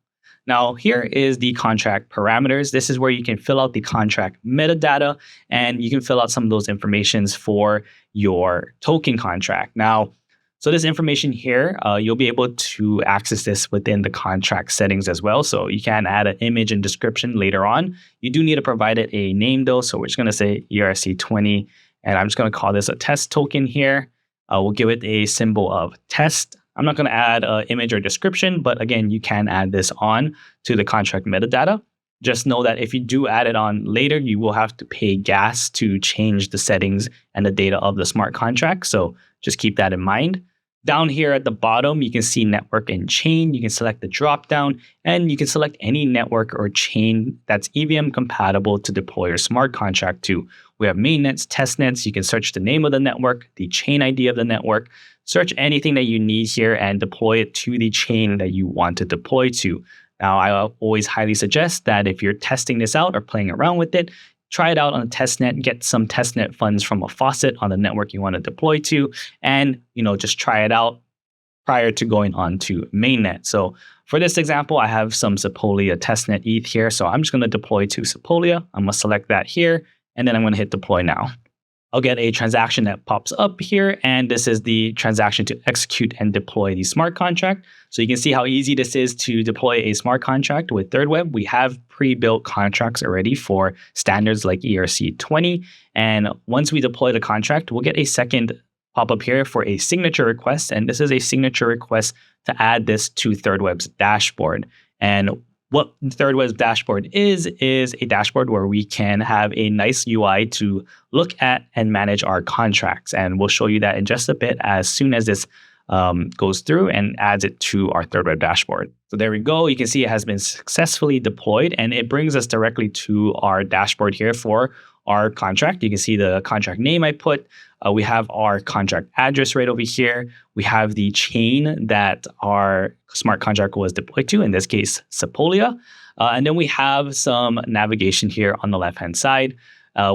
Now, here is the contract parameters. This is where you can fill out the contract metadata, and you can fill out some of those informations for your token contract. Now, so this information here, you'll be able to access this within the contract settings as well. So you can add an image and description later on. You do need to provide it a name though. So we're just going to say ERC20, and I'm just going to call this a test token here. We'll give it a symbol of test. I'm not going to add an image or description, but again, you can add this on to the contract metadata. Just know that if you do add it on later, you will have to pay gas to change the settings and the data of the smart contract. So just keep that in mind. Down here at the bottom, you can see network and chain. You can select the dropdown, and you can select any network or chain that's EVM compatible to deploy your smart contract to. We have mainnets, testnets. You can search the name of the network, the chain ID of the network, search anything that you need here and deploy it to the chain that you want to deploy to. Now, I always highly suggest that if you're testing this out or playing around with it, try it out on a testnet, get some testnet funds from a faucet on the network you want to deploy to, and just try it out prior to going on to mainnet. So for this example, I have some Sepolia testnet ETH here. So I'm just going to deploy to Sepolia. I'm going to select that here, and then I'm going to hit deploy now. I'll get a transaction that pops up here, and this is the transaction to execute and deploy the smart contract. So you can see how easy this is to deploy a smart contract with thirdweb. We have pre-built contracts already for standards like ERC20. And once we deploy the contract, we'll get a second pop-up here for a signature request. And this is a signature request to add this to thirdweb's dashboard. And what thirdweb's dashboard is a dashboard where we can have a nice UI to look at and manage our contracts. And we'll show you that in just a bit as soon as this goes through and adds it to our thirdweb dashboard. So there we go. You can see it has been successfully deployed, and it brings us directly to our dashboard here for our contract. You can see the contract name I put. We have our contract address right over here. We have the chain that our smart contract was deployed to, in this case, Sepolia. And then we have some navigation here on the left-hand side.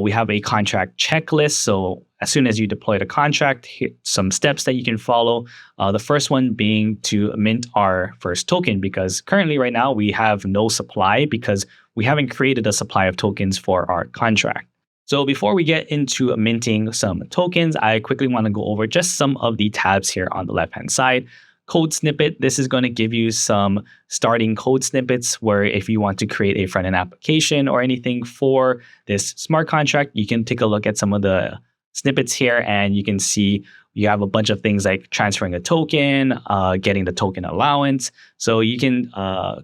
We have a contract checklist. So as soon as you deploy the contract, here some steps that you can follow. The first one being to mint our first token, because currently right now we have no supply because we haven't created a supply of tokens for our contract. So before we get into minting some tokens, I quickly want to go over just some of the tabs here on the left-hand side. Code snippet, this is going to give you some starting code snippets where if you want to create a front-end application or anything for this smart contract, you can take a look at some of the snippets here, and you can see you have a bunch of things like transferring a token, getting the token allowance. So you can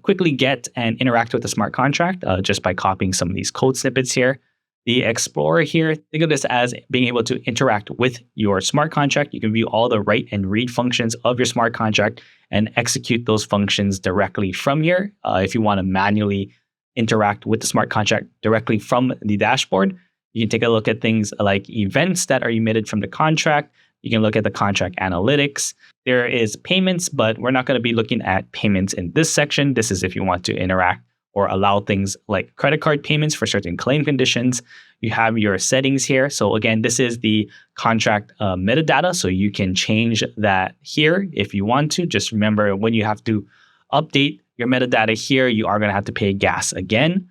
quickly get and interact with the smart contract just by copying some of these code snippets here. The Explorer here, think of this as being able to interact with your smart contract. You can view all the write and read functions of your smart contract and execute those functions directly from here. If you want to manually interact with the smart contract directly from the dashboard, You can take a look at things like events that are emitted from the contract. You can look at the contract analytics. There is payments, but we're not going to be looking at payments in this section. This is if you want to interact or allow things like credit card payments for certain claim conditions. You have your settings here. So again, this is the contract metadata. So you can change that here if you want to. Just remember, when you have to update your metadata here, you are going to have to pay gas again.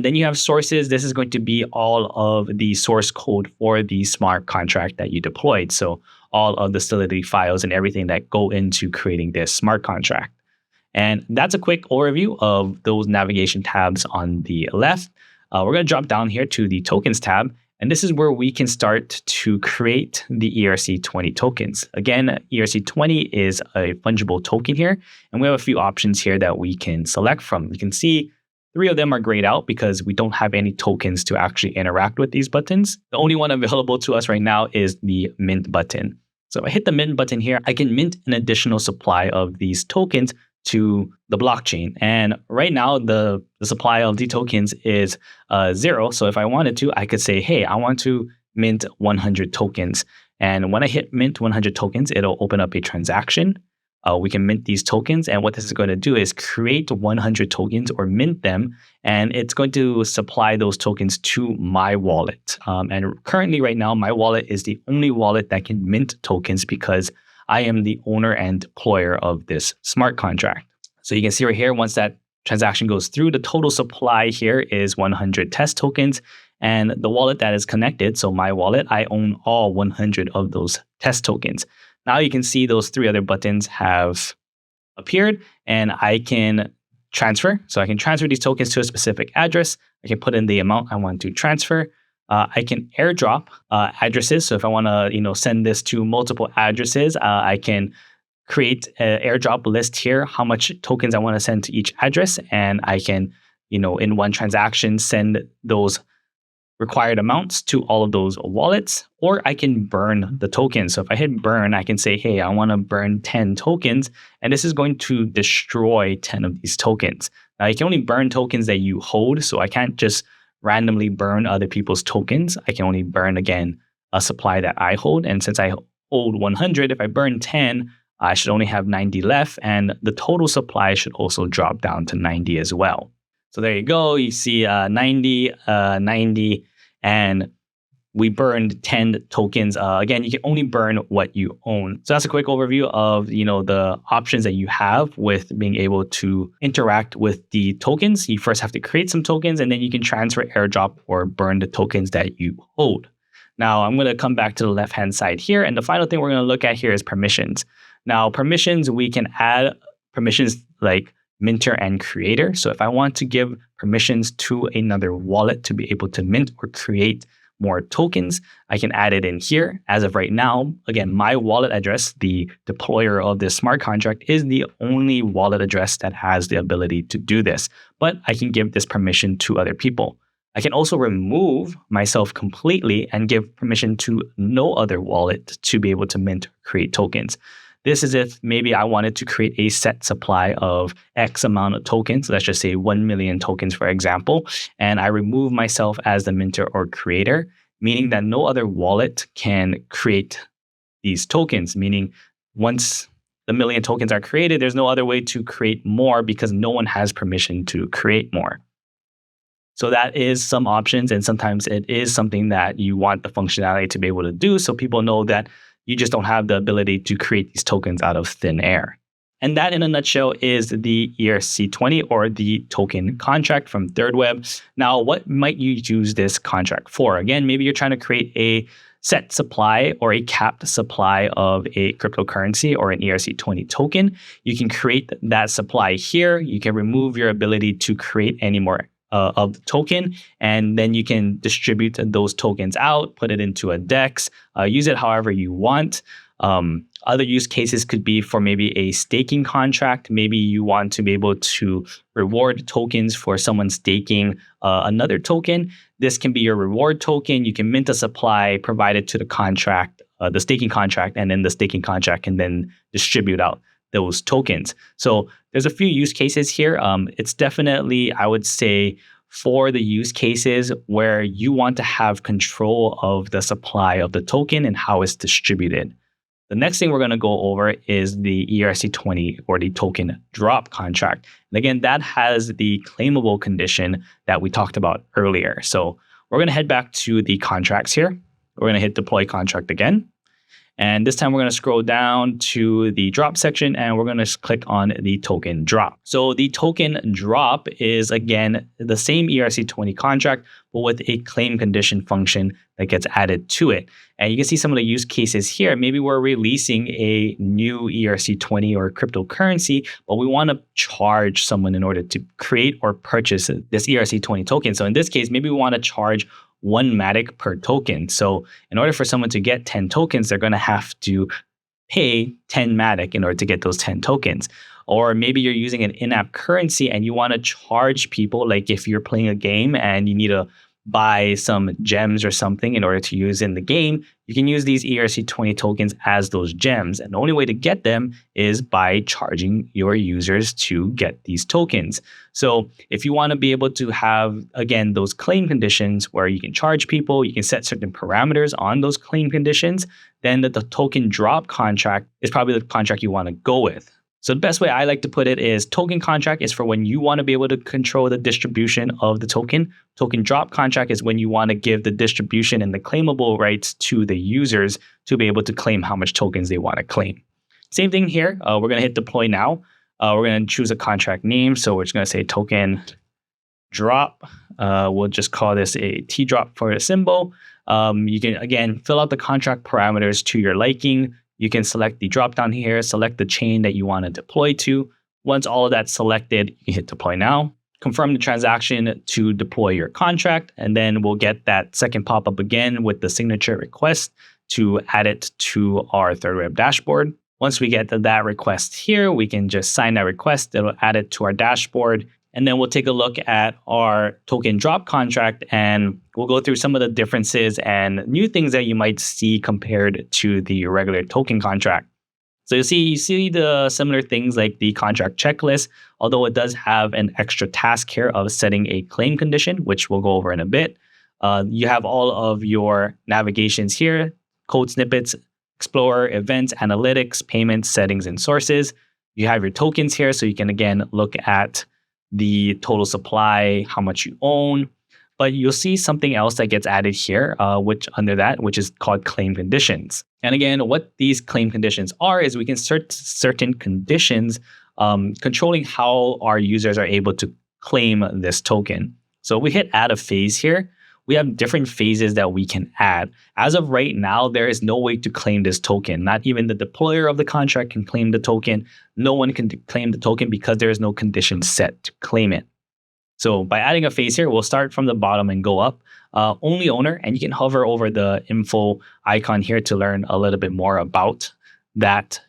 Then you have sources. This is going to be all of the source code for the smart contract that you deployed. So all of the Solidity files and everything that go into creating this smart contract. And that's a quick overview of those navigation tabs on the left. We're going to drop down here to the tokens tab. And this is where we can start to create the ERC20 tokens. Again, ERC20 is a fungible token here. And we have a few options here that we can select from. You can see 3 of them are grayed out because we don't have any tokens to actually interact with these buttons. The only one available to us right now is the mint button. So if I hit the mint button here, I can mint an additional supply of these tokens to the blockchain. And right now, the supply of the tokens is 0. So if I wanted to, I could say, hey, I want to mint 100 tokens. And when I hit mint 100 tokens, it'll open up a transaction. We can mint these tokens. And what this is going to do is create 100 tokens or mint them. And it's going to supply those tokens to my wallet. And currently right now, my wallet is the only wallet that can mint tokens because I am the owner and deployer of this smart contract. So you can see right here, once that transaction goes through, the total supply here is 100 test tokens. And the wallet that is connected, so my wallet, I own all 100 of those test tokens. Now you can see those 3 other buttons have appeared and I can transfer. So I can transfer these tokens to a specific address. I can put in the amount I want to transfer. I can airdrop addresses. So if I want to, send this to multiple addresses, I can create an airdrop list here, how much tokens I want to send to each address. And I can, in one transaction, send those required amounts to all of those wallets, or I can burn the tokens. So if I hit burn, I can say, hey, I want to burn 10 tokens, and this is going to destroy 10 of these tokens. Now, you can only burn tokens that you hold, so I can't just randomly burn other people's tokens. I can only burn, again, a supply that I hold, and since I hold 100, if I burn 10, I should only have 90 left, and the total supply should also drop down to 90 as well. So there you go. You see 90, 90, and we burned 10 tokens. Again, you can only burn what you own. So that's a quick overview of the options that you have with being able to interact with the tokens. You first have to create some tokens, and then you can transfer, airdrop, or burn the tokens that you hold. Now, I'm going to come back to the left-hand side here, and the final thing we're going to look at here is permissions. Now, permissions, we can add permissions like minter and creator. So if I want to give permissions to another wallet to be able to mint or create more tokens, I can add it in here. As of right now, again, my wallet address, the deployer of this smart contract, is the only wallet address that has the ability to do this. But I can give this permission to other people. I can also remove myself completely and give permission to no other wallet to be able to mint or create tokens. This is if maybe I wanted to create a set supply of X amount of tokens, let's just say 1 million tokens, for example, and I remove myself as the minter or creator, meaning that no other wallet can create these tokens, meaning once the million tokens are created, there's no other way to create more because no one has permission to create more. So that is some options, and sometimes it is something that you want the functionality to be able to do so people know that you just don't have the ability to create these tokens out of thin air. And that, in a nutshell, is the ERC20 or the token contract from thirdweb. Now, what might you use this contract for? Again, maybe you're trying to create a set supply or a capped supply of a cryptocurrency or an ERC20 token. You can create that supply here. You can remove your ability to create any more of the token, and then you can distribute those tokens out, put it into a DEX, use it however you want. Other use cases could be for maybe a staking contract. Maybe you want to be able to reward tokens for someone staking another token. This can be your reward token. You can mint a supply, provide it to the contract, the staking contract, and then the staking contract can then distribute out those tokens. So there's a few use cases here. It's definitely, I would say, for the use cases where you want to have control of the supply of the token and how it's distributed. The next thing we're going to go over is the ERC20 or the token drop contract. And again, that has the claimable condition that we talked about earlier. So we're going to head back to the contracts here. We're going to hit deploy contract again. And this time we're going to scroll down to the drop section and we're going to click on the token drop. So the token drop is, again, the same ERC20 contract, but with a claim condition function that gets added to it. And you can see some of the use cases here. Maybe we're releasing a new ERC20 or cryptocurrency, but we want to charge someone in order to create or purchase this ERC20 token. So in this case, maybe we want to charge 1 Matic per token. So in order for someone to get 10 tokens, they're going to have to pay 10 Matic in order to get those 10 tokens. Or maybe you're using an in-app currency and you want to charge people, like if you're playing a game and you need to buy some gems or something in order to use in the game, you can use these ERC20 tokens as those gems. And the only way to get them is by charging your users to get these tokens. So if you want to be able to have, again, those claim conditions where you can charge people, you can set certain parameters on those claim conditions, then the token drop contract is probably the contract you want to go with. So the best way I like to put it is token contract is for when you want to be able to control the distribution of the token. Token drop contract is when you want to give the distribution and the claimable rights to the users to be able to claim how much tokens they want to claim. Same thing here. We're going to hit deploy now. We're going to choose a contract name. So we're just going to say token drop. We'll just call this a T drop for a symbol. You can, again, fill out the contract parameters to your liking. You can select the drop down here, select the chain that you want to deploy to. Once all of that's selected, you hit deploy now. Confirm the transaction to deploy your contract, and then we'll get that second pop-up again with the signature request to add it to our thirdweb dashboard. Once we get to that request here, we can just sign that request. It'll add it to our dashboard. And then we'll take a look at our token drop contract and we'll go through some of the differences and new things that you might see compared to the regular token contract. So you see the similar things like the contract checklist, although it does have an extra task here of setting a claim condition, which we'll go over in a bit. You have all of your navigations here, code snippets, Explorer, events, analytics, payments, settings, and sources. You have your tokens here, so you can, again, look at the total supply, how much you own. But you'll see something else that gets added here, which is called claim conditions. And again, what these claim conditions are is we can set certain conditions controlling how our users are able to claim this token. So we hit add a phase here. We have different phases that we can add. As of right now, there is no way to claim this token. Not even the deployer of the contract can claim the token. No one can claim the token because there is no condition set to claim it. So by adding a phase here, we'll start from the bottom and go up. Only owner, and you can hover over the info icon here to learn a little bit more about that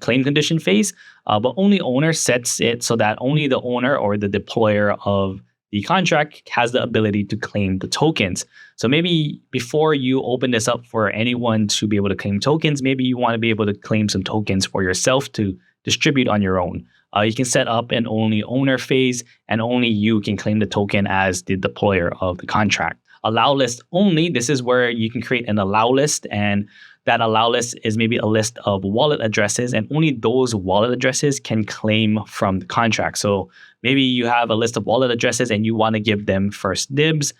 claim condition phase. But only owner sets it so that only the owner or the deployer of the contract has the ability to claim the tokens. So maybe before you open this up for anyone to be able to claim tokens, maybe you want to be able to claim some tokens for yourself to distribute on your own. You can set up an only owner phase and only you can claim the token as the deployer of the contract. Allow list only, this is where you can create an allow list, and that allow list is maybe a list of wallet addresses, and only those wallet addresses can claim from the contract. So maybe you have a list of wallet addresses and you want to give them first dibs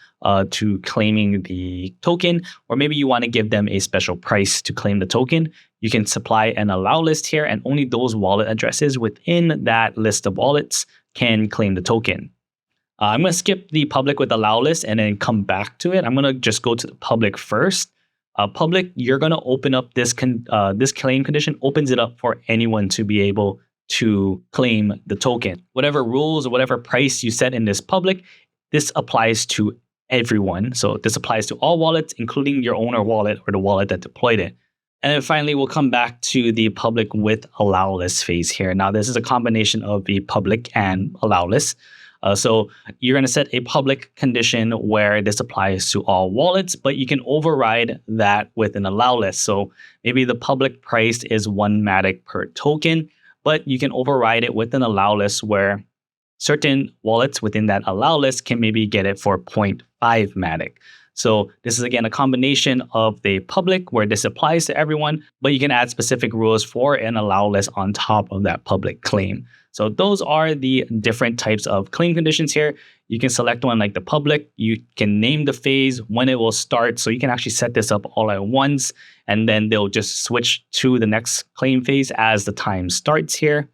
to claiming the token, or maybe you want to give them a special price to claim the token. You can supply an allow list here, and only those wallet addresses within that list of wallets can claim the token. I'm going to skip the public with allow list and then come back to it. I'm going to just go to the public first. Public, you're going to open up this claim condition, opens it up for anyone to be able to claim the token. Whatever rules or whatever price you set in this public, this applies to everyone. So this applies to all wallets, including your owner wallet or the wallet that deployed it. And then finally, we'll come back to the public with allow list phase here. Now, this is a combination of the public and allow list. So you're going to set a public condition where this applies to all wallets, but you can override that with an allow list. So maybe the public price is 1 Matic per token, but you can override it with an allow list where certain wallets within that allow list can maybe get it for 0.5 Matic. So this is again a combination of the public where this applies to everyone, but you can add specific rules for an allow list on top of that public claim. So those are the different types of claim conditions here. You can select one like the public. You can name the phase, when it will start. So you can actually set this up all at once, and then they'll just switch to the next claim phase as the time starts here.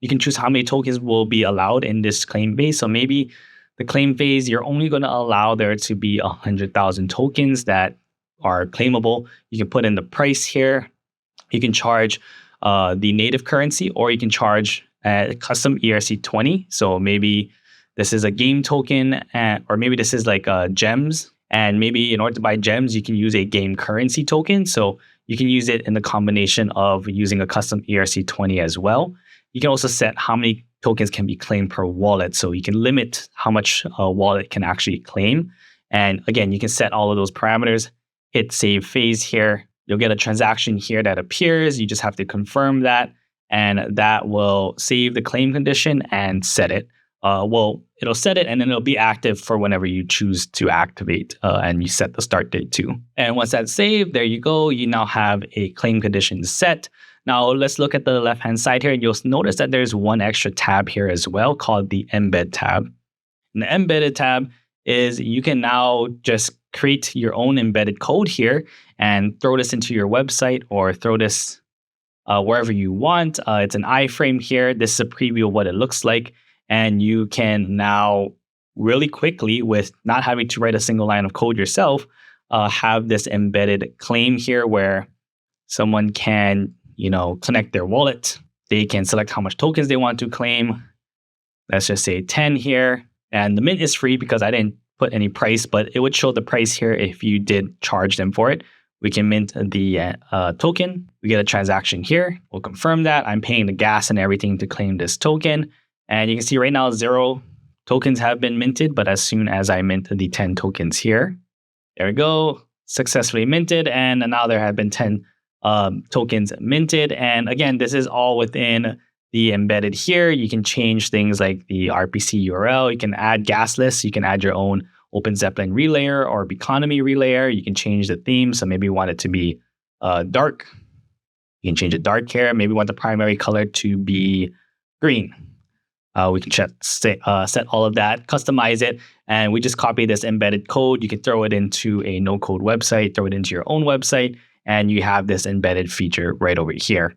You can choose how many tokens will be allowed in this claim phase. So maybe the claim phase, you're only going to allow there to be 100,000 tokens that are claimable. You can put in the price here. You can charge the native currency, or you can charge a custom ERC20. So maybe this is a game token, or maybe this is like gems. And maybe in order to buy gems, you can use a game currency token. So you can use it in the combination of using a custom ERC20 as well. You can also set how many tokens can be claimed per wallet. So you can limit how much a wallet can actually claim. And again, you can set all of those parameters, hit save phase here. You'll get a transaction here that appears. You just have to confirm that, and that will save the claim condition and set it. It'll set it, and then it'll be active for whenever you choose to activate, and you set the start date too. And once that's saved, there you go. You now have a claim condition set. Now let's look at the left-hand side here. You'll notice that there's one extra tab here as well called the Embed tab. And the Embedded tab is you can now just create your own embedded code here and throw this into your website or throw this wherever you want. It's an iframe here. This is a preview of what it looks like. And you can now really quickly, with not having to write a single line of code yourself, have this embedded claim here where someone can, connect their wallet. They can select how much tokens they want to claim. Let's just say 10 here. And the mint is free because I didn't put any price, but it would show the price here if you did charge them for it. We can mint the token. We get a transaction here. We'll confirm that. I'm paying the gas and everything to claim this token. And you can see right now 0 tokens have been minted, but as soon as I mint the 10 tokens here, there we go, successfully minted. And now there have been 10 tokens minted. And again, this is all within the embedded here. You can change things like the RPC URL. You can add gas lists. You can add your own Open Zeppelin relayer or Beconomy relayer. You can change the theme. So maybe you want it to be dark. You can change it dark here. Maybe you want the primary color to be green. We can set all of that, customize it, and we just copy this embedded code. You can throw it into a no-code website, throw it into your own website, and you have this embedded feature right over here.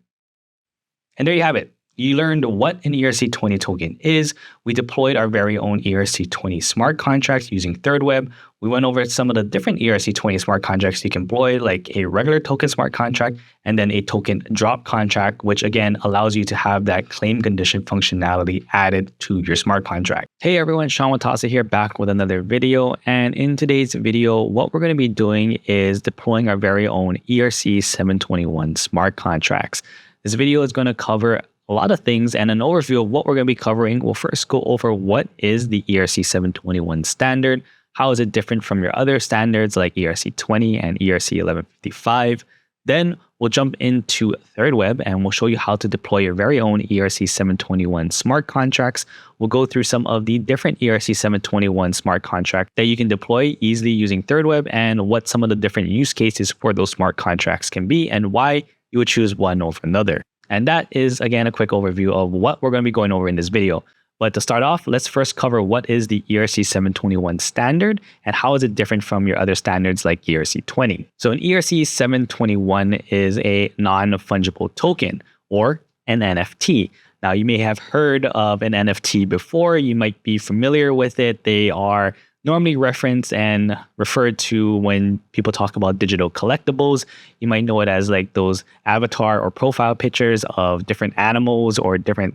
And there you have it. You learned what an ERC20 token is. We deployed our very own ERC20 smart contracts using thirdweb. We went over some of the different ERC20 smart contracts you can deploy, like a regular token smart contract and then a token drop contract, which again allows you to have that claim condition functionality added to your smart contract. Hey everyone, Sean Watasa here, back with another video. And in today's video, what we're going to be doing is deploying our very own ERC 721 smart contracts. This video is going to cover a lot of things, and an overview of what we're going to be covering. We'll first go over what is the ERC 721 standard, how is it different from your other standards like ERC 20 and ERC 1155. Then we'll jump into thirdweb and we'll show you how to deploy your very own ERC 721 smart contracts. We'll go through some of the different ERC 721 smart contracts that you can deploy easily using thirdweb and what some of the different use cases for those smart contracts can be and why you would choose one over another. And that is, again, a quick overview of what we're going to be going over in this video. But to start off, let's first cover what is the ERC 721 standard and how is it different from your other standards like ERC 20. So an ERC 721 is a non-fungible token or an NFT. Now, you may have heard of an NFT before. You might be familiar with it. They are normally referenced and referred to when people talk about digital collectibles. You might know it as like those avatar or profile pictures of different animals or different,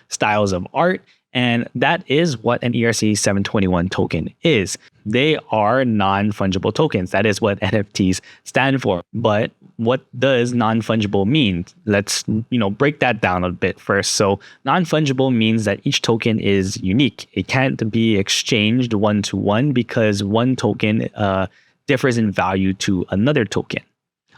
styles of art. And that is what an ERC 721 token is. They are non-fungible tokens. That is what NFTs stand for. But what does non-fungible mean? Let's, break that down a bit first. So non-fungible means that each token is unique. It can't be exchanged one-to-one because one token differs in value to another token.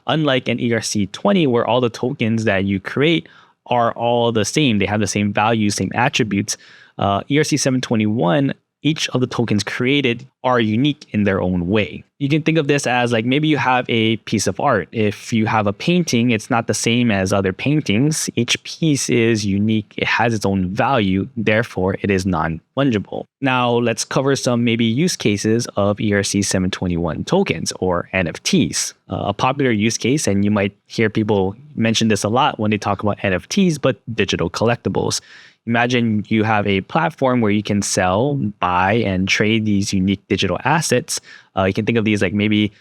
Unlike an ERC 20, where all the tokens that you create are all the same. They have the same values, same attributes. ERC 721, each of the tokens created are unique in their own way. You can think of this as like maybe you have a piece of art. If you have a painting, it's not the same as other paintings. Each piece is unique. It has its own value. Therefore, it is non-fungible. Now, let's cover some maybe use cases of ERC 721 tokens or NFTs. A popular use case, and you might hear people mention this a lot when they talk about NFTs, but digital collectibles. Imagine you have a platform where you can sell, buy, and trade these unique digital assets. You can think of these like maybe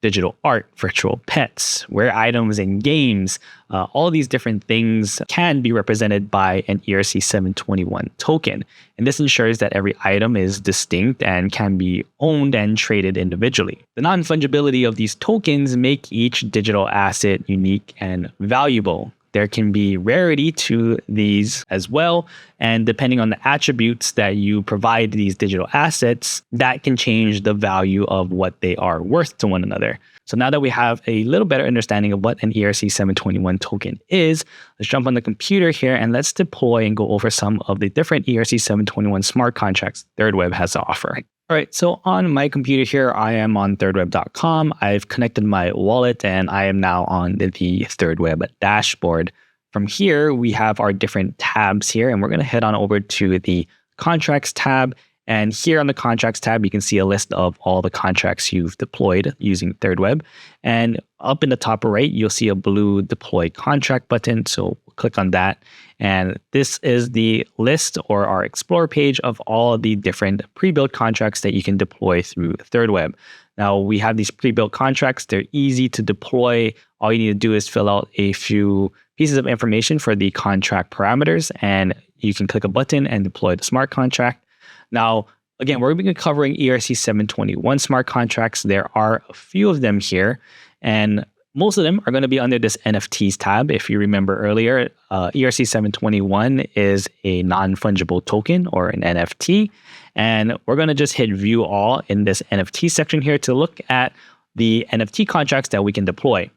digital art, virtual pets, rare items in games. All these different things can be represented by an ERC 721 token. And this ensures that every item is distinct and can be owned and traded individually. The non-fungibility of these tokens make each digital asset unique and valuable. There can be rarity to these as well. And depending on the attributes that you provide these digital assets, that can change the value of what they are worth to one another. So now that we have a little better understanding of what an ERC 721 token is, let's jump on the computer here and let's deploy and go over some of the different ERC 721 smart contracts thirdweb has to offer. All right, so on my computer here, I am on thirdweb.com. I've connected my wallet and I am now on the thirdweb dashboard. From here, we have our different tabs here, and we're going to head on over to the contracts tab. And here on the contracts tab, you can see a list of all the contracts you've deployed using thirdweb. And up in the top right, you'll see a blue deploy contract button. So we'll click on that. And this is the list or our Explore page of all the different pre-built contracts that you can deploy through thirdweb. Now, we have these pre-built contracts. They're easy to deploy. All you need to do is fill out a few pieces of information for the contract parameters, and you can click a button and deploy the smart contract. Now, again, we're going to be covering ERC 721 smart contracts. There are a few of them here, and most of them are going to be under this NFTs tab. If you remember earlier, ERC 721 is a non-fungible token or an NFT. And we're going to just hit view all in this NFT section here to look at the NFT contracts that we can deploy.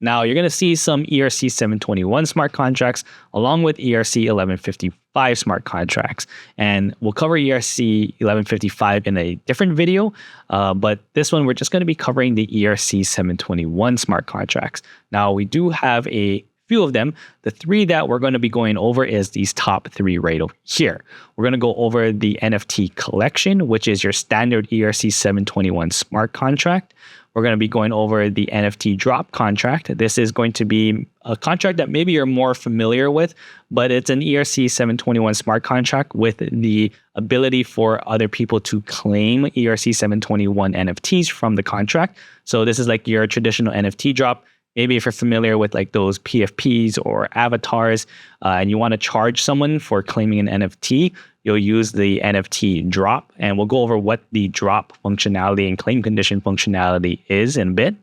Now, you're going to see some ERC 721 smart contracts along with ERC 1155 smart contracts. And we'll cover ERC 1155 in a different video, but this one, we're just going to be covering the ERC 721 smart contracts. Now, we do have a few of them. The three that we're going to be going over is these top three right over here. We're going to go over the NFT collection, which is your standard ERC 721 smart contract. We're going to be going over the NFT drop contract. This is going to be a contract that maybe you're more familiar with, but it's an ERC 721 smart contract with the ability for other people to claim ERC 721 NFTs from the contract. So this is like your traditional NFT drop. Maybe if you're familiar with like those PFPs or avatars and you want to charge someone for claiming an NFT, you'll use the NFT drop. And we'll go over what the drop functionality and claim condition functionality is in a bit.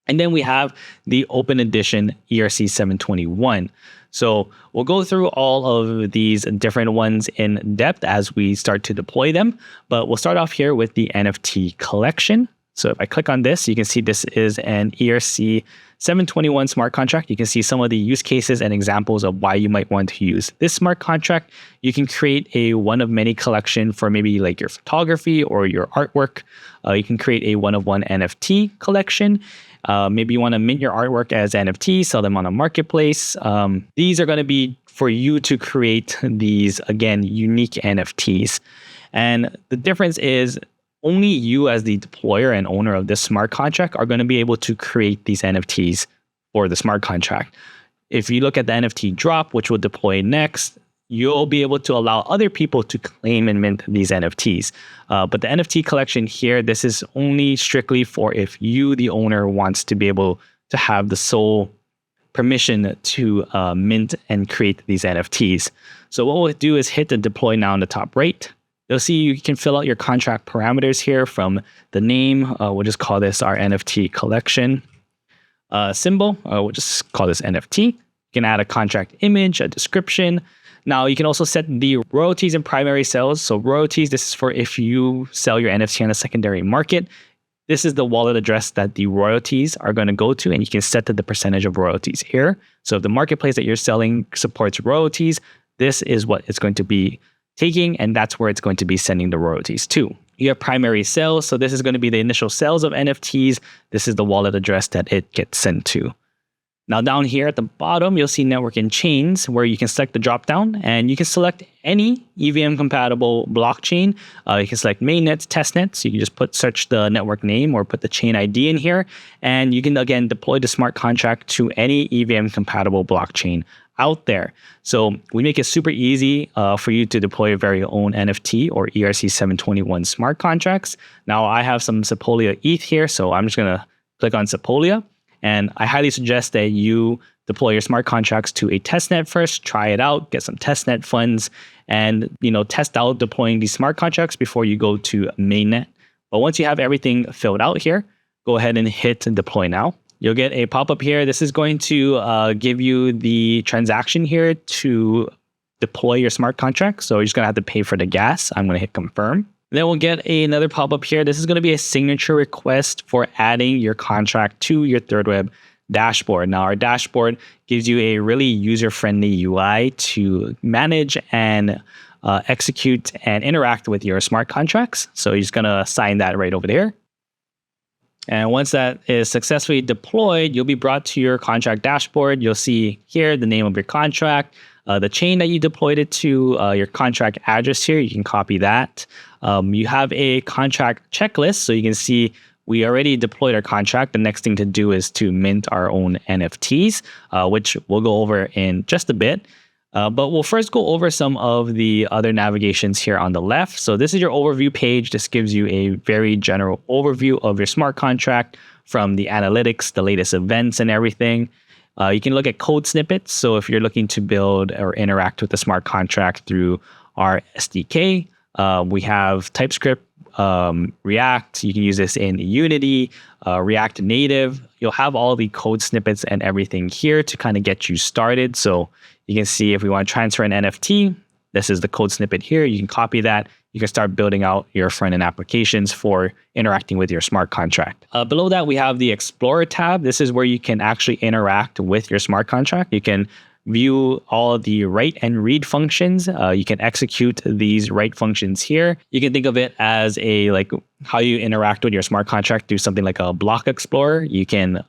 And then we have the open edition ERC 721. So we'll go through all of these different ones in depth as we start to deploy them. But we'll start off here with the NFT collection. So if I click on this, you can see this is an ERC 721 smart contract. You can see some of the use cases and examples of why you might want to use this smart contract. You can create a one of many collection for maybe like your photography or your artwork. You can create a one of one NFT collection. Maybe you want to mint your artwork as NFT, sell them on a marketplace. These are going to be for you to create these, again, unique NFTs. And the difference is only you as the deployer and owner of this smart contract are going to be able to create these NFTs for the smart contract. If you look at the NFT drop, which we'll deploy next, you'll be able to allow other people to claim and mint these NFTs. But the NFT collection here, this is only strictly for if you, the owner, wants to be able to have the sole permission to mint and create these NFTs. So what we'll do is hit the deploy now in the top right. You'll see you can fill out your contract parameters here from the name. We'll just call this our NFT collection. Symbol, we'll just call this NFT. You can add a contract image, a description. Now you can also set the royalties and primary sales. So royalties, this is for if you sell your NFT on a secondary market. This is the wallet address that the royalties are going to go to, and you can set the percentage of royalties here. So if the marketplace that you're selling supports royalties, this is what it's going to be taking, and that's where it's going to be sending the royalties to. You have primary sales. So this is going to be the initial sales of NFTs. This is the wallet address that it gets sent to. Now down here at the bottom, you'll see network and chains where you can select the dropdown and you can select any EVM compatible blockchain. You can select mainnet, testnet. So you can just search the network name or put the chain ID in here. And you can again deploy the smart contract to any EVM compatible blockchain out there. So we make it super easy for you to deploy your very own NFT or ERC-721 smart contracts. Now I have some Sepolia ETH here, so I'm just going to click on Sepolia. And I highly suggest that you deploy your smart contracts to a testnet first, try it out, get some testnet funds, and test out deploying these smart contracts before you go to mainnet. But once you have everything filled out here, go ahead and hit deploy now. You'll get a pop-up here. This is going to give you the transaction here to deploy your smart contract. So you're just going to have to pay for the gas. I'm going to hit confirm. Then we'll get another pop-up here. This is going to be a signature request for adding your contract to your thirdweb dashboard. Now, our dashboard gives you a really user-friendly UI to manage and execute and interact with your smart contracts. So you're just going to assign that right over there. And once that is successfully deployed, you'll be brought to your contract dashboard. You'll see here the name of your contract, the chain that you deployed it to, your contract address here. You can copy that. You have a contract checklist, so you can see we already deployed our contract. The next thing to do is to mint our own NFTs, which we'll go over in just a bit. But we'll first go over some of the other navigations here on the left. So this is your overview page. This gives you a very general overview of your smart contract from the analytics, the latest events and everything. You can look at code snippets. So if you're looking to build or interact with the smart contract through our SDK, we have TypeScript, React. You can use this in Unity, React Native. You'll have all the code snippets and everything here to kind of get you started. So you can see if we want to transfer an NFT, this is the code snippet here. You can copy that. You can start building out your front-end applications for interacting with your smart contract. Below that, we have the Explorer tab. This is where you can actually interact with your smart contract. You can view all of the write and read functions. You can execute these write functions here. You can think of it as how you interact with your smart contract through something like a block explorer. You can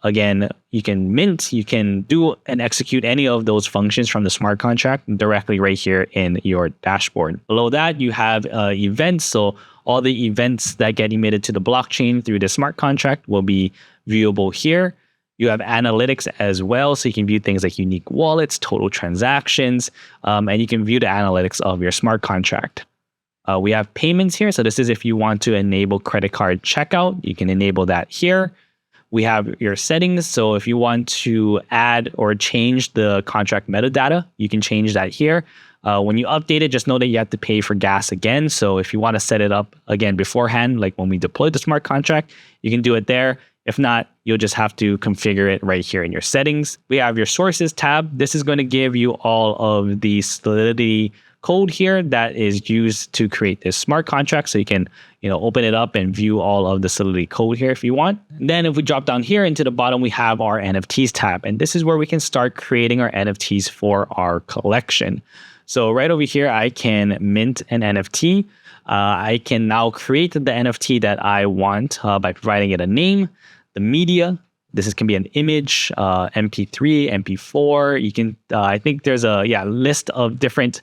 mint, you can do and execute any of those functions from the smart contract directly right here in your dashboard. Below that, you have events. So all the events that get emitted to the blockchain through the smart contract will be viewable here. You have analytics as well, so you can view things like unique wallets, total transactions, and you can view the analytics of your smart contract. We have payments here, so this is if you want to enable credit card checkout, you can enable that here. We have your settings, so if you want to add or change the contract metadata, you can change that here. When you update it, just know that you have to pay for gas again. So if you want to set it up again beforehand, like when we deploy the smart contract, you can do it there. If not, you'll just have to configure it right here in your settings. We have your sources tab. This is going to give you all of the Solidity code here that is used to create this smart contract. So you can, open it up and view all of the Solidity code here if you want. And then if we drop down here into the bottom, we have our NFTs tab. And this is where we can start creating our NFTs for our collection. So right over here, I can mint an NFT. I can now create the NFT that I want by providing it a name, the media. This can be an image, MP3, MP4. You can, I think there's a list of different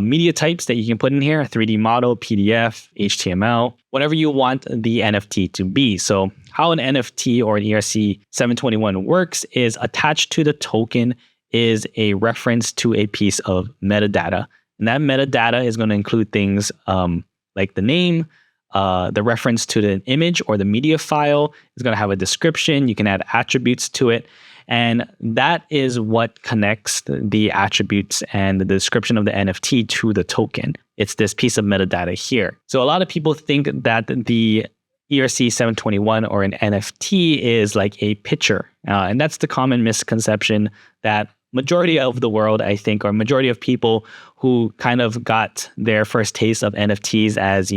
media types that you can put in here: 3D model, PDF, HTML, whatever you want the NFT to be. So how an NFT or an ERC-721 works is attached to the token is a reference to a piece of metadata. And that metadata is going to include things like the name, the reference to the image or the media file is going to have a description. You can add attributes to it. And that is what connects the attributes and the description of the NFT to the token. It's this piece of metadata here. So a lot of people think that the ERC-721 or an NFT is like a picture. And that's the common misconception that majority of the world, I think, or majority of people who kind of got their first taste of NFTs as,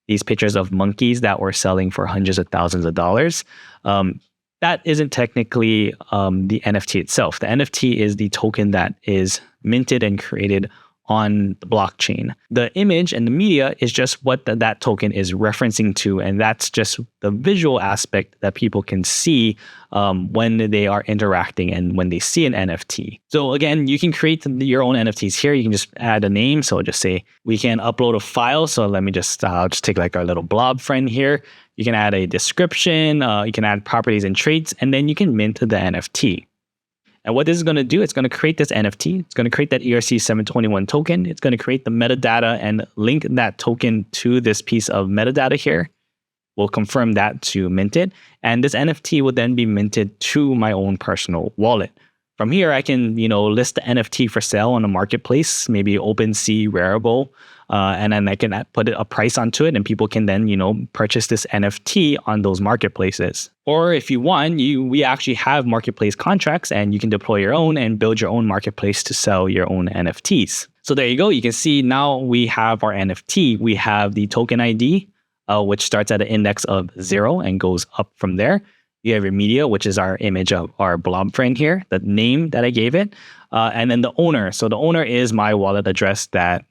these pictures of monkeys that were selling for hundreds of thousands of dollars. That isn't technically the NFT itself. The NFT is the token that is minted and created on the blockchain. The image and the media is just what that token is referencing to, and that's just the visual aspect that people can see when they are interacting and when they see an NFT. So again, you can create your own NFTs here. You can just add a name. So just say we can upload a file. So let me just take like our little blob friend here. You can add a description. You can add properties and traits, and then you can mint the NFT. And what this is going to do, it's going to create this NFT. It's going to create that ERC-721 token. It's going to create the metadata and link that token to this piece of metadata here. We'll confirm that to mint it. And this NFT will then be minted to my own personal wallet. From here, I can, list the NFT for sale on a marketplace, maybe OpenSea, Rarible, and then I can put a price onto it, and people can then, purchase this NFT on those marketplaces. Or if you want, we actually have marketplace contracts, and you can deploy your own and build your own marketplace to sell your own NFTs. So there you go. You can see now we have our NFT. We have the token ID, which starts at an index of 0 and goes up from there. You have your media, which is our image of our blob friend here, the name that I gave it, and then the owner. So the owner is my wallet address that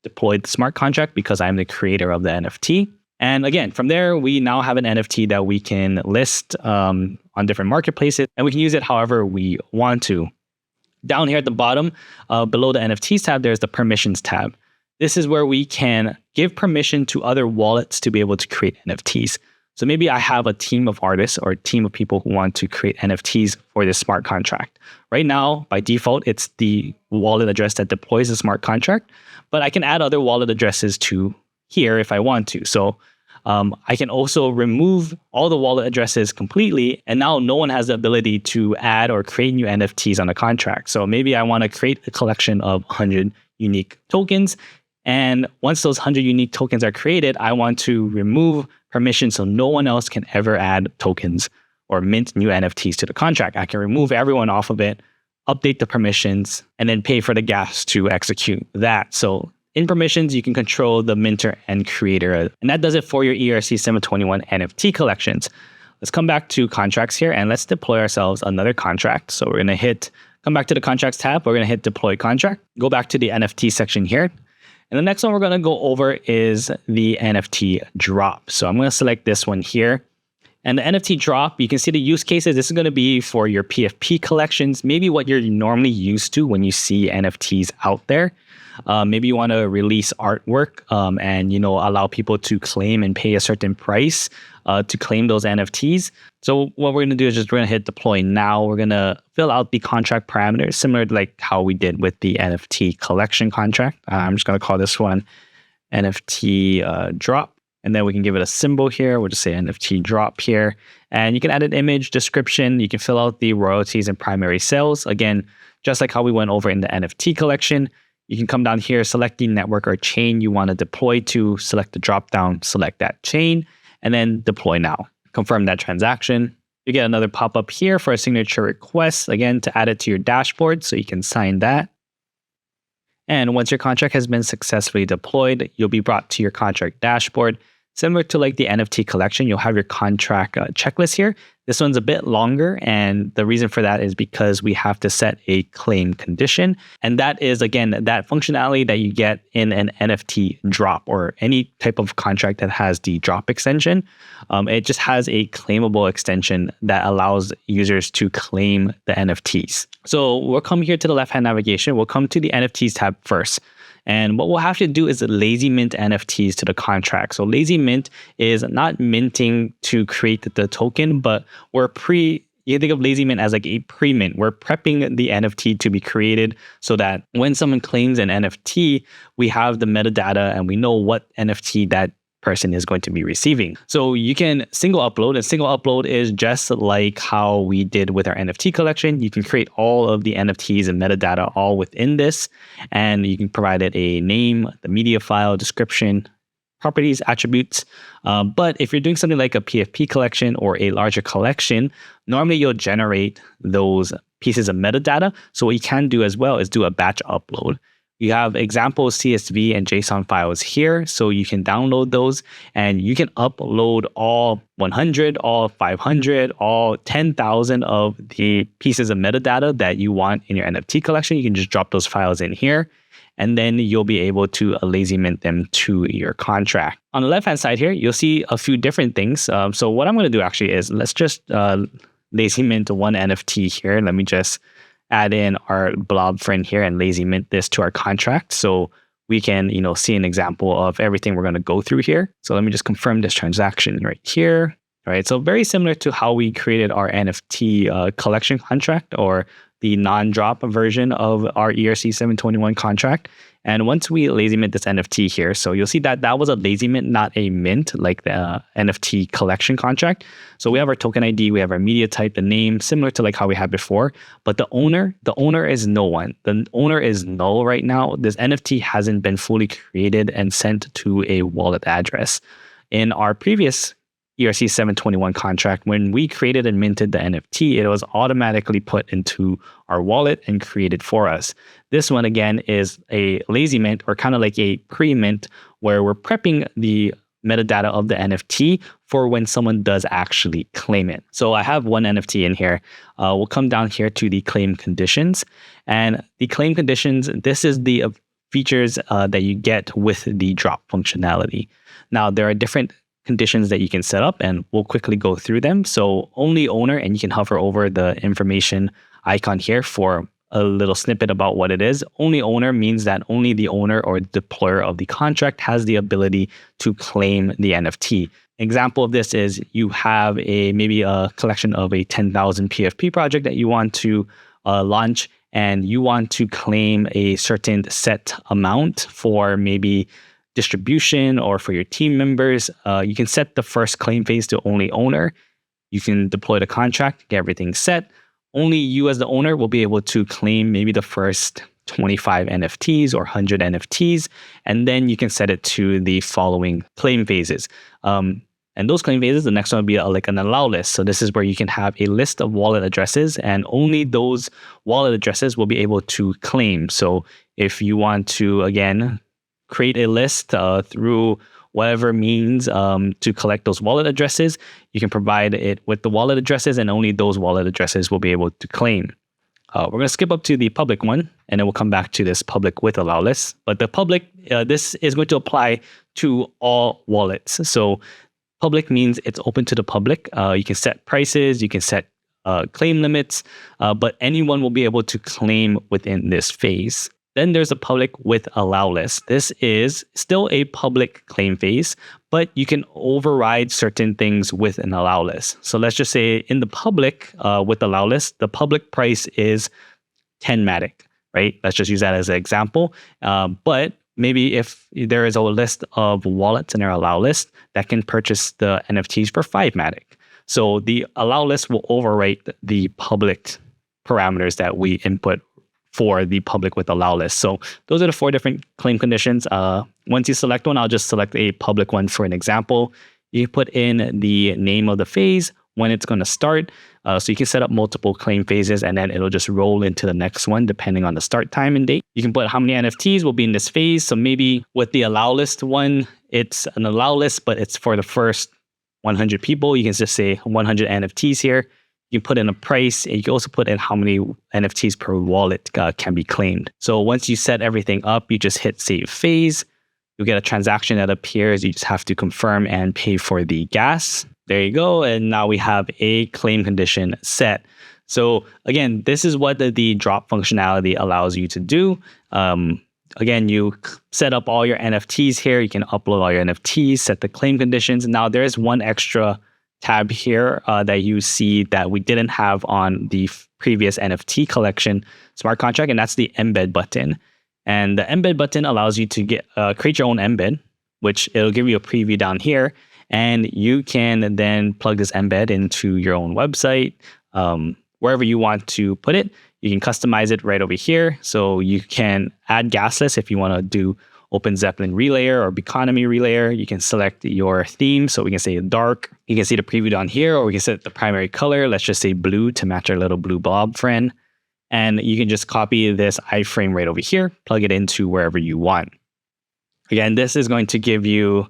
deployed the smart contract because I'm the creator of the NFT. And again, from there, we now have an NFT that we can list on different marketplaces, and we can use it however we want to. Down here at the bottom, below the NFTs tab, there's the permissions tab. This is where we can give permission to other wallets to be able to create NFTs. So maybe I have a team of artists or a team of people who want to create NFTs for this smart contract. Right now, by default, it's the wallet address that deploys the smart contract, but I can add other wallet addresses to here if I want to. So I can also remove all the wallet addresses completely, and now no one has the ability to add or create new NFTs on a contract. So maybe I want to create a collection of 100 unique tokens, and once those 100 unique tokens are created, I want to remove permission so no one else can ever add tokens or mint new NFTs to the contract. I can remove everyone off of it, update the permissions, and then pay for the gas to execute that. So in permissions, you can control the minter and creator. And that does it for your ERC-721 NFT collections. Let's come back to contracts here and let's deploy ourselves another contract. So we're going to come back to the contracts tab. We're going to hit deploy contract, go back to the NFT section here. And the next one we're going to go over is the NFT drop. So I'm going to select this one here. And the NFT drop, you can see the use cases. This is going to be for your PFP collections, maybe what you're normally used to when you see NFTs out there. Maybe you want to release artwork and allow people to claim and pay a certain price to claim those NFTs. So what we're going to do is we're going to hit deploy now. We're going to fill out the contract parameters, similar to like how we did with the NFT collection contract. I'm just going to call this one NFT drop. And then we can give it a symbol here. We'll just say NFT drop here. And you can add an image, description. You can fill out the royalties and primary sales. Again, just like how we went over in the NFT collection. You can come down here, select the network or chain you want to deploy to, select the dropdown, select that chain, and then deploy now. Confirm that transaction. You get another pop-up here for a signature request, again, to add it to your dashboard so you can sign that. And once your contract has been successfully deployed, you'll be brought to your contract dashboard. Similar to like the NFT collection, you'll have your contract checklist here. This one's a bit longer, and the reason for that is because we have to set a claim condition. And that is, again, that functionality that you get in an NFT drop or any type of contract that has the drop extension. It just has a claimable extension that allows users to claim the NFTs. So we'll come here to the left-hand navigation. We'll come to the NFTs tab first. And what we'll have to do is lazy mint NFTs to the contract. So lazy mint is not minting to create the token, but you can think of lazy mint as like a pre-mint. We're prepping the NFT to be created so that when someone claims an NFT, we have the metadata and we know what NFT that person is going to be receiving. So you can single upload, and single upload is just like how we did with our NFT collection. You can create all of the NFTs and metadata all within this, and you can provide it a name, the media file, description, properties, attributes. But if you're doing something like a PFP collection or a larger collection, normally you'll generate those pieces of metadata. So what you can do as well is do a batch upload. You have example CSV and JSON files here, so you can download those and you can upload all 100, all 500, all 10,000 of the pieces of metadata that you want in your NFT collection. You can just drop those files in here and then you'll be able to lazy mint them to your contract. On the left-hand side here, you'll see a few different things. So what I'm going to do actually is let's just lazy mint one NFT here. Let me just add in our blob friend here and lazy mint this to our contract. So we can, see an example of everything we're going to go through here. So let me just confirm this transaction right here. All right. So very similar to how we created our NFT collection contract, or the non-drop version of our ERC 721 contract. And once we lazy mint this NFT here, so you'll see that that was a lazy mint, not a mint like the NFT collection contract. So we have our token ID, we have our media type, the name, similar to like how we had before. But the owner is no one. The owner is null right now. This NFT hasn't been fully created and sent to a wallet address. In our previous ERC 721 contract, when we created and minted the NFT, it was automatically put into our wallet and created for us. This one, again, is a lazy mint, or kind of like a pre-mint, where we're prepping the metadata of the NFT for when someone does actually claim it. So I have one NFT in here. We'll come down here to the claim conditions. And the claim conditions, this is the features that you get with the drop functionality. Now, there are different conditions that you can set up, and we'll quickly go through them. So only owner, and you can hover over the information icon here for a little snippet about what it is. Only owner means that only the owner or deployer of the contract has the ability to claim the NFT. Example of this is you have maybe a collection of a 10,000 PFP project that you want to launch, and you want to claim a certain set amount for maybe distribution or for your team members. You can set the first claim phase to only owner. You can deploy the contract, get everything set. Only you as the owner will be able to claim maybe the first 25 NFTs or 100 NFTs, and then you can set it to the following claim phases. And those claim phases, the next one will be like an allow list. So this is where you can have a list of wallet addresses, and only those wallet addresses will be able to claim. So if you want to, again, create a list through whatever means to collect those wallet addresses, you can provide it with the wallet addresses, and only those wallet addresses will be able to claim. We're going to skip up to the public one, and then we'll come back to this public with allow list. But the public, this is going to apply to all wallets. So public means it's open to the public. You can set prices, you can set claim limits, but anyone will be able to claim within this phase. Then there's a public with allow list. This is still a public claim phase, but you can override certain things with an allow list. So let's just say in the public with allow list, the public price is 10 Matic, right? Let's just use that as an example. But maybe if there is a list of wallets in our allow list that can purchase the NFTs for 5 Matic. So the allow list will overwrite the public parameters that we input for the public with allow list. So those are the 4 different claim conditions. Once you select one, I'll just select a public one for an example. You put in the name of the phase, when it's going to start. So you can set up multiple claim phases, and then it'll just roll into the next one depending on the start time and date. You can put how many NFTs will be in this phase. So maybe with the allow list one, it's an allow list, but it's for the first 100 people. You can just say 100 NFTs here. You can put in a price, and you can also put in how many NFTs per wallet can be claimed. So once you set everything up, you just hit save phase. You'll get a transaction that appears. You just have to confirm and pay for the gas. There you go. And now we have a claim condition set. So again, this is what the drop functionality allows you to do. Again, you set up all your NFTs here. You can upload all your NFTs, set the claim conditions. Now there is one extra tab here that you see that we didn't have on the previous NFT collection smart contract, and that's the Embed button. And the Embed button allows you to create your own embed, which it'll give you a preview down here, and you can then plug this embed into your own website, wherever you want to put it. You can customize it right over here. So you can add gasless if you want to do Open Zeppelin relayer or Beconomy relayer. You can select your theme. So we can say dark. You can see the preview down here, or we can set the primary color. Let's just say blue to match our little blue blob friend. And you can just copy this iframe right over here, plug it into wherever you want. Again, this is going to give you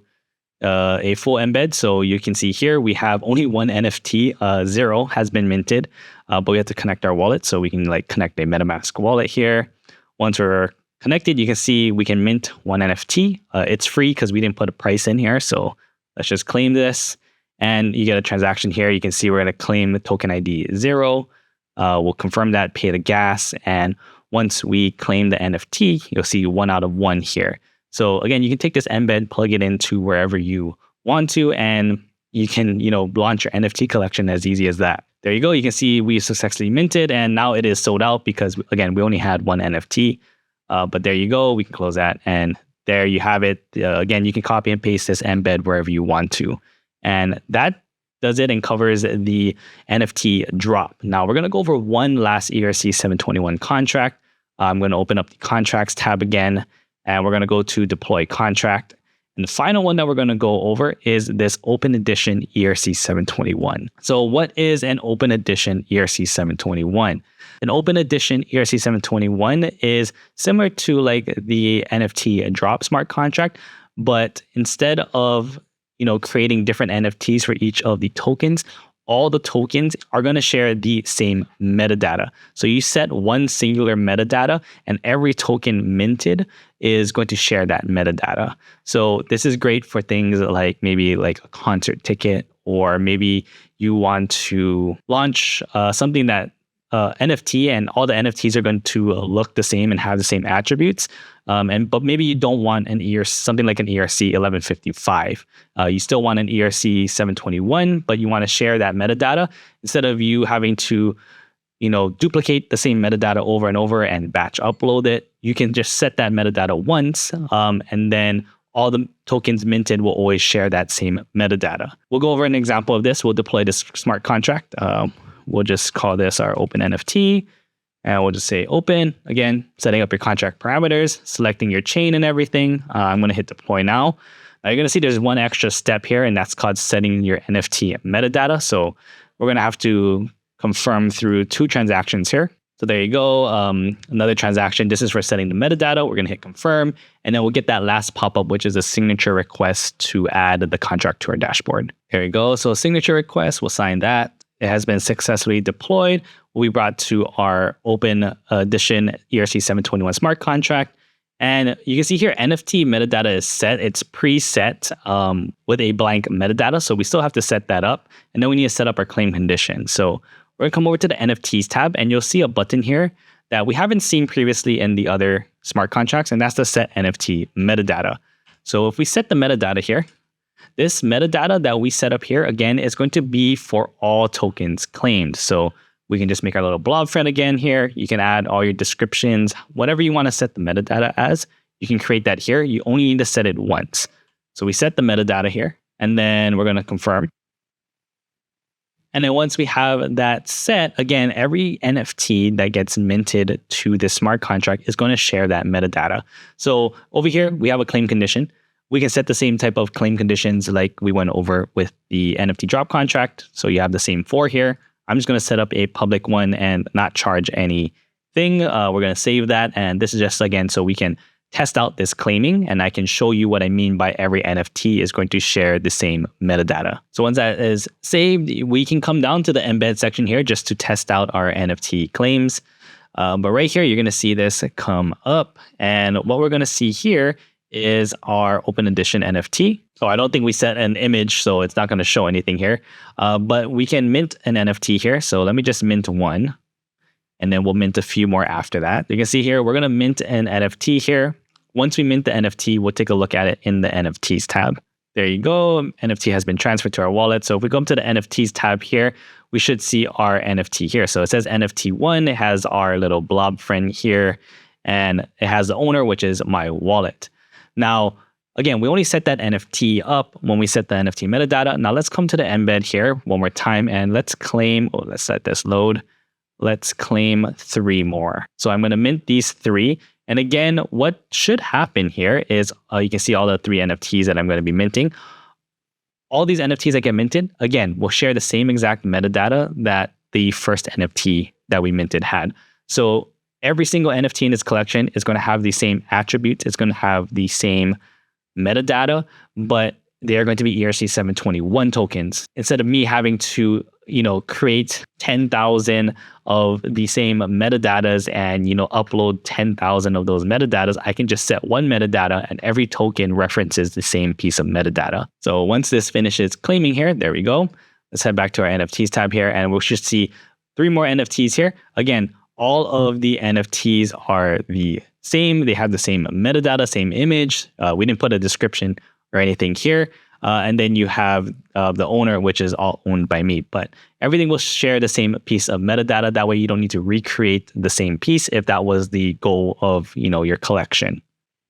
a full embed. So you can see here, we have only one NFT, 0 has been minted, but we have to connect our wallet. So we can connect a MetaMask wallet here. Once we're connected, you can see we can mint one NFT. It's free because we didn't put a price in here. So let's just claim this. And you get a transaction here. You can see we're going to claim the token ID 0. We'll confirm that, pay the gas. And once we claim the NFT, you'll see 1 out of 1 here. So again, you can take this embed, plug it into wherever you want to, and you can, launch your NFT collection as easy as that. There you go. You can see we successfully minted, and now it is sold out because, again, we only had one NFT. But there you go. We can close that, and there you have it. Again, you can copy and paste this embed wherever you want to. And that does it and covers the NFT drop. Now we're going to go over one last ERC 721 contract. I'm going to open up the contracts tab again, and we're going to go to deploy contract. And the final one that we're going to go over is this open edition ERC 721. So what is an open edition ERC 721? An open edition ERC 721 is similar to like the NFT drop smart contract, but instead of creating different NFTs for each of the tokens, all the tokens are going to share the same metadata. So you set one singular metadata, and every token minted is going to share that metadata. So this is great for things like maybe like a concert ticket, or maybe you want to launch something that NFT, and all the NFTs are going to look the same and have the same attributes. But maybe you don't want something like an ERC 1155. You still want an ERC 721, but you want to share that metadata instead of you having to, duplicate the same metadata over and over and batch upload it. You can just set that metadata once, and then all the tokens minted will always share that same metadata. We'll go over an example of this. We'll deploy this smart contract. We'll just call this our open NFT, and we'll just say open. Again, setting up your contract parameters, selecting your chain and everything. I'm going to hit deploy now. Now you're going to see there's one extra step here, and that's called setting your NFT metadata. So we're going to have to confirm through 2 transactions here. So there you go. Another transaction. This is for setting the metadata. We're going to hit confirm, and then we'll get that last pop-up, which is a signature request to add the contract to our dashboard. There you go. So signature request, we'll sign that. It has been successfully deployed. We brought to our open edition ERC 721 smart contract. And you can see here, NFT metadata is set. It's preset with a blank metadata. So we still have to set that up. And then we need to set up our claim condition. So we're going to come over to the NFTs tab, and you'll see a button here that we haven't seen previously in the other smart contracts. And that's the set NFT metadata. So if we set the metadata here, this metadata that we set up here, again, is going to be for all tokens claimed. So we can just make our little blob thread again here. You can add all your descriptions, whatever you want to set the metadata as, you can create that here. You only need to set it once. So we set the metadata here, and then we're going to confirm. And then once we have that set, again, every NFT that gets minted to this smart contract is going to share that metadata. So over here, we have a claim condition. We can set the same type of claim conditions like we went over with the NFT drop contract. So you have the same 4 here. I'm just going to set up a public one and not charge anything. We're going to save that. And this is just, again, so we can test out this claiming, and I can show you what I mean by every NFT is going to share the same metadata. So once that is saved, we can come down to the embed section here just to test out our NFT claims. But right here, you're going to see this come up. And what we're going to see here is our open edition NFT. So I don't think we set an image, so it's not going to show anything here. But we can mint an NFT here. So let me just mint one, and then we'll mint a few more after that. You can see here, we're going to mint an NFT here. Once we mint the NFT, we'll take a look at it in the NFTs tab. There you go. NFT has been transferred to our wallet. So if we go up to the NFTs tab here, we should see our NFT here. So it says NFT1. It has our little blob friend here, and it has the owner, which is my wallet. Now, again, we only set that NFT up when we set the NFT metadata. Now let's come to the embed here one more time, and let's claim, let's let this load. Let's claim 3 more. So I'm going to mint these 3. And again, what should happen here is you can see all the 3 NFTs that I'm going to be minting. All these NFTs that get minted, again, will share the same exact metadata that the first NFT that we minted had. So every single NFT in this collection is going to have the same attributes. It's going to have the same metadata, but they are going to be ERC 721 tokens. Instead of me having to, create 10,000 of the same metadatas and, upload 10,000 of those metadatas, I can just set one metadata and every token references the same piece of metadata. So once this finishes claiming here, there we go. Let's head back to our NFTs tab here and we should see 3 more NFTs here. Again, all of the NFTs are the same. They have the same metadata, same image. We didn't put a description or anything here. And then you have the owner, which is all owned by me. But everything will share the same piece of metadata. That way you don't need to recreate the same piece if that was the goal of your collection.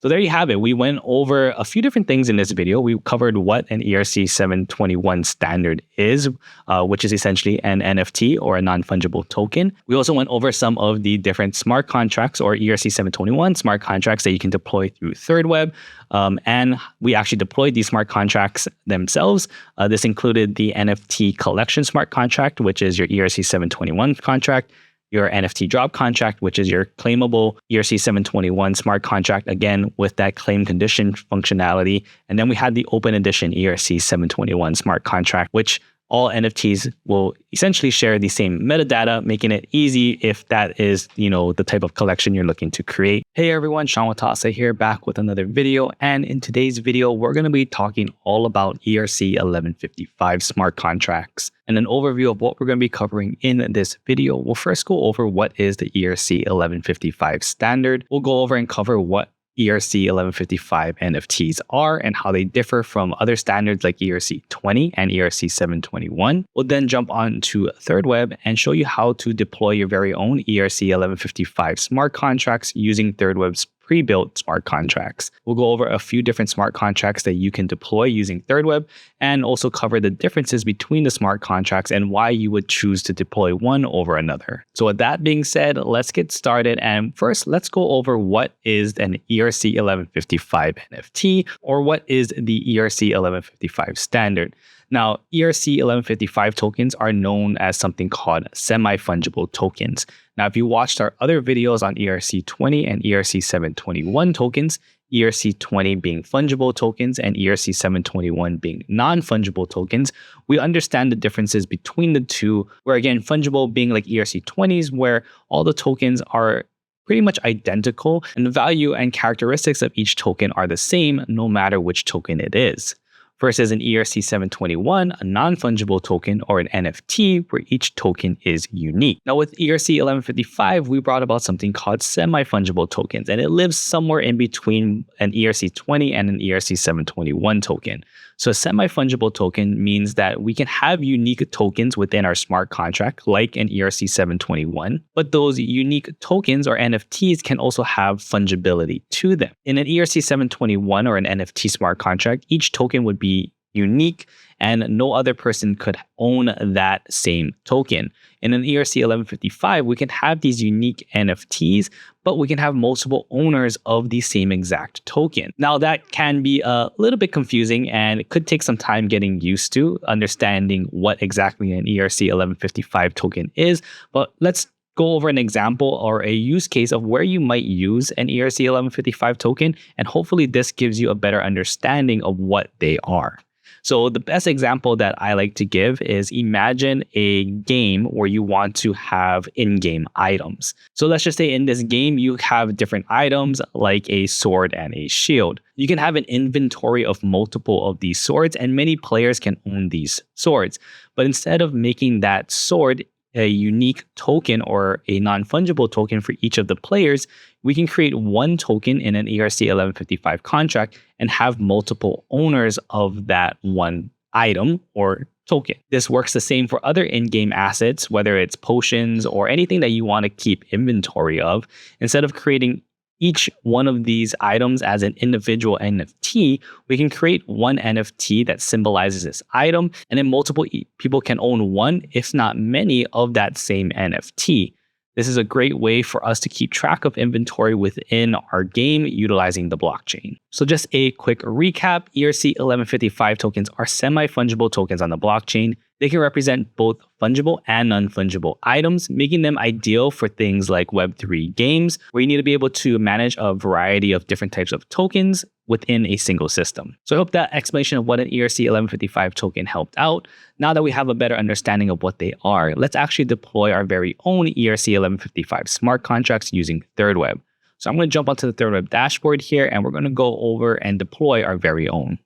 So there you have it. We went over a few different things in this video. We covered what an ERC 721 standard is, which is essentially an NFT or a non-fungible token. We also went over some of the different smart contracts or ERC 721 smart contracts that you can deploy through thirdweb. And we actually deployed these smart contracts themselves. This included the NFT collection smart contract, which is your ERC 721 contract, your NFT drop contract, which is your claimable ERC 721 smart contract, again, with that claim condition functionality. And then we had the open edition ERC 721 smart contract, which all NFTs will essentially share the same metadata, making it easy if that is, the type of collection you're looking to create. Hey everyone, Sean Watasa here, back with another video. And in today's video, we're going to be talking all about ERC 1155 smart contracts. And an overview of what we're going to be covering in this video. We'll first go over what is the ERC 1155 standard. We'll go over and cover what ERC 1155 NFTs are and how they differ from other standards like ERC 20 and ERC 721. We'll then jump on to thirdweb and show you how to deploy your very own ERC 1155 smart contracts using thirdweb's pre-built smart contracts. We'll go over a few different smart contracts that you can deploy using thirdweb and also cover the differences between the smart contracts and why you would choose to deploy one over another. So with that being said, let's get started. And first, let's go over what is an ERC 1155 NFT or what is the ERC 1155 standard. Now, ERC 1155 tokens are known as something called semi-fungible tokens. Now, if you watched our other videos on ERC 20 and ERC 721 tokens, ERC 20 being fungible tokens and ERC 721 being non-fungible tokens, we understand the differences between the two, where again, fungible being like ERC 20s, where all the tokens are pretty much identical and the value and characteristics of each token are the same no matter which token it is. Versus an ERC 721, a non-fungible token or an NFT where each token is unique. Now with ERC 1155, we brought about something called semi-fungible tokens, and it lives somewhere in between an ERC 20 and an ERC 721 token. So a semi-fungible token means that we can have unique tokens within our smart contract, like an ERC 721, but those unique tokens or NFTs can also have fungibility to them. In an ERC 721 or an NFT smart contract, each token would be unique and no other person could own that same token. In an ERC 1155, we can have these unique NFTs, but we can have multiple owners of the same exact token. Now that can be a little bit confusing and it could take some time getting used to understanding what exactly an ERC 1155 token is, but let's go over an example or a use case of where you might use an ERC 1155 token, and hopefully this gives you a better understanding of what they are. So the best example that I like to give is imagine a game where you want to have in-game items. So let's just say in this game, you have different items like a sword and a shield. You can have an inventory of multiple of these swords and many players can own these swords. But instead of making that sword a unique token or a non-fungible token for each of the players, we can create one token in an ERC 1155 contract and have multiple owners of that one item or token. This works the same for other in-game assets, whether it's potions or anything that you want to keep inventory of. Instead of creating each one of these items as an individual NFT, we can create one NFT that symbolizes this item, and then multiple people can own one, if not many, of that same NFT. This is a great way for us to keep track of inventory within our game utilizing the blockchain. So just a quick recap, ERC 1155 tokens are semi-fungible tokens on the blockchain. They can represent both fungible and non-fungible items, making them ideal for things like Web3 games, where you need to be able to manage a variety of different types of tokens within a single system. So I hope that explanation of what an ERC1155 token helped out. Now that we have a better understanding of what they are, let's actually deploy our very own ERC1155 smart contracts using thirdweb. So I'm going to jump onto the thirdweb dashboard here, and we're going to go over and deploy our very own.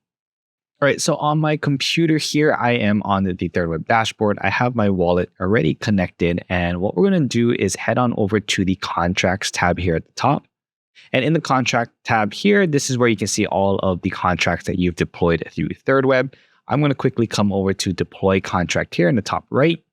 All right, so on my computer here, I am on the thirdweb dashboard. I have my wallet already connected, and what we're going to do is head on over to the contracts tab here at the top. And in the contract tab here, this is where you can see all of the contracts that you've deployed through thirdweb. I'm going to quickly come over to deploy contract here in the top right.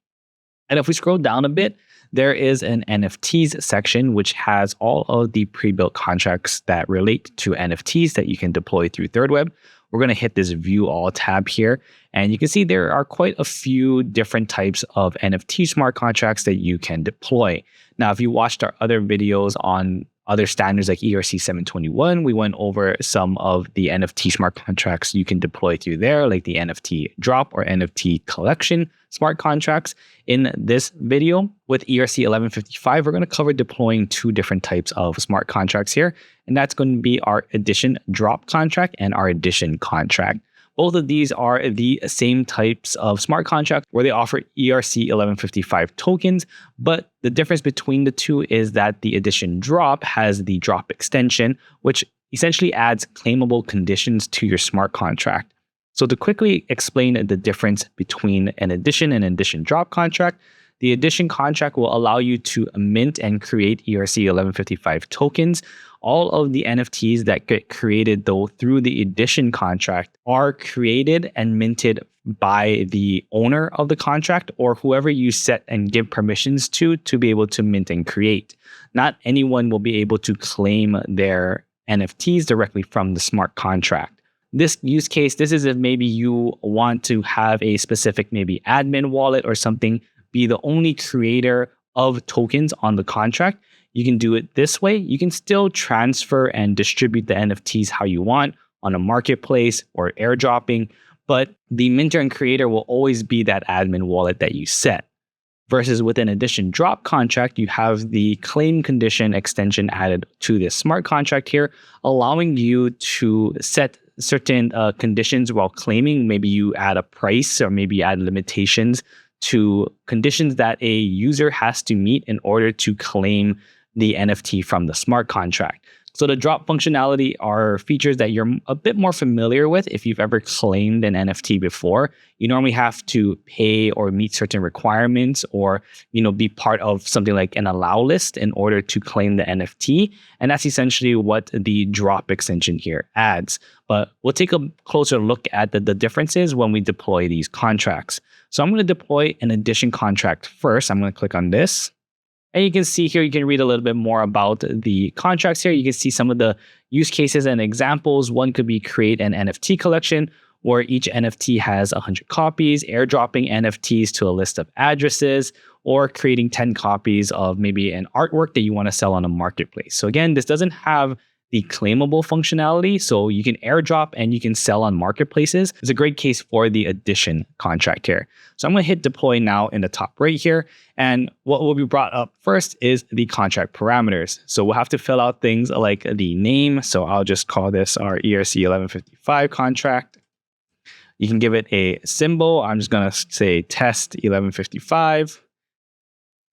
And if we scroll down a bit, there is an NFTs section, which has all of the pre-built contracts that relate to NFTs that you can deploy through thirdweb. We're going to hit this view all tab here, and you can see there are quite a few different types of NFT smart contracts that you can deploy. Now, if you watched our other videos on other standards like ERC 721, we went over some of the NFT smart contracts you can deploy through there, like the NFT drop or NFT collection smart contracts. In this video with ERC 1155, we're going to cover deploying two different types of smart contracts here, and that's going to be our edition drop contract and our edition contract. Both of these are the same types of smart contracts where they offer ERC 1155 tokens, but the difference between the two is that the edition drop has the drop extension, which essentially adds claimable conditions to your smart contract. So to quickly explain the difference between an edition and an edition drop contract, the edition contract will allow you to mint and create ERC 1155 tokens. All of the NFTs that get created, though, through the edition contract are created and minted by the owner of the contract or whoever you set and give permissions to be able to mint and create. Not anyone will be able to claim their NFTs directly from the smart contract. This use case, this is if maybe you want to have a specific maybe admin wallet or something be the only creator of tokens on the contract. You can do it this way. You can still transfer and distribute the NFTs how you want on a marketplace or airdropping, but the minter and creator will always be that admin wallet that you set. Versus with an edition drop contract, you have the claim condition extension added to this smart contract here, allowing you to set certain conditions while claiming. Maybe you add a price or maybe add limitations to conditions that a user has to meet in order to claim the NFT from the smart contract. So the drop functionality are features that you're a bit more familiar with if you've ever claimed an NFT before. You normally have to pay or meet certain requirements or, be part of something like an allow list in order to claim the NFT. And that's essentially what the drop extension here adds. But we'll take a closer look at the differences when we deploy these contracts. So I'm going to deploy an edition contract first. I'm going to click on this. And you can see here, you can read a little bit more about the contracts here. You can see some of the use cases and examples. One could be create an NFT collection where each NFT has 100 copies, airdropping NFTs to a list of addresses, or creating 10 copies of maybe an artwork that you want to sell on a marketplace. So again, this doesn't have the claimable functionality, so you can airdrop and you can sell on marketplaces. It's a great case for the edition contract here. So I'm going to hit deploy now in the top right here. And what will be brought up first is the contract parameters. So we'll have to fill out things like the name. So I'll just call this our ERC 1155 contract. You can give it a symbol. I'm just going to say test 1155.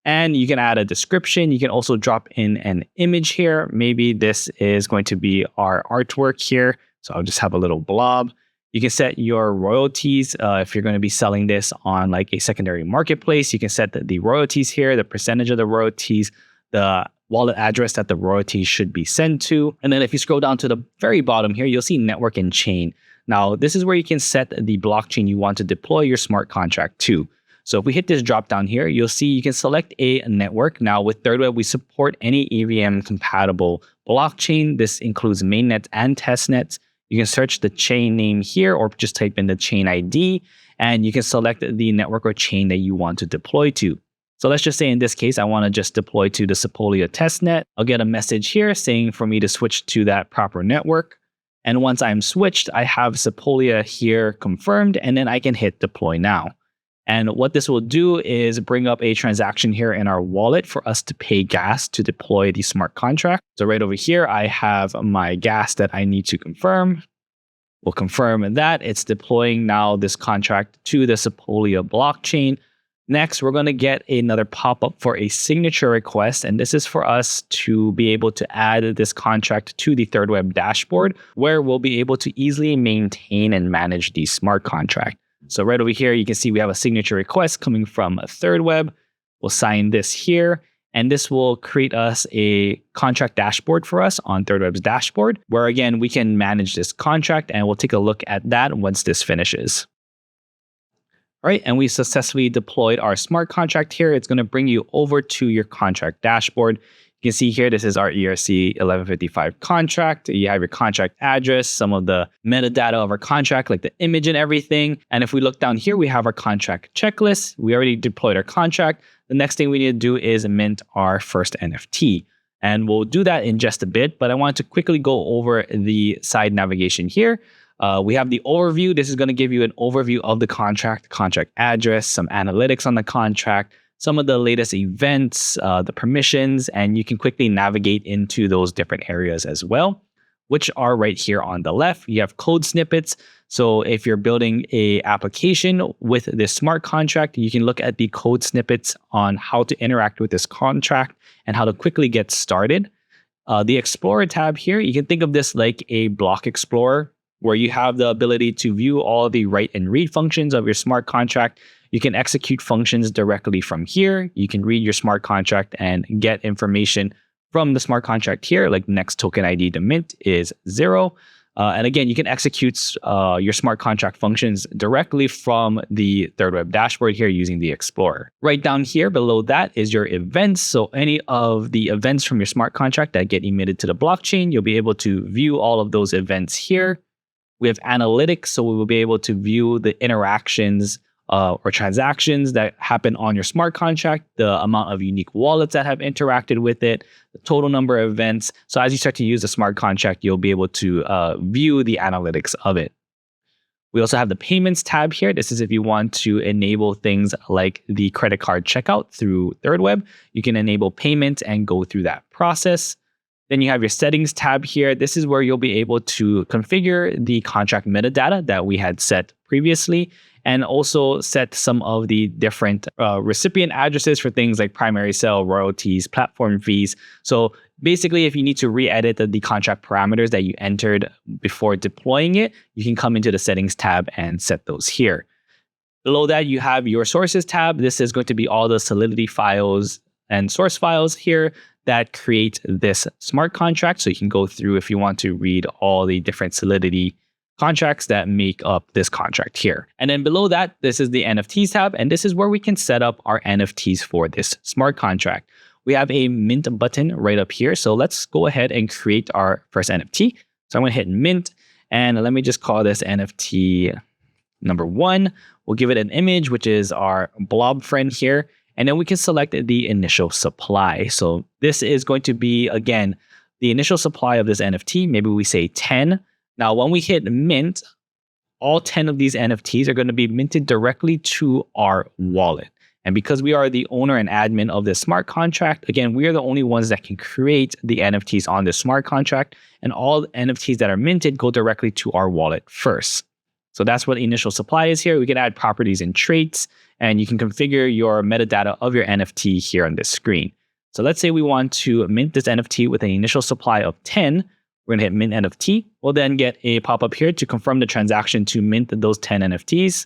And you can add a description. You can also drop in an image here. Maybe this is going to be our artwork here. So I'll just have a little blob. You can set your royalties. If you're going to be selling this on like a secondary marketplace, you can set the royalties here, the percentage of the royalties, the wallet address that the royalties should be sent to. And then if you scroll down to the very bottom here, you'll see network and chain. Now, this is where you can set the blockchain you want to deploy your smart contract to. So if we hit this drop down here, you'll see you can select a network. Now with thirdweb, we support any EVM compatible blockchain. This includes mainnets and testnets. You can search the chain name here or just type in the chain ID and you can select the network or chain that you want to deploy to. So let's just say in this case, I want to just deploy to the Sepolia testnet. I'll get a message here saying for me to switch to that proper network. And once I'm switched, I have Sepolia here confirmed and then I can hit deploy now. And what this will do is bring up a transaction here in our wallet for us to pay gas to deploy the smart contract. So right over here, I have my gas that I need to confirm. We'll confirm that it's deploying now this contract to the Sepolia blockchain. Next, we're going to get another pop-up for a signature request. And this is for us to be able to add this contract to the thirdweb dashboard, where we'll be able to easily maintain and manage the smart contract. So right over here, you can see we have a signature request coming from thirdweb. We'll sign this here. And this will create us a contract dashboard for us on thirdweb's dashboard, where again, we can manage this contract, and we'll take a look at that once this finishes. All right, and we successfully deployed our smart contract here. It's going to bring you over to your contract dashboard. You can see here, this is our ERC 1155 contract. You have your contract address, some of the metadata of our contract, like the image and everything. And if we look down here, we have our contract checklist. We already deployed our contract. The next thing we need to do is mint our first NFT. And we'll do that in just a bit, but I want to quickly go over the side navigation here. We have the overview. This is going to give you an overview of the contract address, some analytics on the contract, some of the latest events, the permissions, and you can quickly navigate into those different areas as well, which are right here on the left. You have code snippets. So if you're building a application with this smart contract, you can look at the code snippets on how to interact with this contract and how to quickly get started. The Explorer tab here, you can think of this like a block explorer, where you have the ability to view all the write and read functions of your smart contract. You can execute functions directly from here. You can read your smart contract and get information from the smart contract here, like next token ID to mint is 0. And again, you can execute your smart contract functions directly from the thirdweb dashboard here using the Explorer. Right down here below that is your events. So any of the events from your smart contract that get emitted to the blockchain, you'll be able to view all of those events here. We have analytics, so we will be able to view the interactions or transactions that happen on your smart contract, the amount of unique wallets that have interacted with it, the total number of events. So as you start to use the smart contract, you'll be able to view the analytics of it. We also have the payments tab here. This is if you want to enable things like the credit card checkout through thirdweb. You can enable payments and go through that process. Then you have your settings tab here. This is where you'll be able to configure the contract metadata that we had set previously, and also set some of the different recipient addresses for things like primary sale, royalties, platform fees. So basically, if you need to re-edit the contract parameters that you entered before deploying it, you can come into the settings tab and set those here. Below that, you have your sources tab. This is going to be all the Solidity files and source files here that create this smart contract. So you can go through if you want to read all the different Solidity contracts that make up this contract here. And then below that, this is the NFTs tab. And this is where we can set up our NFTs for this smart contract. We have a mint button right up here. So let's go ahead and create our first NFT. So I'm going to hit mint, and let me just call this NFT number 1. We'll give it an image, which is our blob friend here. And then we can select the initial supply. So this is going to be, again, the initial supply of this NFT. Maybe we say 10. Now, when we hit mint, all 10 of these NFTs are going to be minted directly to our wallet. And because we are the owner and admin of this smart contract, again, we are the only ones that can create the NFTs on this smart contract. And all NFTs that are minted go directly to our wallet first. So that's what the initial supply is here. We can add properties and traits, and you can configure your metadata of your NFT here on this screen. So let's say we want to mint this NFT with an initial supply of 10. We're going to hit mint NFT. We'll then get a pop-up here to confirm the transaction to mint those 10 NFTs.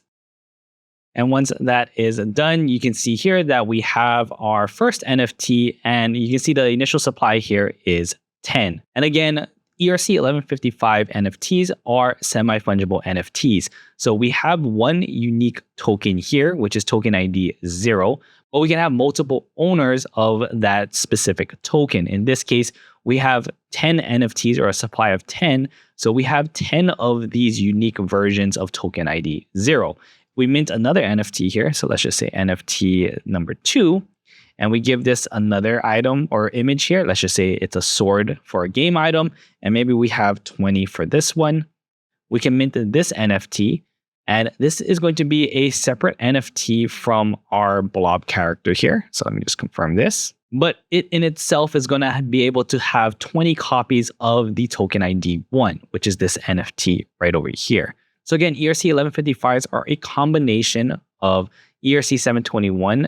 And once that is done, you can see here that we have our first NFT, and you can see the initial supply here is 10. And again, ERC 1155 NFTs are semi-fungible NFTs. So we have one unique token here, which is token ID 0, but we can have multiple owners of that specific token. In this case, we have 10 NFTs, or a supply of 10. So we have 10 of these unique versions of token ID 0. We mint another NFT here. So let's just say NFT number 2. And we give this another item or image here. Let's just say it's a sword for a game item. And maybe we have 20 for this one. We can mint this NFT. And this is going to be a separate NFT from our blob character here. So let me just confirm this. But it in itself is going to be able to have 20 copies of the token ID 1, which is this NFT right over here. So again, ERC 1155s are a combination of ERC 721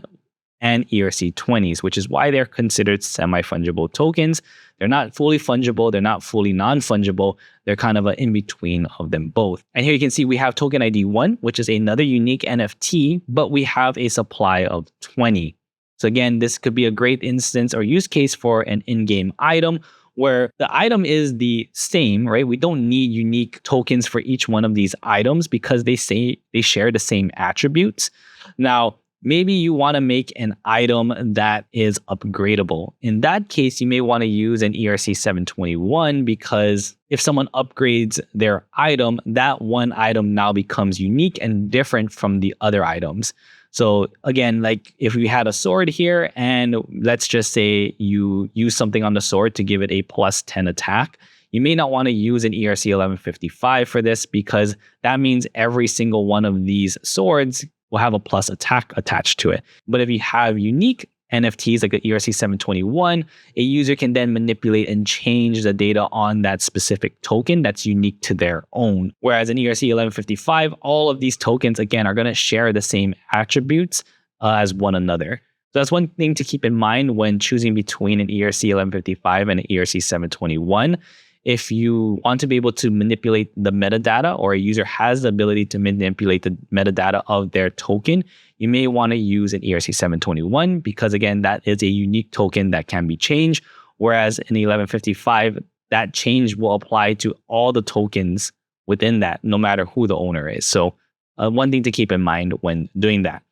and ERC 20s, which is why they're considered semi-fungible tokens. They're not fully fungible. They're not fully non-fungible. They're kind of an in-between of them both. And here you can see we have token ID 1, which is another unique NFT, but we have a supply of 20. So again, this could be a great instance or use case for an in-game item where the item is the same, right? We don't need unique tokens for each one of these items because they share the same attributes. Now, maybe you want to make an item that is upgradable. In that case, you may want to use an ERC 721 because if someone upgrades their item, that one item now becomes unique and different from the other items. So again, like if we had a sword here and let's just say you use something on the sword to give it a plus 10 attack, you may not want to use an ERC 1155 for this because that means every single one of these swords will have a plus attack attached to it. But if you have unique NFTs like the ERC 721, a user can then manipulate and change the data on that specific token that's unique to their own. Whereas in ERC 1155, all of these tokens, again, are going to share the same attributes as one another. So that's one thing to keep in mind when choosing between an ERC 1155 and an ERC 721. If you want to be able to manipulate the metadata or a user has the ability to manipulate the metadata of their token, you may want to use an ERC 721 because again, that is a unique token that can be changed. Whereas in 1155, that change will apply to all the tokens within that, no matter who the owner is. So one thing to keep in mind when doing that.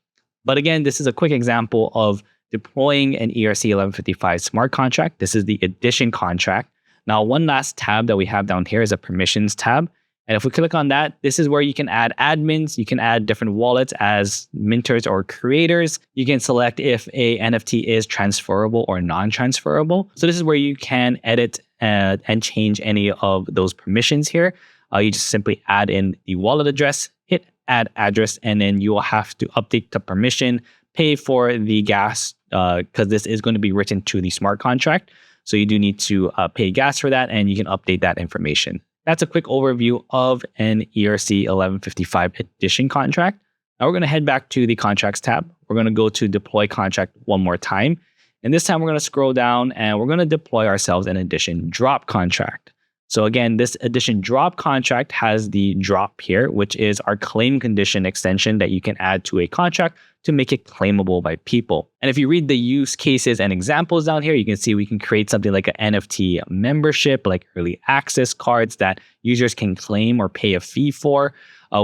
But again, this is a quick example of deploying an ERC 1155 smart contract. This is the addition contract. Now, one last tab that we have down here is a permissions tab. And if we click on that, this is where you can add admins. You can add different wallets as minters or creators. You can select if a NFT is transferable or non-transferable. So this is where you can edit and change any of those permissions here. You just simply add in the wallet address, hit add address, and then you will have to update the permission, pay for the gas, because this is going to be written to the smart contract. So you do need to pay gas for that, and you can update that information. That's a quick overview of an ERC 1155 addition contract. Now we're going to head back to the contracts tab. We're going to go to deploy contract one more time. And this time we're going to scroll down and we're going to deploy ourselves an addition drop contract. So again, this addition drop contract has the drop here, which is our claim condition extension that you can add to a contract to make it claimable by people. And if you read the use cases and examples down here, you can see we can create something like an NFT membership, like early access cards that users can claim or pay a fee for.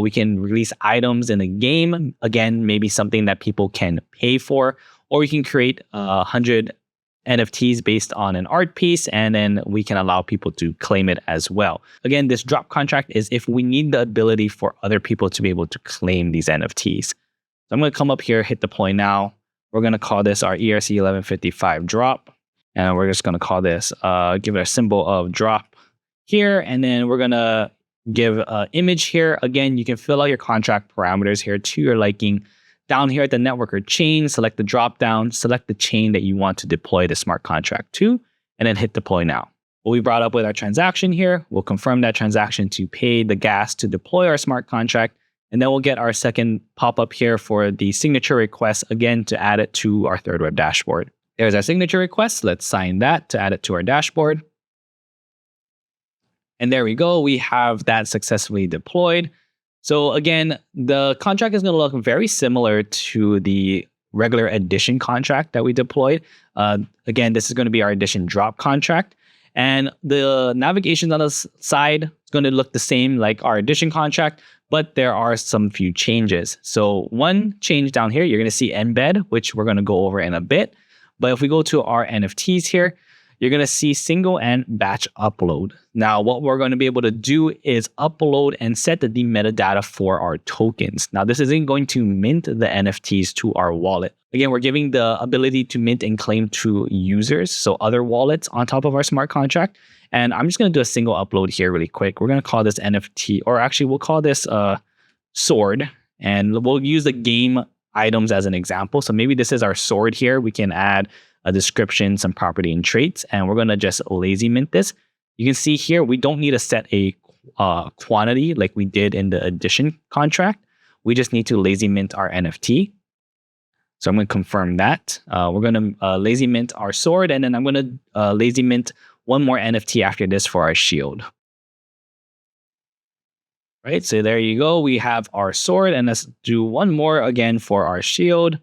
We can release items in a game, again, maybe something that people can pay for, or we can create 100 NFTs based on an art piece, and then we can allow people to claim it as well. Again, this drop contract is if we need the ability for other people to be able to claim these NFTs. So I'm going to come up here, hit deploy now. We're going to call this our ERC 1155 drop. And we're just going to call this, give it a symbol of drop here. And then we're going to give an image here. Again, you can fill out your contract parameters here to your liking. Down here at the network or chain, select the drop down, select the chain that you want to deploy the smart contract to, and then hit deploy now. What we brought up with our transaction here, we'll confirm that transaction to pay the gas to deploy our smart contract, and then we'll get our second pop-up here for the signature request, again, to add it to our thirdweb dashboard. There's our signature request. Let's sign that to add it to our dashboard. And there we go. We have that successfully deployed. So again, the contract is going to look very similar to the regular addition contract that we deployed. Again, this is going to be our addition drop contract. And the navigation on the side is going to look the same like our addition contract, but there are some few changes. So one change down here, you're going to see Embed, which we're going to go over in a bit. But if we go to our NFTs here, you're going to see single and batch upload. Now, what we're going to be able to do is upload and set the metadata for our tokens. Now, this isn't going to mint the NFTs to our wallet. Again, we're giving the ability to mint and claim to users, so other wallets on top of our smart contract. And I'm just going to do a single upload here really quick. We're going to call this NFT, or actually we'll call this sword, and we'll use the game items as an example. So maybe this is our sword here. We can add a description, some property and traits, and we're going to just lazy mint this. You can see here, we don't need to set a quantity like we did in the addition contract. We just need to lazy mint our NFT. So I'm going to confirm that. We're going to lazy mint our sword, and then I'm going to lazy mint one more NFT after this for our shield. Right, so there you go. We have our sword, and let's do one more again for our shield.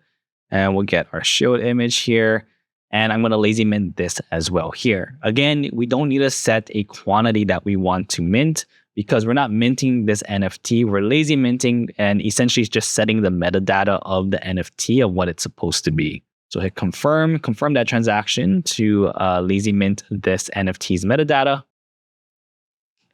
And we'll get our shield image here. And I'm going to lazy mint this as well here. Again, we don't need to set a quantity that we want to mint because we're not minting this NFT. We're lazy minting and essentially just setting the metadata of the NFT of what it's supposed to be. So hit confirm that transaction to lazy mint this NFT's metadata.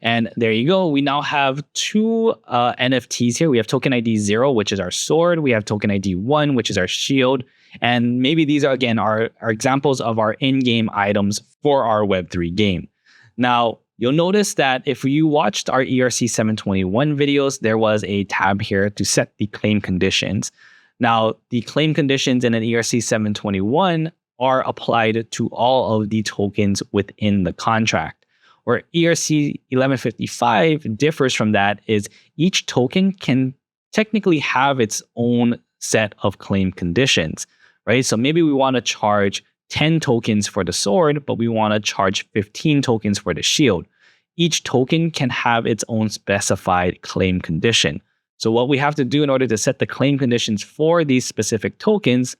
And there you go. We now have two NFTs here. We have token ID 0, which is our sword. We have token ID 1, which is our shield. And maybe these are, again, our examples of our in-game items for our Web3 game. Now, you'll notice that if you watched our ERC 721 videos, there was a tab here to set the claim conditions. Now, the claim conditions in an ERC 721 are applied to all of the tokens within the contract. Where ERC 1155 differs from that is each token can technically have its own set of claim conditions, right? So maybe we want to charge 10 tokens for the sword, but we want to charge 15 tokens for the shield. Each token can have its own specified claim condition. So what we have to do in order to set the claim conditions for these specific tokens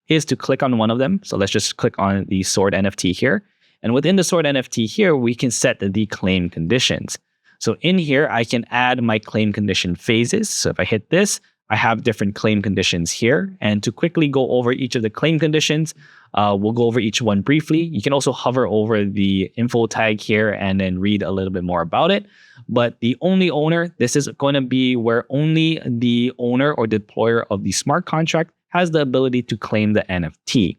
is to click on one of them. So let's just click on the sword NFT here. And within the sword NFT here, we can set the claim conditions. So in here, I can add my claim condition phases. So if I hit this, I have different claim conditions here. And to quickly go over each of the claim conditions, we'll go over each one briefly. You can also hover over the info tag here and then read a little bit more about it. But the only owner, this is going to be where only the owner or deployer of the smart contract has the ability to claim the NFT.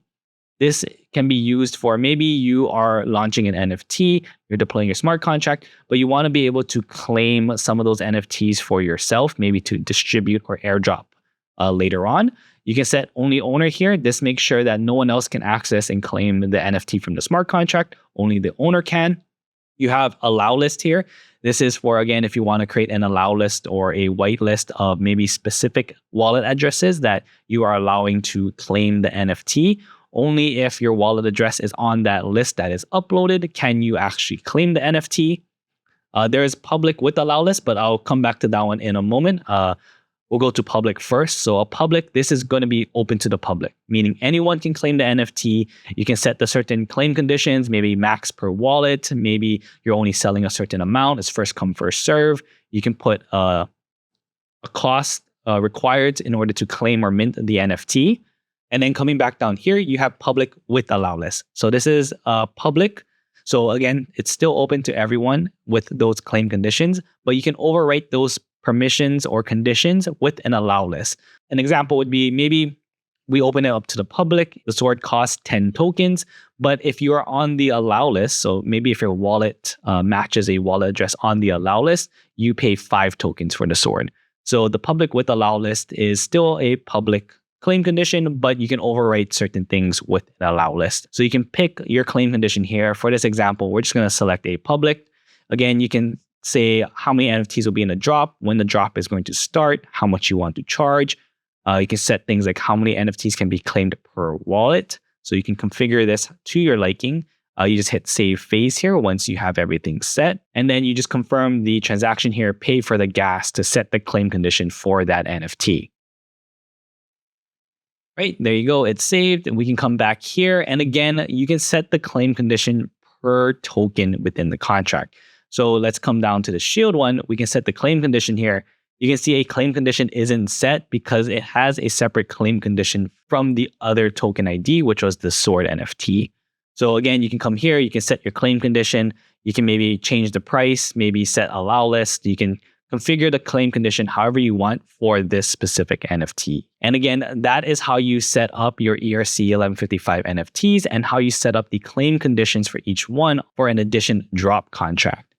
This can be used for maybe you are launching an NFT, you're deploying your smart contract, but you want to be able to claim some of those NFTs for yourself, maybe to distribute or airdrop later on. You can set only owner here. This makes sure that no one else can access and claim the NFT from the smart contract. Only the owner can. You have allow list here. This is for, again, if you want to create an allow list or a whitelist of maybe specific wallet addresses that you are allowing to claim the NFT. Only if your wallet address is on that list that is uploaded can you actually claim the NFT. There is public with allow list, but I'll come back to that one in a moment. We'll go to public first. So a public, this is going to be open to the public, meaning anyone can claim the NFT. You can set the certain claim conditions, maybe max per wallet. Maybe you're only selling a certain amount. It's first come, first serve. You can put a cost required in order to claim or mint the NFT. And then coming back down here, you have public with allow list. So this is public. So again, it's still open to everyone with those claim conditions, but you can overwrite those permissions or conditions with an allow list. An example would be maybe we open it up to the public. The sword costs 10 tokens, but if you are on the allow list, so maybe if your wallet matches a wallet address on the allow list, you pay 5 tokens for the sword. So the public with allow list is still a public claim condition, but you can overwrite certain things with an allow list. So you can pick your claim condition here. For this example, we're just going to select a public. Again, you can say how many NFTs will be in a drop, when the drop is going to start, how much you want to charge. You can set things like how many NFTs can be claimed per wallet. So you can configure this to your liking. You just hit save phase here once you have everything set. And then you just confirm the transaction here, pay for the gas to set the claim condition for that NFT. Right, there you go. It's saved and we can come back here. And again, you can set the claim condition per token within the contract. So let's come down to the shield one. We can set the claim condition here. You can see a claim condition isn't set because it has a separate claim condition from the other token ID, which was the sword NFT. So again, you can come here, you can set your claim condition. You can maybe change the price, maybe set allow list. You can configure the claim condition however you want for this specific NFT. And again, that is how you set up your ERC 1155 NFTs and how you set up the claim conditions for each one for an addition drop contract.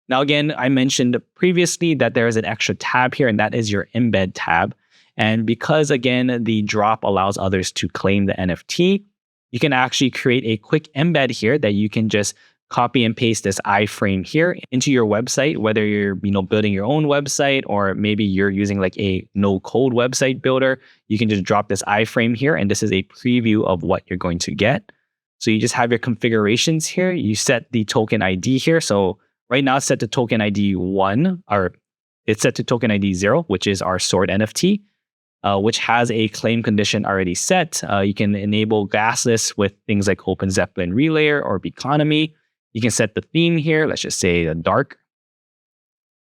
Now, again, I mentioned previously that there is an extra tab here, and that is your Embed tab. And because, again, the drop allows others to claim the NFT, you can actually create a quick embed here that you can just copy and paste this iframe here into your website, whether you're building your own website or maybe you're using like a no-code website builder. You can just drop this iframe here, and this is a preview of what you're going to get. So you just have your configurations here. You set the token ID here. So right now it's set to token ID 1, or it's set to token ID 0, which is our stored NFT. Which has a claim condition already set. You can enable gasless with things like Open Zeppelin Relayer or Beconomy. You can set the theme here. Let's just say a dark.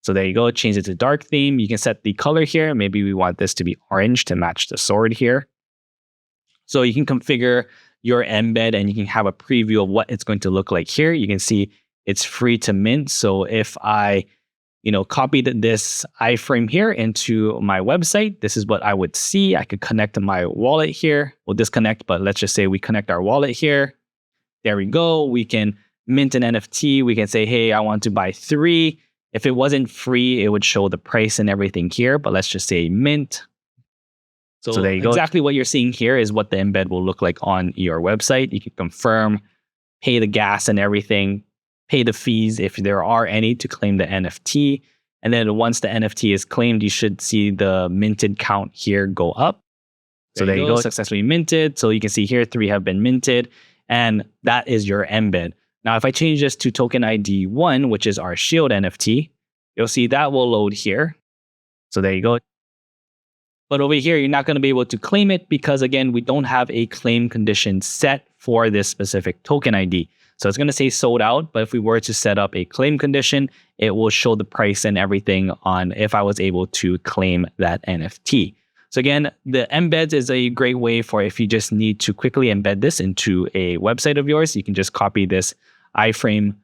So there you go. Change it to dark theme. You can set the color here. Maybe we want this to be orange to match the sword here. So you can configure your embed and you can have a preview of what it's going to look like here. You can see it's free to mint. So if I copied this iframe here into my website, this is what I would see. I could connect to my wallet here. We'll disconnect, but let's just say we connect our wallet here. There we go. We can mint an NFT. We can say, hey, I want to buy 3. If it wasn't free, it would show the price and everything here, but let's just say mint. So there you go. Exactly what you're seeing here is what the embed will look like on your website. You can confirm, pay the gas and everything, pay the fees if there are any to claim the NFT. And then once the NFT is claimed, you should see the minted count here go up. So there you go, successfully minted. So you can see here 3 have been minted, and that is your embed. Now, if I change this to token ID 1, which is our shield NFT, you'll see that will load here. So there you go. But over here, you're not going to be able to claim it because, again, we don't have a claim condition set for this specific token ID. So it's going to say sold out, but if we were to set up a claim condition, it will show the price and everything on if I was able to claim that NFT. So again, the embeds is a great way for if you just need to quickly embed this into a website of yours. You can just copy this iframe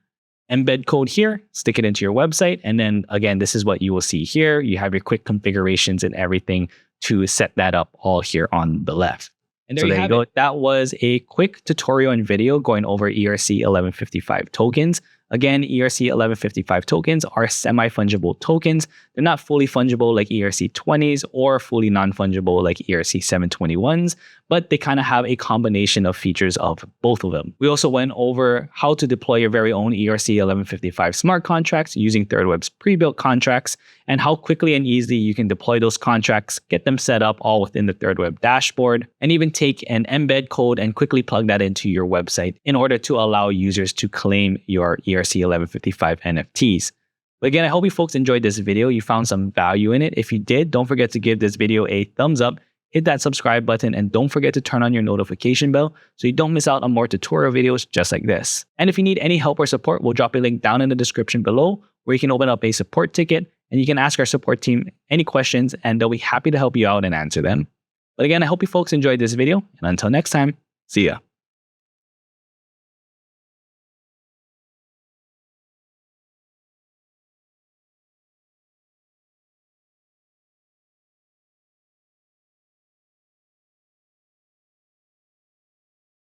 embed code here, stick it into your website. And then again, this is what you will see here. You have your quick configurations and everything to set that up all here on the left. And there you go. That was a quick tutorial and video going over ERC 1155 tokens. Again, ERC 1155 tokens are semi-fungible tokens. They're not fully fungible like ERC 20s or fully non-fungible like ERC 721s, but they kind of have a combination of features of both of them. We also went over how to deploy your very own ERC 1155 smart contracts using thirdweb's pre-built contracts, and how quickly and easily you can deploy those contracts, get them set up all within the thirdweb dashboard, and even take an embed code and quickly plug that into your website in order to allow users to claim your ERC 1155 NFTs. But again, I hope you folks enjoyed this video. You found some value in it. If you did, don't forget to give this video a thumbs up, hit that subscribe button, and don't forget to turn on your notification bell so you don't miss out on more tutorial videos just like this. And if you need any help or support, we'll drop a link down in the description below where you can open up a support ticket and you can ask our support team any questions and they'll be happy to help you out and answer them. But again, I hope you folks enjoyed this video, and until next time, see ya.